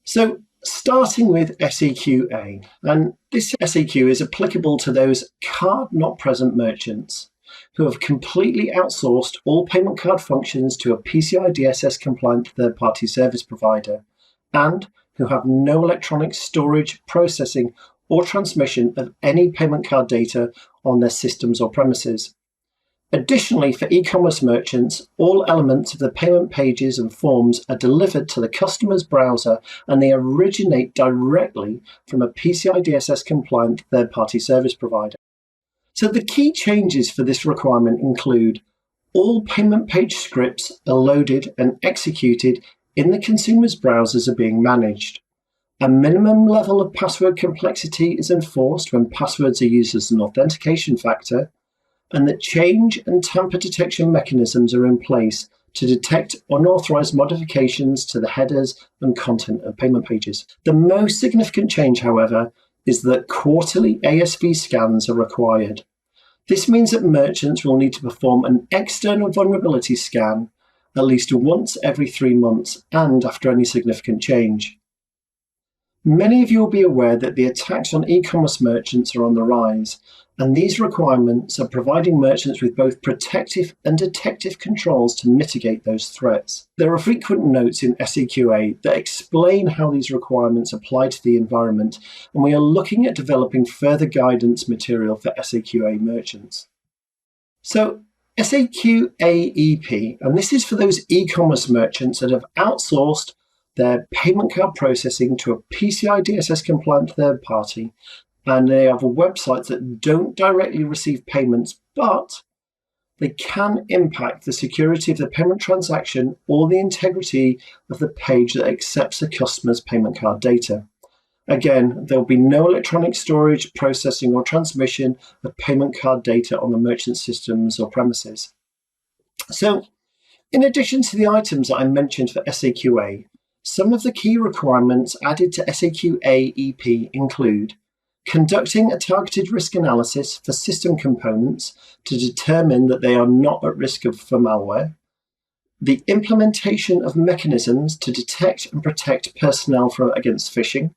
[SPEAKER 8] So starting with SAQ-A, and this SAQ is applicable to those card not present merchants who have completely outsourced all payment card functions to a PCI DSS compliant third-party service provider and who have no electronic storage, processing or transmission of any payment card data on their systems or premises. Additionally, for e-commerce merchants, all elements of the payment pages and forms are delivered to the customer's browser and they originate directly from a PCI DSS compliant third-party service provider. So the key changes for this requirement include all payment page scripts are loaded and executed in the consumer's browsers are being managed. A minimum level of password complexity is enforced when passwords are used as an authentication factor, and that change and tamper detection mechanisms are in place to detect unauthorized modifications to the headers and content of payment pages. The most significant change, however, is that quarterly ASV scans are required. This means that merchants will need to perform an external vulnerability scan at least once every 3 months and after any significant change. Many of you will be aware that the attacks on e-commerce merchants are on the rise, and these requirements are providing merchants with both protective and detective controls to mitigate those threats. There are frequent notes in SAQ-A that explain how these requirements apply to the environment, and we are looking at developing further guidance material for SAQ-A merchants. So SAQ-AEP, and this is for those e-commerce merchants that have outsourced their payment card processing to a PCI DSS compliant third party, and they have websites that don't directly receive payments, but they can impact the security of the payment transaction or the integrity of the page that accepts the customer's payment card data. Again, there will be no electronic storage, processing, or transmission of payment card data on the merchant systems or premises. So, in addition to the items that I mentioned for SAQ-A, some of the key requirements added to SAQ-AEP include conducting a targeted risk analysis for system components to determine that they are not at risk for malware, the implementation of mechanisms to detect and protect personnel against phishing,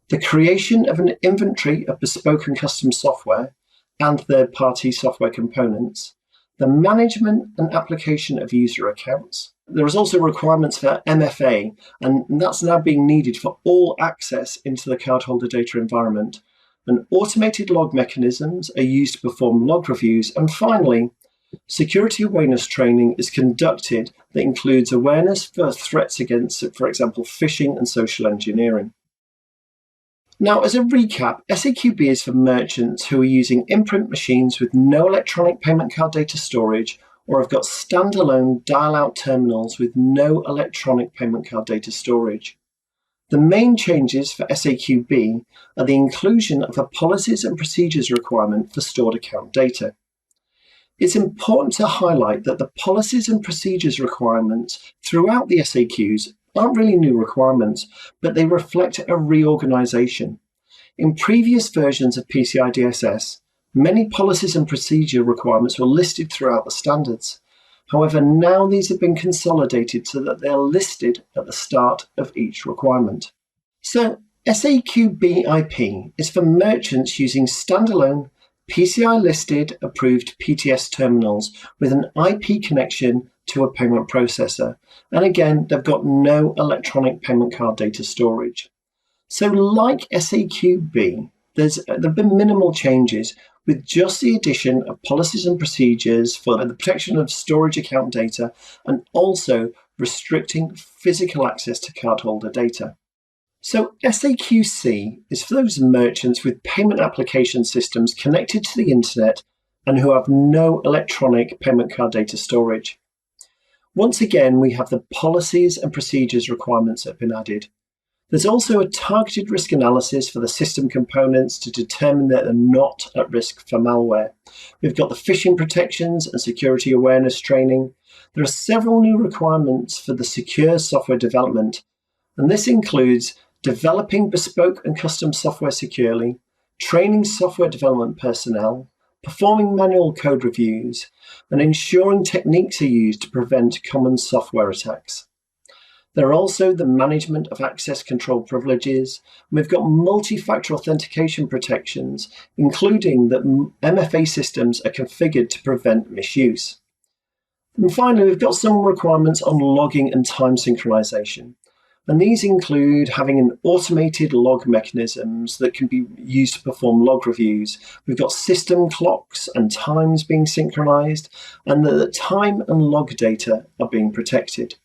[SPEAKER 8] the creation of an inventory of bespoke and custom software and third-party software components, the management and application of user accounts. There is also requirements for MFA, and that's now being needed for all access into the cardholder data environment. And automated log mechanisms are used to perform log reviews. And finally, security awareness training is conducted that includes awareness for threats against, for example, phishing and social engineering. Now, as a recap, SAQB is for merchants who are using imprint machines with no electronic payment card data storage or have got standalone dial-out terminals with no electronic payment card data storage. The main changes for SAQB are the inclusion of a policies and procedures requirement for stored account data. It's important to highlight that the policies and procedures requirements throughout the SAQs aren't really new requirements, but they reflect a reorganization. In previous versions of PCI DSS, many policies and procedure requirements were listed throughout the standards. However, now these have been consolidated so that they're listed at the start of each requirement. So SAQB IP is for merchants using standalone PCI listed approved PTS terminals with an IP connection to a payment processor. And again, they've got no electronic payment card data storage. So like SAQB, there have been minimal changes with just the addition of policies and procedures for the protection of storage account data and also restricting physical access to cardholder data. So SAQC is for those merchants with payment application systems connected to the internet and who have no electronic payment card data storage. Once again, we have the policies and procedures requirements that have been added. There's also a targeted risk analysis for the system components to determine that they're not at risk for malware. We've got the phishing protections and security awareness training. There are several new requirements for the secure software development, and this includes developing bespoke and custom software securely, training software development personnel, performing manual code reviews, and ensuring techniques are used to prevent common software attacks. There are also the management of access control privileges. We've got multi-factor authentication protections, including that MFA systems are configured to prevent misuse. And finally, we've got some requirements on logging and time synchronization. And these include having an automated log mechanisms that can be used to perform log reviews. We've got system clocks and times being synchronized, and that the time and log data are being protected.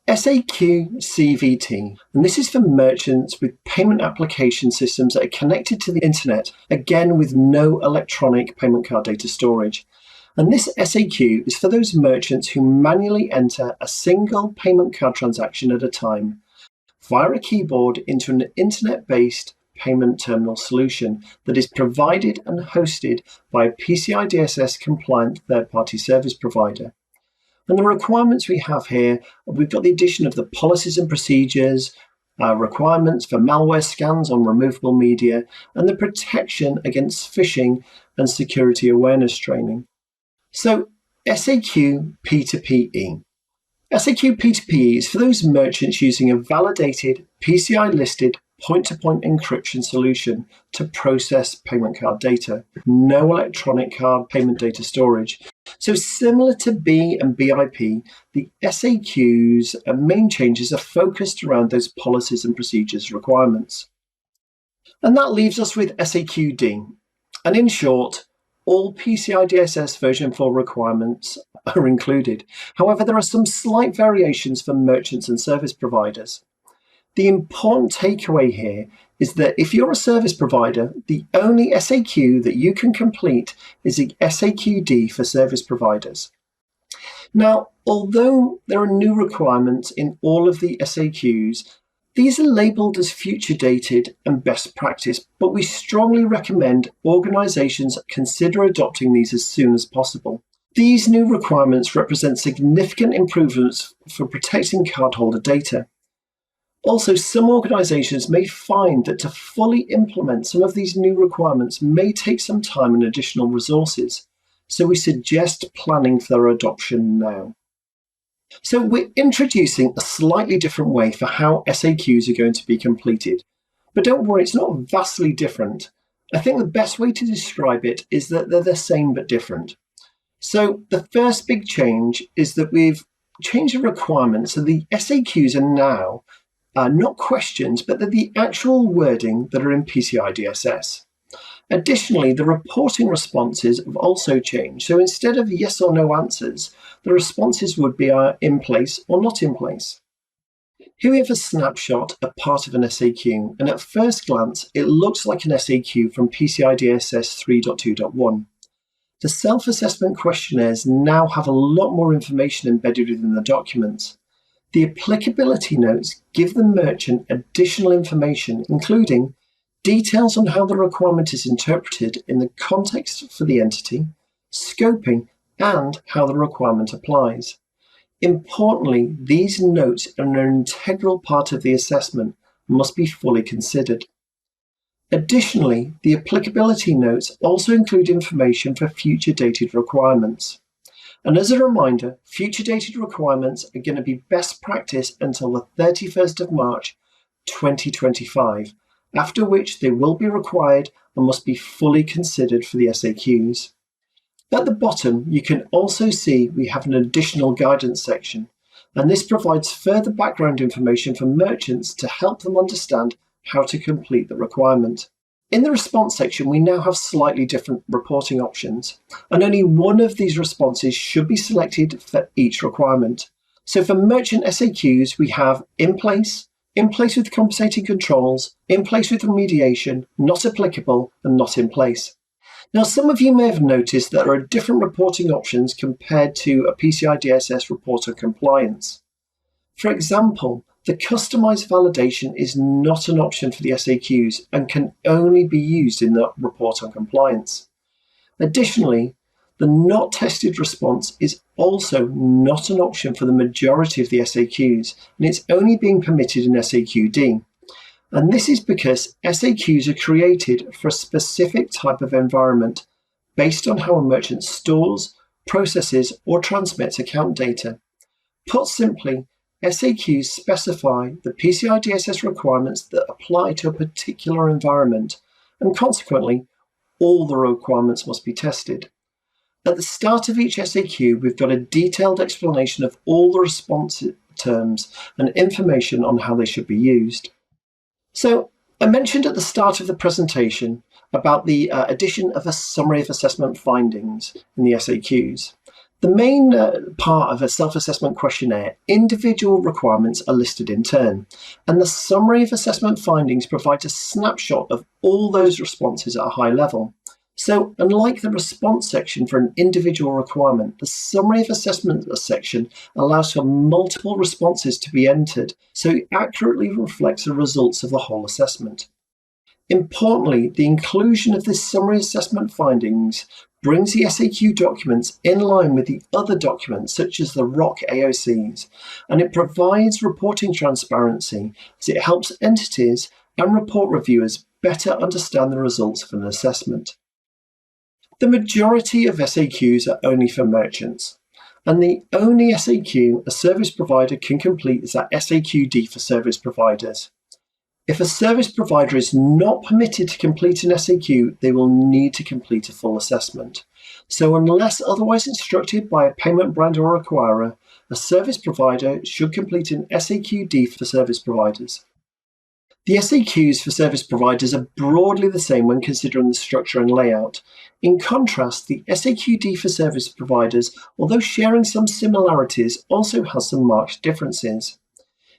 [SPEAKER 8] SAQ CVT, and this is for merchants with payment application systems that are connected to the internet, again with no electronic payment card data storage. And this SAQ is for those merchants who manually enter a single payment card transaction at a time via a keyboard into an internet-based payment terminal solution that is provided and hosted by a PCI DSS compliant third-party service provider. And the requirements we have here, we've got the addition of the policies and procedures, requirements for malware scans on removable media, and the protection against phishing and security awareness training. So SAQ P2PE. SAQ P2PE is for those merchants using a validated PCI-listed point-to-point encryption solution to process payment card data, no electronic card payment data storage. So similar to B and BIP, the SAQ's main changes are focused around those policies and procedures requirements. And that leaves us with SAQD. And in short, all PCI DSS version 4 requirements are included. However, there are some slight variations for merchants and service providers. The important takeaway here is that if you're a service provider, the only SAQ that you can complete is the SAQD for service providers. Now, although there are new requirements in all of the SAQs, these are labeled as future dated and best practice, but we strongly recommend organizations consider adopting these as soon as possible. These new requirements represent significant improvements for protecting cardholder data. Also, some organizations may find that to fully implement some of these new requirements may take some time and additional resources, so we suggest planning for their adoption now. So we're introducing a slightly different way for how SAQs are going to be completed. But don't worry, it's not vastly different. I think the best way to describe it is that they're the same but different. So the first big change is that we've changed the requirements. So the SAQs are now not questions, but they're the actual wording that are in PCI DSS. Additionally, the reporting responses have also changed. So instead of yes or no answers, the responses would be in place or not in place. Here we have a snapshot of part of an SAQ, and at first glance, it looks like an SAQ from PCI DSS 3.2.1. The self-assessment questionnaires now have a lot more information embedded within the documents. The applicability notes give the merchant additional information, including details on how the requirement is interpreted in the context for the entity, scoping, and how the requirement applies. Importantly, these notes are an integral part of the assessment and must be fully considered. Additionally, the applicability notes also include information for future dated requirements. And as a reminder, future dated requirements are going to be best practice until the 31st of March 2025, after which they will be required and must be fully considered for the SAQs. At the bottom, you can also see we have an additional guidance section, and this provides further background information for merchants to help them understand how to complete the requirement. In the response section, we now have slightly different reporting options, and only one of these responses should be selected for each requirement. So for merchant SAQs, we have in place with compensating controls, in place with remediation, not applicable, and not in place. Now, some of you may have noticed that there are different reporting options compared to a PCI DSS report on compliance. For example, the customized validation is not an option for the SAQs and can only be used in the report on compliance. Additionally, the not tested response is also not an option for the majority of the SAQs, and it's only being permitted in SAQD. And this is because SAQs are created for a specific type of environment based on how a merchant stores, processes, or transmits account data. Put simply, SAQs specify the PCI DSS requirements that apply to a particular environment, and consequently, all the requirements must be tested. At the start of each SAQ, we've got a detailed explanation of all the response terms and information on how they should be used. So I mentioned at the start of the presentation about the addition of a summary of assessment findings in the SAQs. The main part of a self-assessment questionnaire, individual requirements are listed in turn, and the summary of assessment findings provides a snapshot of all those responses at a high level. So unlike the response section for an individual requirement, the summary of assessment section allows for multiple responses to be entered, so it accurately reflects the results of the whole assessment. Importantly, the inclusion of this summary assessment findings brings the SAQ documents in line with the other documents, such as the ROC AOCs, and it provides reporting transparency as it helps entities and report reviewers better understand the results of an assessment. The majority of SAQs are only for merchants, and the only SAQ a service provider can complete is that SAQD for service providers. If a service provider is not permitted to complete an SAQ, they will need to complete a full assessment. So unless otherwise instructed by a payment brand or acquirer, a service provider should complete an SAQD for service providers. The SAQs for service providers are broadly the same when considering the structure and layout. In contrast, the SAQD for service providers, although sharing some similarities, also has some marked differences.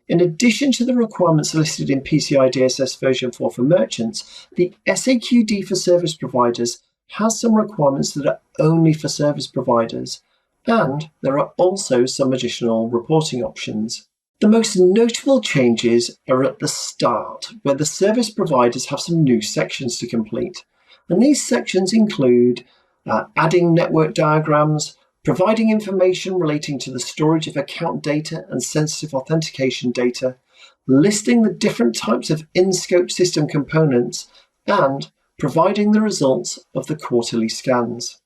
[SPEAKER 8] In addition to the requirements listed in PCI DSS version 4 for merchants, the SAQD for service providers has some requirements that are only for service providers, and there are also some additional reporting options. The most notable changes are at the start, where the service providers have some new sections to complete. And these sections include adding network diagrams, providing information relating to the storage of account data and sensitive authentication data, listing the different types of in-scope system components, and providing the results of the quarterly scans.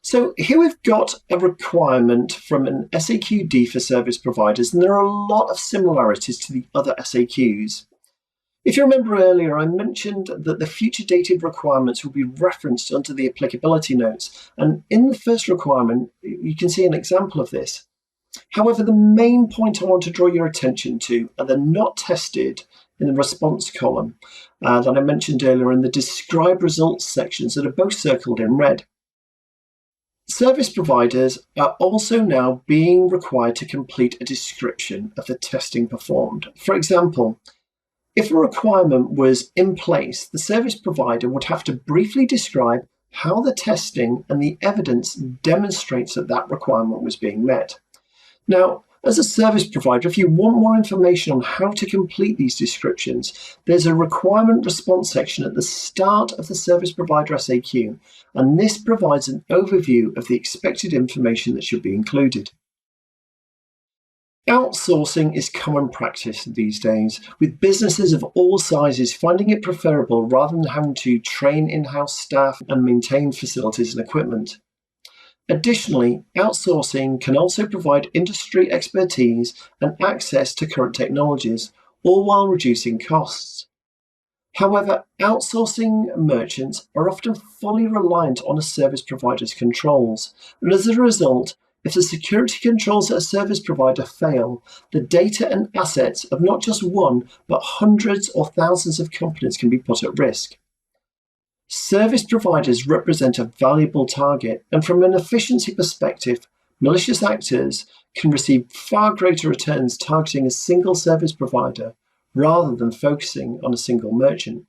[SPEAKER 8] So here we've got a requirement from an SAQD for service providers, and there are a lot of similarities to the other SAQs. If you remember earlier, I mentioned that the future dated requirements will be referenced under the applicability notes. And in the first requirement, you can see an example of this. However, the main point I want to draw your attention to are the not tested in the response column that I mentioned earlier in the describe results sections that are both circled in red. Service providers are also now being required to complete a description of the testing performed. For example, if a requirement was in place, the service provider would have to briefly describe how the testing and the evidence demonstrates that that requirement was being met. Now, as a service provider, if you want more information on how to complete these descriptions, there's a requirement response section at the start of the service provider SAQ, and this provides an overview of the expected information that should be included. Outsourcing is common practice these days, with businesses of all sizes finding it preferable rather than having to train in-house staff and maintain facilities and equipment. Additionally, outsourcing can also provide industry expertise and access to current technologies, all while reducing costs. However, outsourcing merchants are often fully reliant on a service provider's controls, and as a result, if the security controls at a service provider fail, the data and assets of not just one, but hundreds or thousands of companies can be put at risk. Service providers represent a valuable target, and from an efficiency perspective, malicious actors can receive far greater returns targeting a single service provider rather than focusing on a single merchant.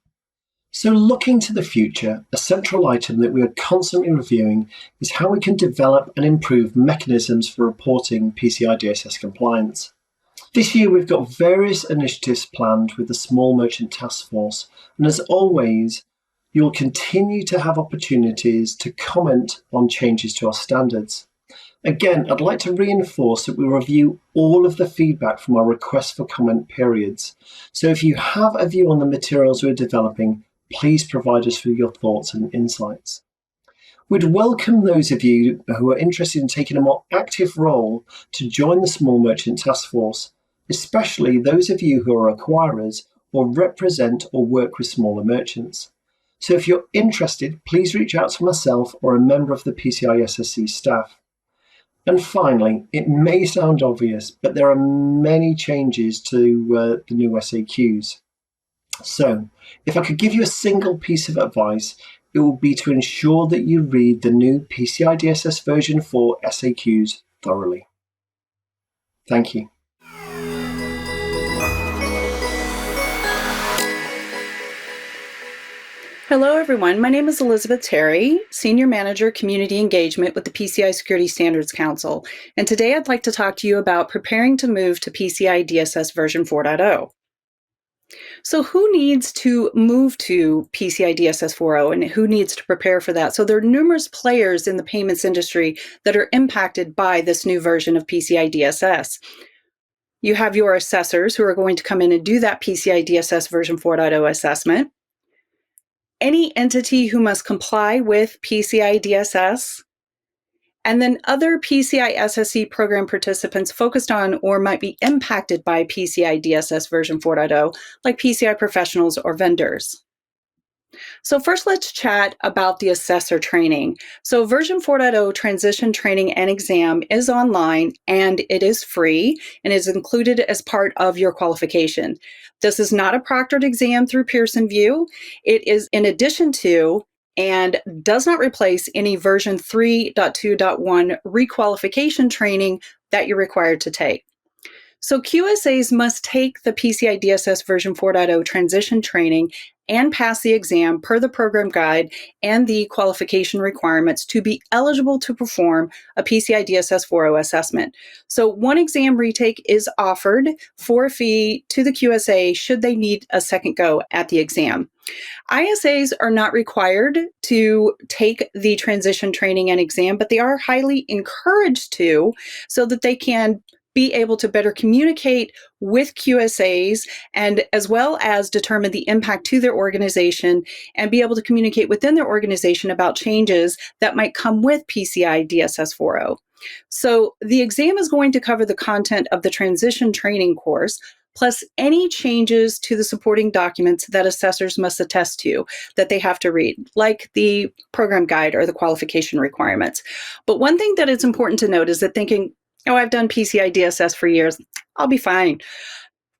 [SPEAKER 8] So looking to the future, a central item that we are constantly reviewing is how we can develop and improve mechanisms for reporting PCI DSS compliance. This year we've got various initiatives planned with the Small Merchant Task Force, and as always, you'll continue to have opportunities to comment on changes to our standards. Again, I'd like to reinforce that we review all of the feedback from our request for comment periods. So if you have a view on the materials we're developing, please provide us with your thoughts and insights. We'd welcome those of you who are interested in taking a more active role to join the Small Merchant Task Force, especially those of you who are acquirers or represent or work with smaller merchants. So if you're interested, please reach out to myself or a member of the PCI SSC staff. And finally, it may sound obvious, but there are many changes to the new SAQs. So, if I could give you a single piece of advice, it will be to ensure that you read the new PCI DSS version 4 SAQs thoroughly. Thank you.
[SPEAKER 9] Hello, everyone. My name is Elizabeth Terry, Senior Manager, Community Engagement with the PCI Security Standards Council. And today I'd like to talk to you about preparing to move to PCI DSS version 4.0. So who needs to move to PCI DSS 4.0 and who needs to prepare for that? So there are numerous players in the payments industry that are impacted by this new version of PCI DSS. You have your assessors who are going to come in and do that PCI DSS version 4.0 assessment. Any entity who must comply with PCI DSS, and then other PCI SSE program participants focused on or might be impacted by PCI DSS version 4.0, like PCI professionals or vendors. So first, let's chat about the assessor training. So version 4.0 transition training and exam is online and it is free and is included as part of your qualification. This is not a proctored exam through Pearson VUE. It is in addition to and does not replace any version 3.2.1 requalification training that you're required to take. So QSAs must take the PCI DSS version 4.0 transition training and pass the exam per the program guide and the qualification requirements to be eligible to perform a PCI DSS 4.0 assessment. So one exam retake is offered for a fee to the QSA should they need a second go at the exam. ISAs are not required to take the transition training and exam, but they are highly encouraged to so that they can be able to better communicate with QSAs and as well as determine the impact to their organization and be able to communicate within their organization about changes that might come with PCI DSS 4.0. So the exam is going to cover the content of the transition training course, plus any changes to the supporting documents that assessors must attest to that they have to read, like the program guide or the qualification requirements. But one thing that it's important to note is that thinking, oh, I've done PCI DSS for years, I'll be fine.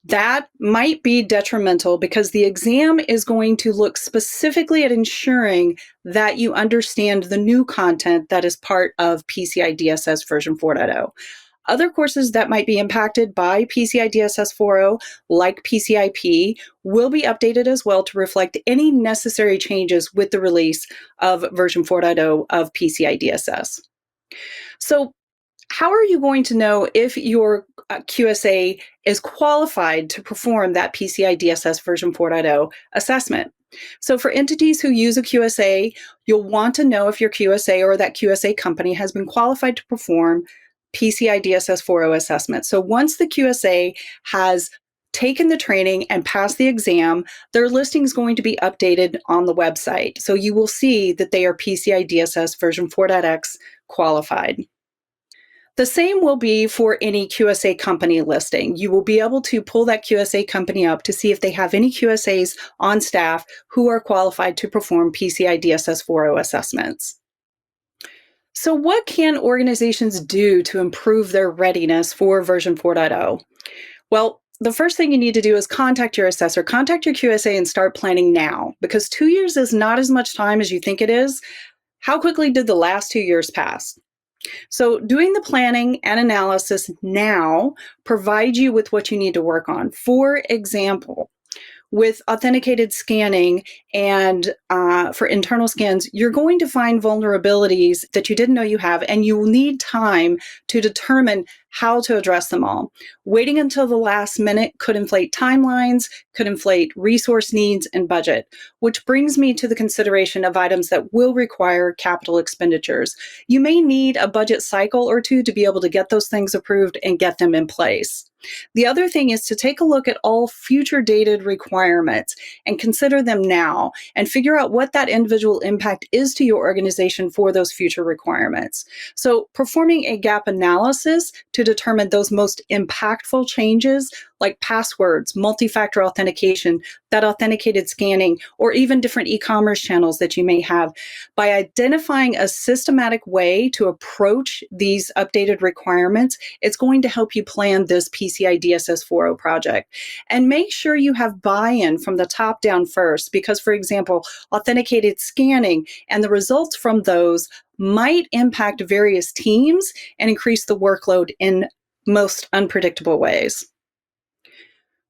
[SPEAKER 9] That might be detrimental because the exam is going to look specifically at ensuring that you understand the new content that is part of PCI DSS version 4.0. Other courses that might be impacted by PCI DSS 4.0, like PCIP, will be updated as well to reflect any necessary changes with the release of version 4.0 of PCI DSS. So, how are you going to know if your QSA is qualified to perform that PCI DSS version 4.0 assessment? So for entities who use a QSA, you'll want to know if your QSA or that QSA company has been qualified to perform PCI DSS 4.0 assessment. So once the QSA has taken the training and passed the exam, their listing is going to be updated on the website. So you will see that they are PCI DSS version 4.x qualified. The same will be for any QSA company listing. You will be able to pull that QSA company up to see if they have any QSAs on staff who are qualified to perform PCI DSS 4.0 assessments. So what can organizations do to improve their readiness for version 4.0? Well, the first thing you need to do is contact your assessor, contact your QSA and start planning now, because 2 years is not as much time as you think it is. How quickly did the last 2 years pass? So doing the planning and analysis now provides you with what you need to work on. For example, with authenticated scanning and for internal scans, you're going to find vulnerabilities that you didn't know you have, and you will need time to determine how to address them all. Waiting until the last minute could inflate timelines, could inflate resource needs and budget, which brings me to the consideration of items that will require capital expenditures. You may need a budget cycle or two to be able to get those things approved and get them in place. The other thing is to take a look at all future dated requirements and consider them now and figure out what that individual impact is to your organization for those future requirements. So performing a gap analysis to determine those most impactful changes like passwords, multi-factor authentication, that authenticated scanning, or even different e-commerce channels that you may have. By identifying a systematic way to approach these updated requirements, it's going to help you plan this PCI DSS 4.0 project. And make sure you have buy-in from the top down first, because, for example, authenticated scanning and the results from those might impact various teams and increase the workload in most unpredictable ways.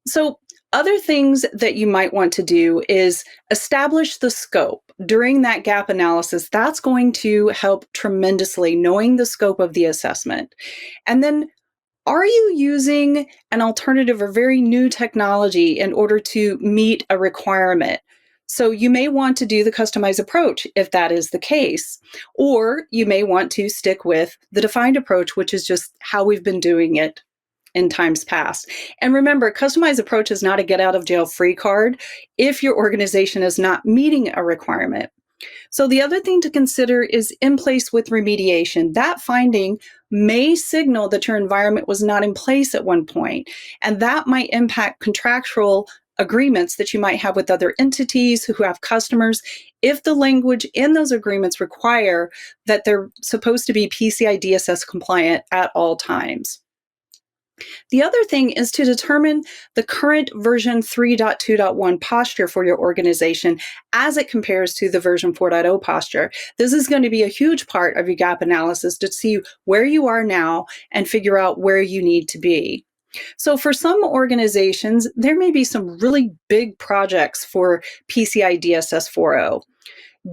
[SPEAKER 9] So other things that you might want to do is establish the scope. During that gap analysis, that's going to help tremendously, knowing the scope of the assessment. And then, are you using an alternative or very new technology in order to meet a requirement? So you may want to do the customized approach if that is the case, or you may want to stick with the defined approach, which is just how we've been doing it in times past. And remember, customized approach is not a get out of jail free card if your organization is not meeting a requirement. So the other thing to consider is in place with remediation. That finding may signal that your environment was not in place at one point, and that might impact contractual agreements that you might have with other entities who have customers if the language in those agreements require that they're supposed to be PCI DSS compliant at all times. The other thing is to determine the current version 3.2.1 posture for your organization as it compares to the version 4.0 posture. This is going to be a huge part of your gap analysis to see where you are now and figure out where you need to be. So for some organizations, there may be some really big projects for PCI DSS 4.0.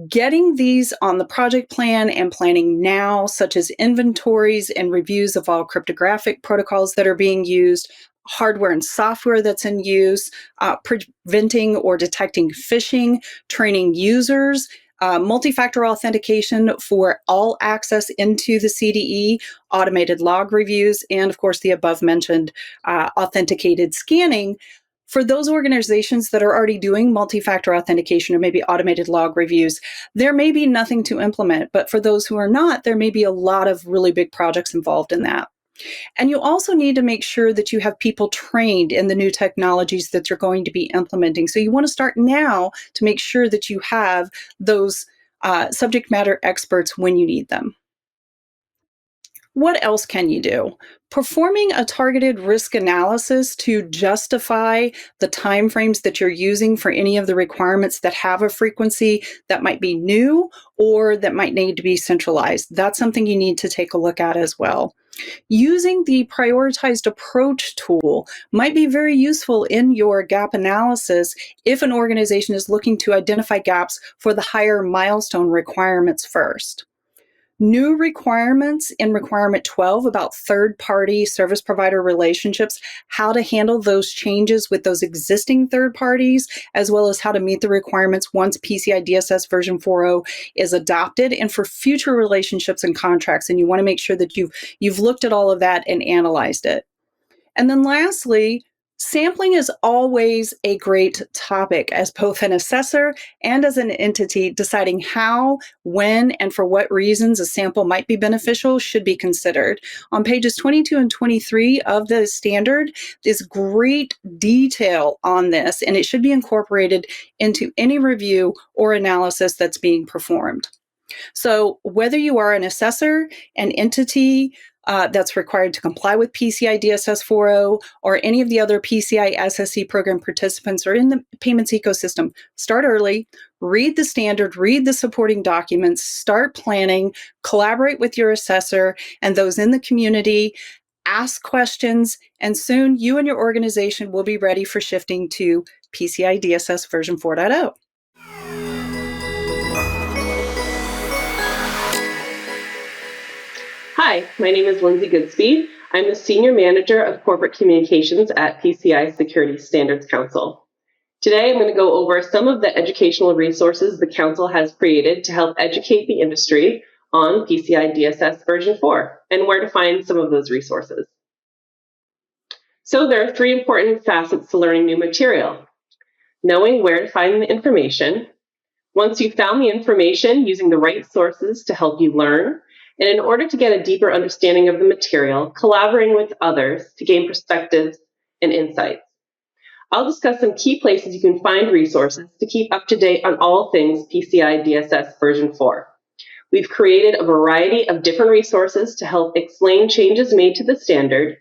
[SPEAKER 9] Getting these on the project plan and planning now, such as inventories and reviews of all cryptographic protocols that are being used, hardware and software that's in use, preventing or detecting phishing, training users, multi-factor authentication for all access into the CDE, automated log reviews, and of course the above mentioned authenticated scanning. For those organizations that are already doing multi-factor authentication or maybe automated log reviews, there may be nothing to implement. But for those who are not, there may be a lot of really big projects involved in that. And you also need to make sure that you have people trained in the new technologies that you're going to be implementing. So you want to start now to make sure that you have those subject matter experts when you need them. What else can you do? Performing a targeted risk analysis to justify the timeframes that you're using for any of the requirements that have a frequency that might be new or that might need to be centralized. That's something you need to take a look at as well. Using the prioritized approach tool might be very useful in your gap analysis if an organization is looking to identify gaps for the higher milestone requirements first. New requirements in requirement 12 about third-party service provider relationships, how to handle those changes with those existing third parties, as well as how to meet the requirements once PCI DSS version 4.0 is adopted, and for future relationships and contracts. And you want to make sure that you've looked at all of that and analyzed it. And then lastly, sampling is always a great topic as both an assessor and as an entity. Deciding how, when, and for what reasons a sample might be beneficial should be considered. On pages 22 and 23 of the standard is great detail on this, and it should be incorporated into any review or analysis that's being performed. So whether you are an assessor, an entity that's required to comply with PCI DSS 4.0, or any of the other PCI SSE program participants or in the payments ecosystem, start early, read the standard, read the supporting documents, start planning, collaborate with your assessor and those in the community, ask questions, and soon you and your organization will be ready for shifting to PCI DSS version 4.0.
[SPEAKER 10] Hi, my name is Lindsay Goodspeed. I'm the Senior Manager of Corporate Communications at PCI Security Standards Council. Today, I'm going to go over some of the educational resources the Council has created to help educate the industry on PCI DSS version 4 and where to find some of those resources. So there are three important facets to learning new material: knowing where to find the information. Once you've found the information, using the right sources to help you learn. And in order to get a deeper understanding of the material, collaborating with others to gain perspectives and insights. I'll discuss some key places you can find resources to keep up to date on all things PCI DSS version 4. We've created a variety of different resources to help explain changes made to the standard,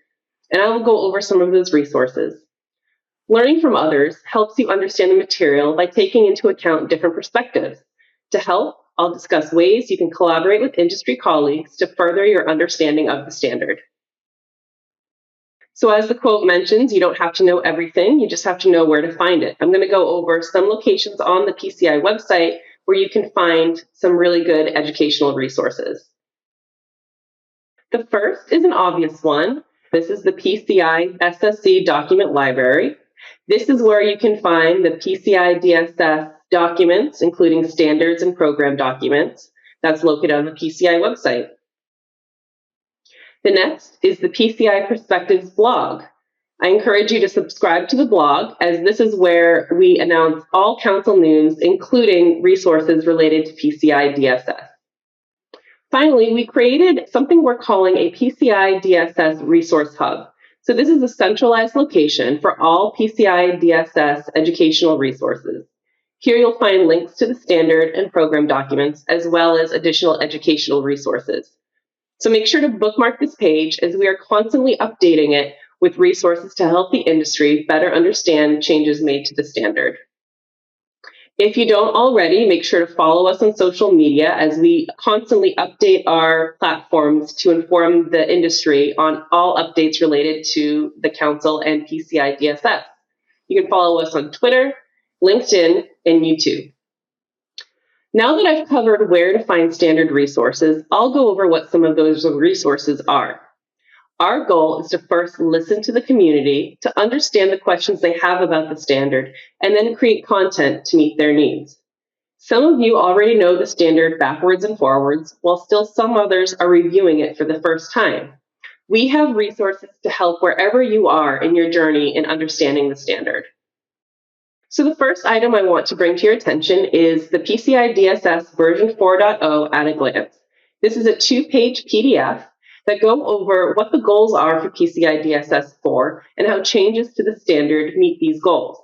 [SPEAKER 10] and I will go over some of those resources. Learning from others helps you understand the material by taking into account different perspectives. To help, I'll discuss ways you can collaborate with industry colleagues to further your understanding of the standard. So as the quote mentions, you don't have to know everything, you just have to know where to find it. I'm going to go over some locations on the PCI website where you can find some really good educational resources. The first is an obvious one. This is the PCI SSE document library. This is where you can find the PCI DSS documents, including standards and program documents. That's located on the PCI website. The next is the PCI Perspectives blog. I encourage you to subscribe to the blog, as this is where we announce all council news, including resources related to PCI DSS. Finally, we created something we're calling a PCI DSS resource hub. So this is a centralized location for all PCI DSS educational resources. Here you'll find links to the standard and program documents, as well as additional educational resources. So make sure to bookmark this page, as we are constantly updating it with resources to help the industry better understand changes made to the standard. If you don't already, make sure to follow us on social media, as we constantly update our platforms to inform the industry on all updates related to the Council and PCI DSS. You can follow us on Twitter, LinkedIn, and YouTube. Now that I've covered where to find standard resources, I'll go over what some of those resources are. Our goal is to first listen to the community to understand the questions they have about the standard, and then create content to meet their needs. Some of you already know the standard backwards and forwards, while still some others are reviewing it for the first time. We have resources to help wherever you are in your journey in understanding the standard. So the first item I want to bring to your attention is the PCI DSS version 4.0 at a glance. This is a 2-page PDF that go over what the goals are for PCI DSS 4 and how changes to the standard meet these goals.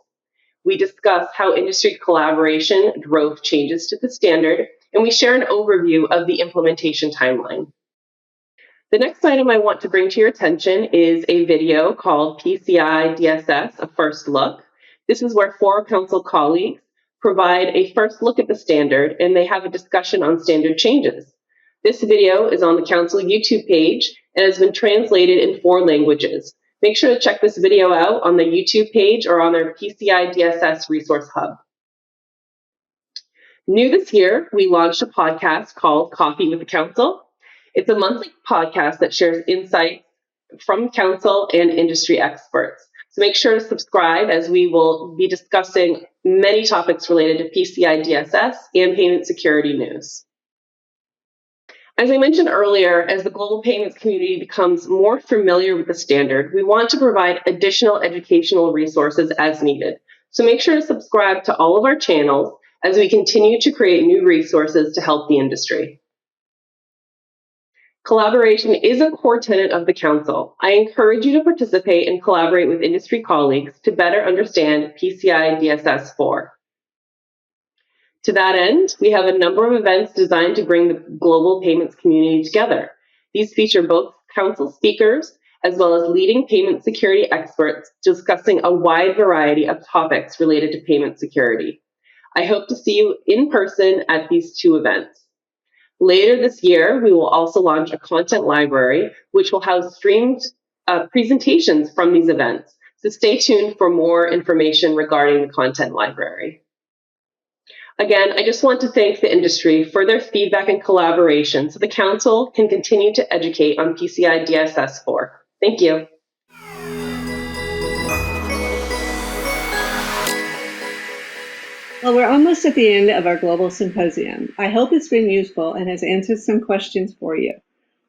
[SPEAKER 10] We discuss how industry collaboration drove changes to the standard, and we share an overview of the implementation timeline. The next item I want to bring to your attention is a video called PCI DSS, A First Look. This is where 4 council colleagues provide a first look at the standard, and they have a discussion on standard changes. This video is on the council YouTube page and has been translated in 4 languages. Make sure to check this video out on the YouTube page or on our PCI DSS resource hub. New this year, we launched a podcast called Coffee with the Council. It's a monthly podcast that shares insights from council and industry experts. So make sure to subscribe, as we will be discussing many topics related to PCI DSS and payment security news. As I mentioned earlier, as the global payments community becomes more familiar with the standard, we want to provide additional educational resources as needed. So make sure to subscribe to all of our channels as we continue to create new resources to help the industry. Collaboration is a core tenet of the Council. I encourage you to participate and collaborate with industry colleagues to better understand PCI DSS 4. To that end, we have a number of events designed to bring the global payments community together. These feature both Council speakers as well as leading payment security experts discussing a wide variety of topics related to payment security. I hope to see you in person at these 2 events. Later this year, we will also launch a content library, which will house streamed presentations from these events. So stay tuned for more information regarding the content library. Again, I just want to thank the industry for their feedback and collaboration so the Council can continue to educate on PCI DSS 4. Thank you.
[SPEAKER 2] Well, we're almost at the end of our global symposium. I hope it's been useful and has answered some questions for you.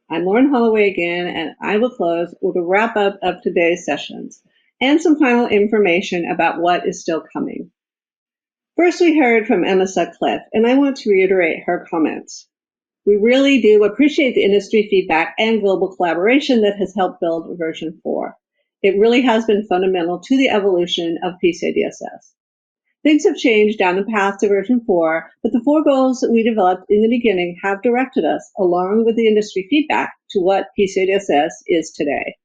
[SPEAKER 2] I'm Lauren Holloway again, and I will close with a wrap up of today's sessions and some final information about what is still coming. First, we heard from Emma Sutcliffe, and I want to reiterate her comments. We really do appreciate the industry feedback and global collaboration that has helped build version 4. It really has been fundamental to the evolution of PCI DSS. Things have changed down the path to version 4, but the 4 goals that we developed in the beginning have directed us, along with the industry feedback, to what PCI DSS is today.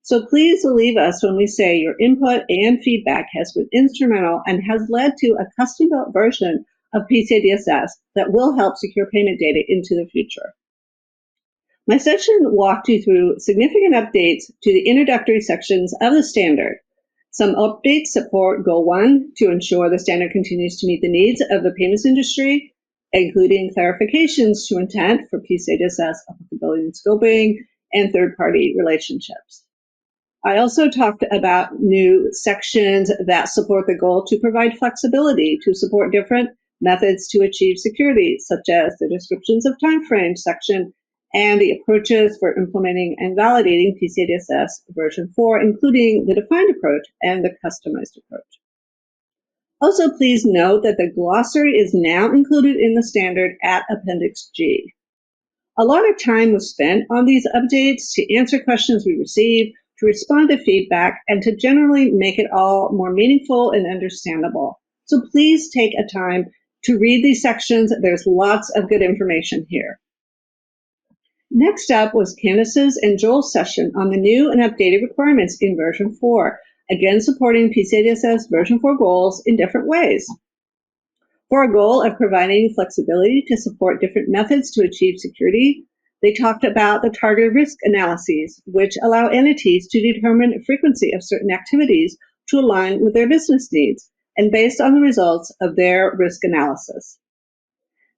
[SPEAKER 2] So please believe us when we say your input and feedback has been instrumental and has led to a custom-built version of PCI DSS that will help secure payment data into the future. My session walked you through significant updates to the introductory sections of the standard. Some updates support Goal 1 to ensure the standard continues to meet the needs of the payments industry, including clarifications to intent for PCI DSS applicability and scoping, and third-party relationships. I also talked about new sections that support the goal to provide flexibility to support different methods to achieve security, such as the descriptions of timeframes section and the approaches for implementing and validating PCI DSS version 4, including the defined approach and the customized approach. Also, please note that the glossary is now included in the standard at Appendix G. A lot of time was spent on these updates to answer questions we received, to respond to feedback, and to generally make it all more meaningful and understandable. So please take a time to read these sections. There's lots of good information here. Next up was Candace's and Joel's session on the new and updated requirements in version 4, again supporting PCI DSS version 4 goals in different ways. For a goal of providing flexibility to support different methods to achieve security, they talked about the targeted risk analyses, which allow entities to determine the frequency of certain activities to align with their business needs and based on the results of their risk analysis.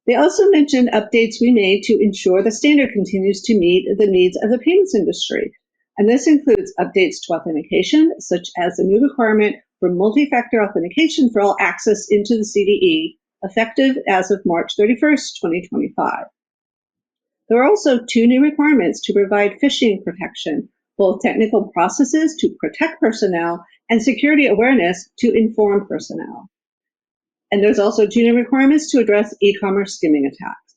[SPEAKER 2] They also mentioned updates we made to ensure the standard continues to meet the needs of the payments industry. And this includes updates to authentication, such as the new requirement for multi-factor authentication for all access into the CDE, effective as of March 31st, 2025. There are also 2 new requirements to provide phishing protection, both technical processes to protect personnel and security awareness to inform personnel. And there's also 2 new requirements to address e-commerce skimming attacks.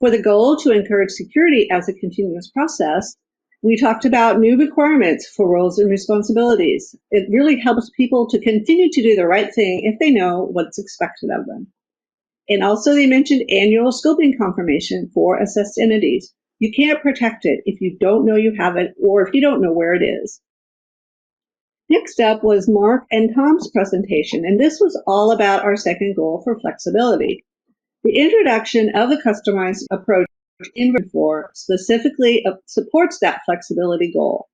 [SPEAKER 2] For the goal to encourage security as a continuous process, we talked about new requirements for roles and responsibilities. It really helps people to continue to do the right thing if they know what's expected of them. And also they mentioned annual scoping confirmation for assessed entities. You can't protect it if you don't know you have it or if you don't know where it is. Next up was Mark and Tom's presentation, and this was all about our second goal for flexibility. The introduction of the customized approach in version 4 specifically supports that flexibility goal.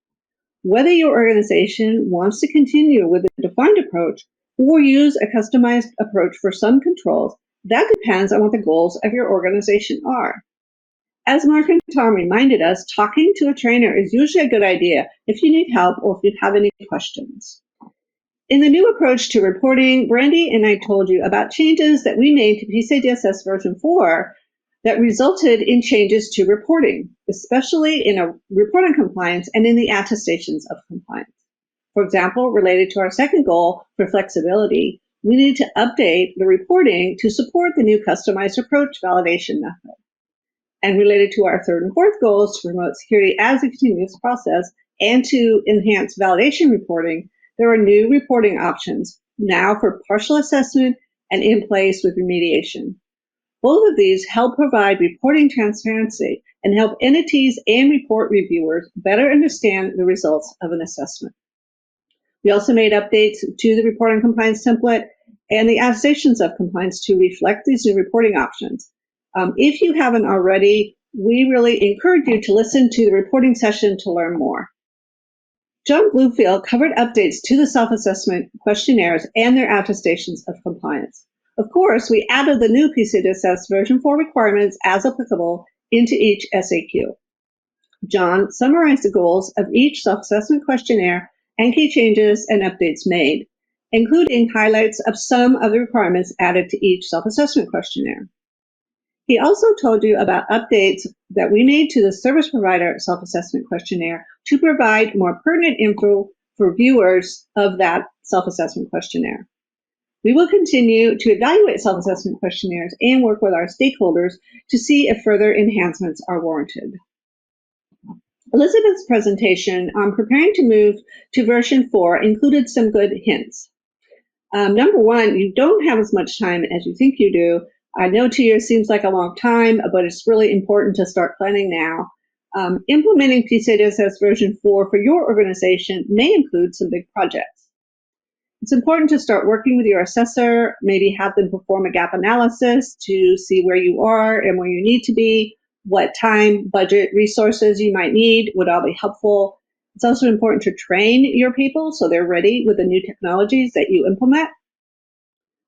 [SPEAKER 2] Whether your organization wants to continue with a defined approach or use a customized approach for some controls, that depends on what the goals of your organization are. As Mark and Tom reminded us, talking to a trainer is usually a good idea if you need help or if you have any questions. In the new approach to reporting, Brandy and I told you about changes that we made to PCI DSS version 4 that resulted in changes to reporting, especially in a reporting compliance and in the attestations of compliance. For example, related to our second goal for flexibility, we need to update the reporting to support the new customized approach validation method. And related to our third and fourth goals to promote security as a continuous process and to enhance validation reporting, there are new reporting options now for partial assessment and in place with remediation. Both of these help provide reporting transparency and help entities and report reviewers better understand the results of an assessment. We also made updates to the reporting compliance template and the attestations of compliance to reflect these new reporting options. If you haven't already, we really encourage you to listen to the reporting session to learn more. John Bluefield covered updates to the self-assessment questionnaires and their attestations of compliance. Of course, we added the new PCI DSS version 4 requirements as applicable into each SAQ. John summarized the goals of each self-assessment questionnaire and key changes and updates made, including highlights of some of the requirements added to each self-assessment questionnaire. He also told you about updates that we made to the service provider self-assessment questionnaire to provide more pertinent info for viewers of that self-assessment questionnaire. We will continue to evaluate self-assessment questionnaires and work with our stakeholders to see if further enhancements are warranted. Elizabeth's presentation on preparing to move to version 4 included some good hints. Number one, you don't have as much time as you think you do. I know 2 years seems like a long time, but it's really important to start planning now. Implementing PCI DSS version 4 for your organization may include some big projects. It's important to start working with your assessor, maybe have them perform a gap analysis to see where you are and where you need to be, what time, budget, resources you might need would all be helpful. It's also important to train your people so they're ready with the new technologies that you implement.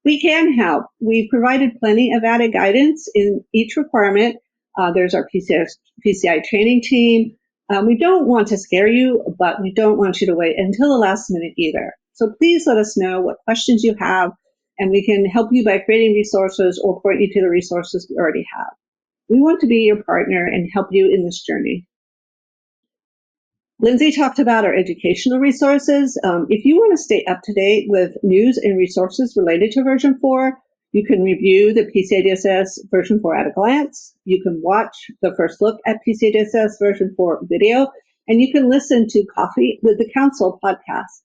[SPEAKER 2] We can help. We've provided plenty of added guidance in each requirement. There's our PCI training team. We don't want to scare you, but we don't want you to wait until the last minute either. So please let us know what questions you have, and we can help you by creating resources or point you to the resources we already have. We want to be your partner and help you in this journey. Lindsay talked about our educational resources. If you want to stay up to date with news and resources related to version 4, you can review the PCI DSS version 4 at a glance. You can watch the first look at PCI DSS version 4 video, and you can listen to Coffee with the Council podcast.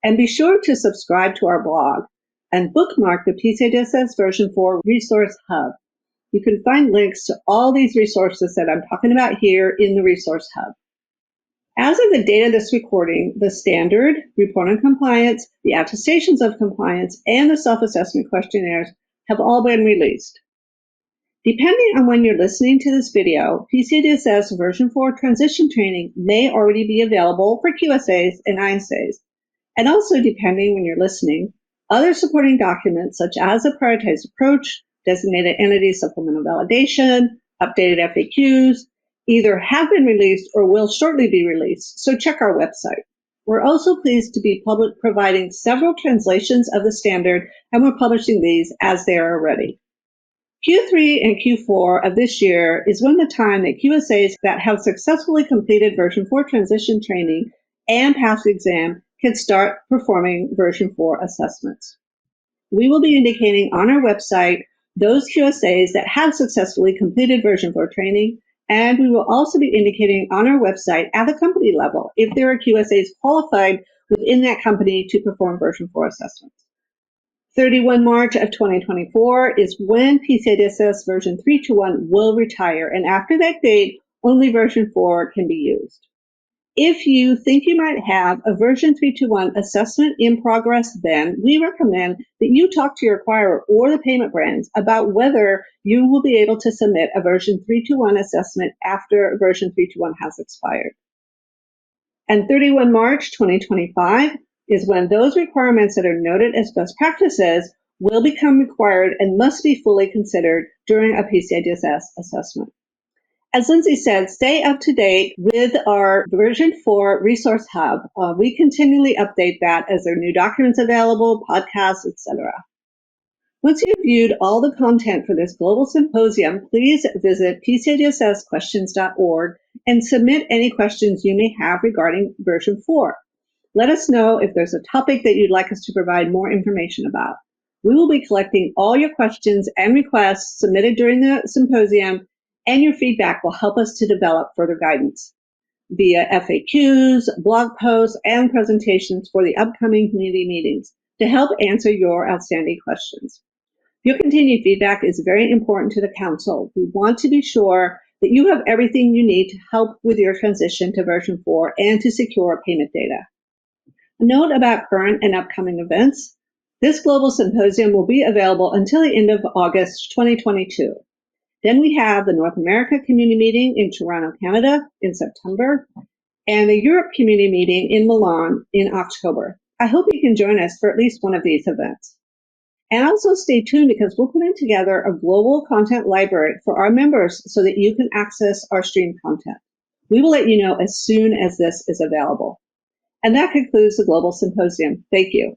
[SPEAKER 2] And be sure to subscribe to our blog and bookmark the PCI DSS version 4 resource hub. You can find links to all these resources that I'm talking about here in the resource hub. As of the date of this recording, the standard, report on compliance, the attestations of compliance, and the self-assessment questionnaires have all been released. Depending on when you're listening to this video, PCI DSS version 4 transition training may already be available for QSAs and ISAs. And also, depending when you're listening, other supporting documents such as a prioritized approach, designated entity supplemental validation, updated FAQs, either have been released or will shortly be released, so check our website. We're also pleased to be providing several translations of the standard, and we're publishing these as they are ready. Q3 and Q4 of this year is when the time that QSAs that have successfully completed version 4 transition training and passed the exam can start performing version 4 assessments. We will be indicating on our website those QSAs that have successfully completed version 4 training, and we will also be indicating on our website at the company level if there are QSAs qualified within that company to perform version 4 assessments. 31 March of 2024 is when PCI DSS version 3.2.1 will retire, and after that date, only version 4 can be used. If you think you might have a version 3.2.1 assessment in progress, then we recommend that you talk to your acquirer or the payment brands about whether you will be able to submit a version 3.2.1 assessment after version 3.2.1 has expired. And 31 March 2025 is when those requirements that are noted as best practices will become required and must be fully considered during a PCI DSS assessment. As Lindsay said, stay up to date with our version 4 resource hub. We continually update that as there are new documents available, podcasts, etc. Once you've viewed all the content for this global symposium, please visit PCIDSSquestions.org and submit any questions you may have regarding version 4. Let us know if there's a topic that you'd like us to provide more information about. We will be collecting all your questions and requests submitted during the symposium, and your feedback will help us to develop further guidance via FAQs, blog posts, and presentations for the upcoming community meetings to help answer your outstanding questions. Your continued feedback is very important to the Council. We want to be sure that you have everything you need to help with your transition to version 4 and to secure payment data. A note about current and upcoming events. This global symposium will be available until the end of August 2022. Then we have the North America Community Meeting in Toronto, Canada in September, and the Europe Community Meeting in Milan in October. I hope you can join us for at least one of these events. And also stay tuned because we're putting together a global content library for our members so that you can access our stream content. We will let you know as soon as this is available. And that concludes the Global Symposium. Thank you.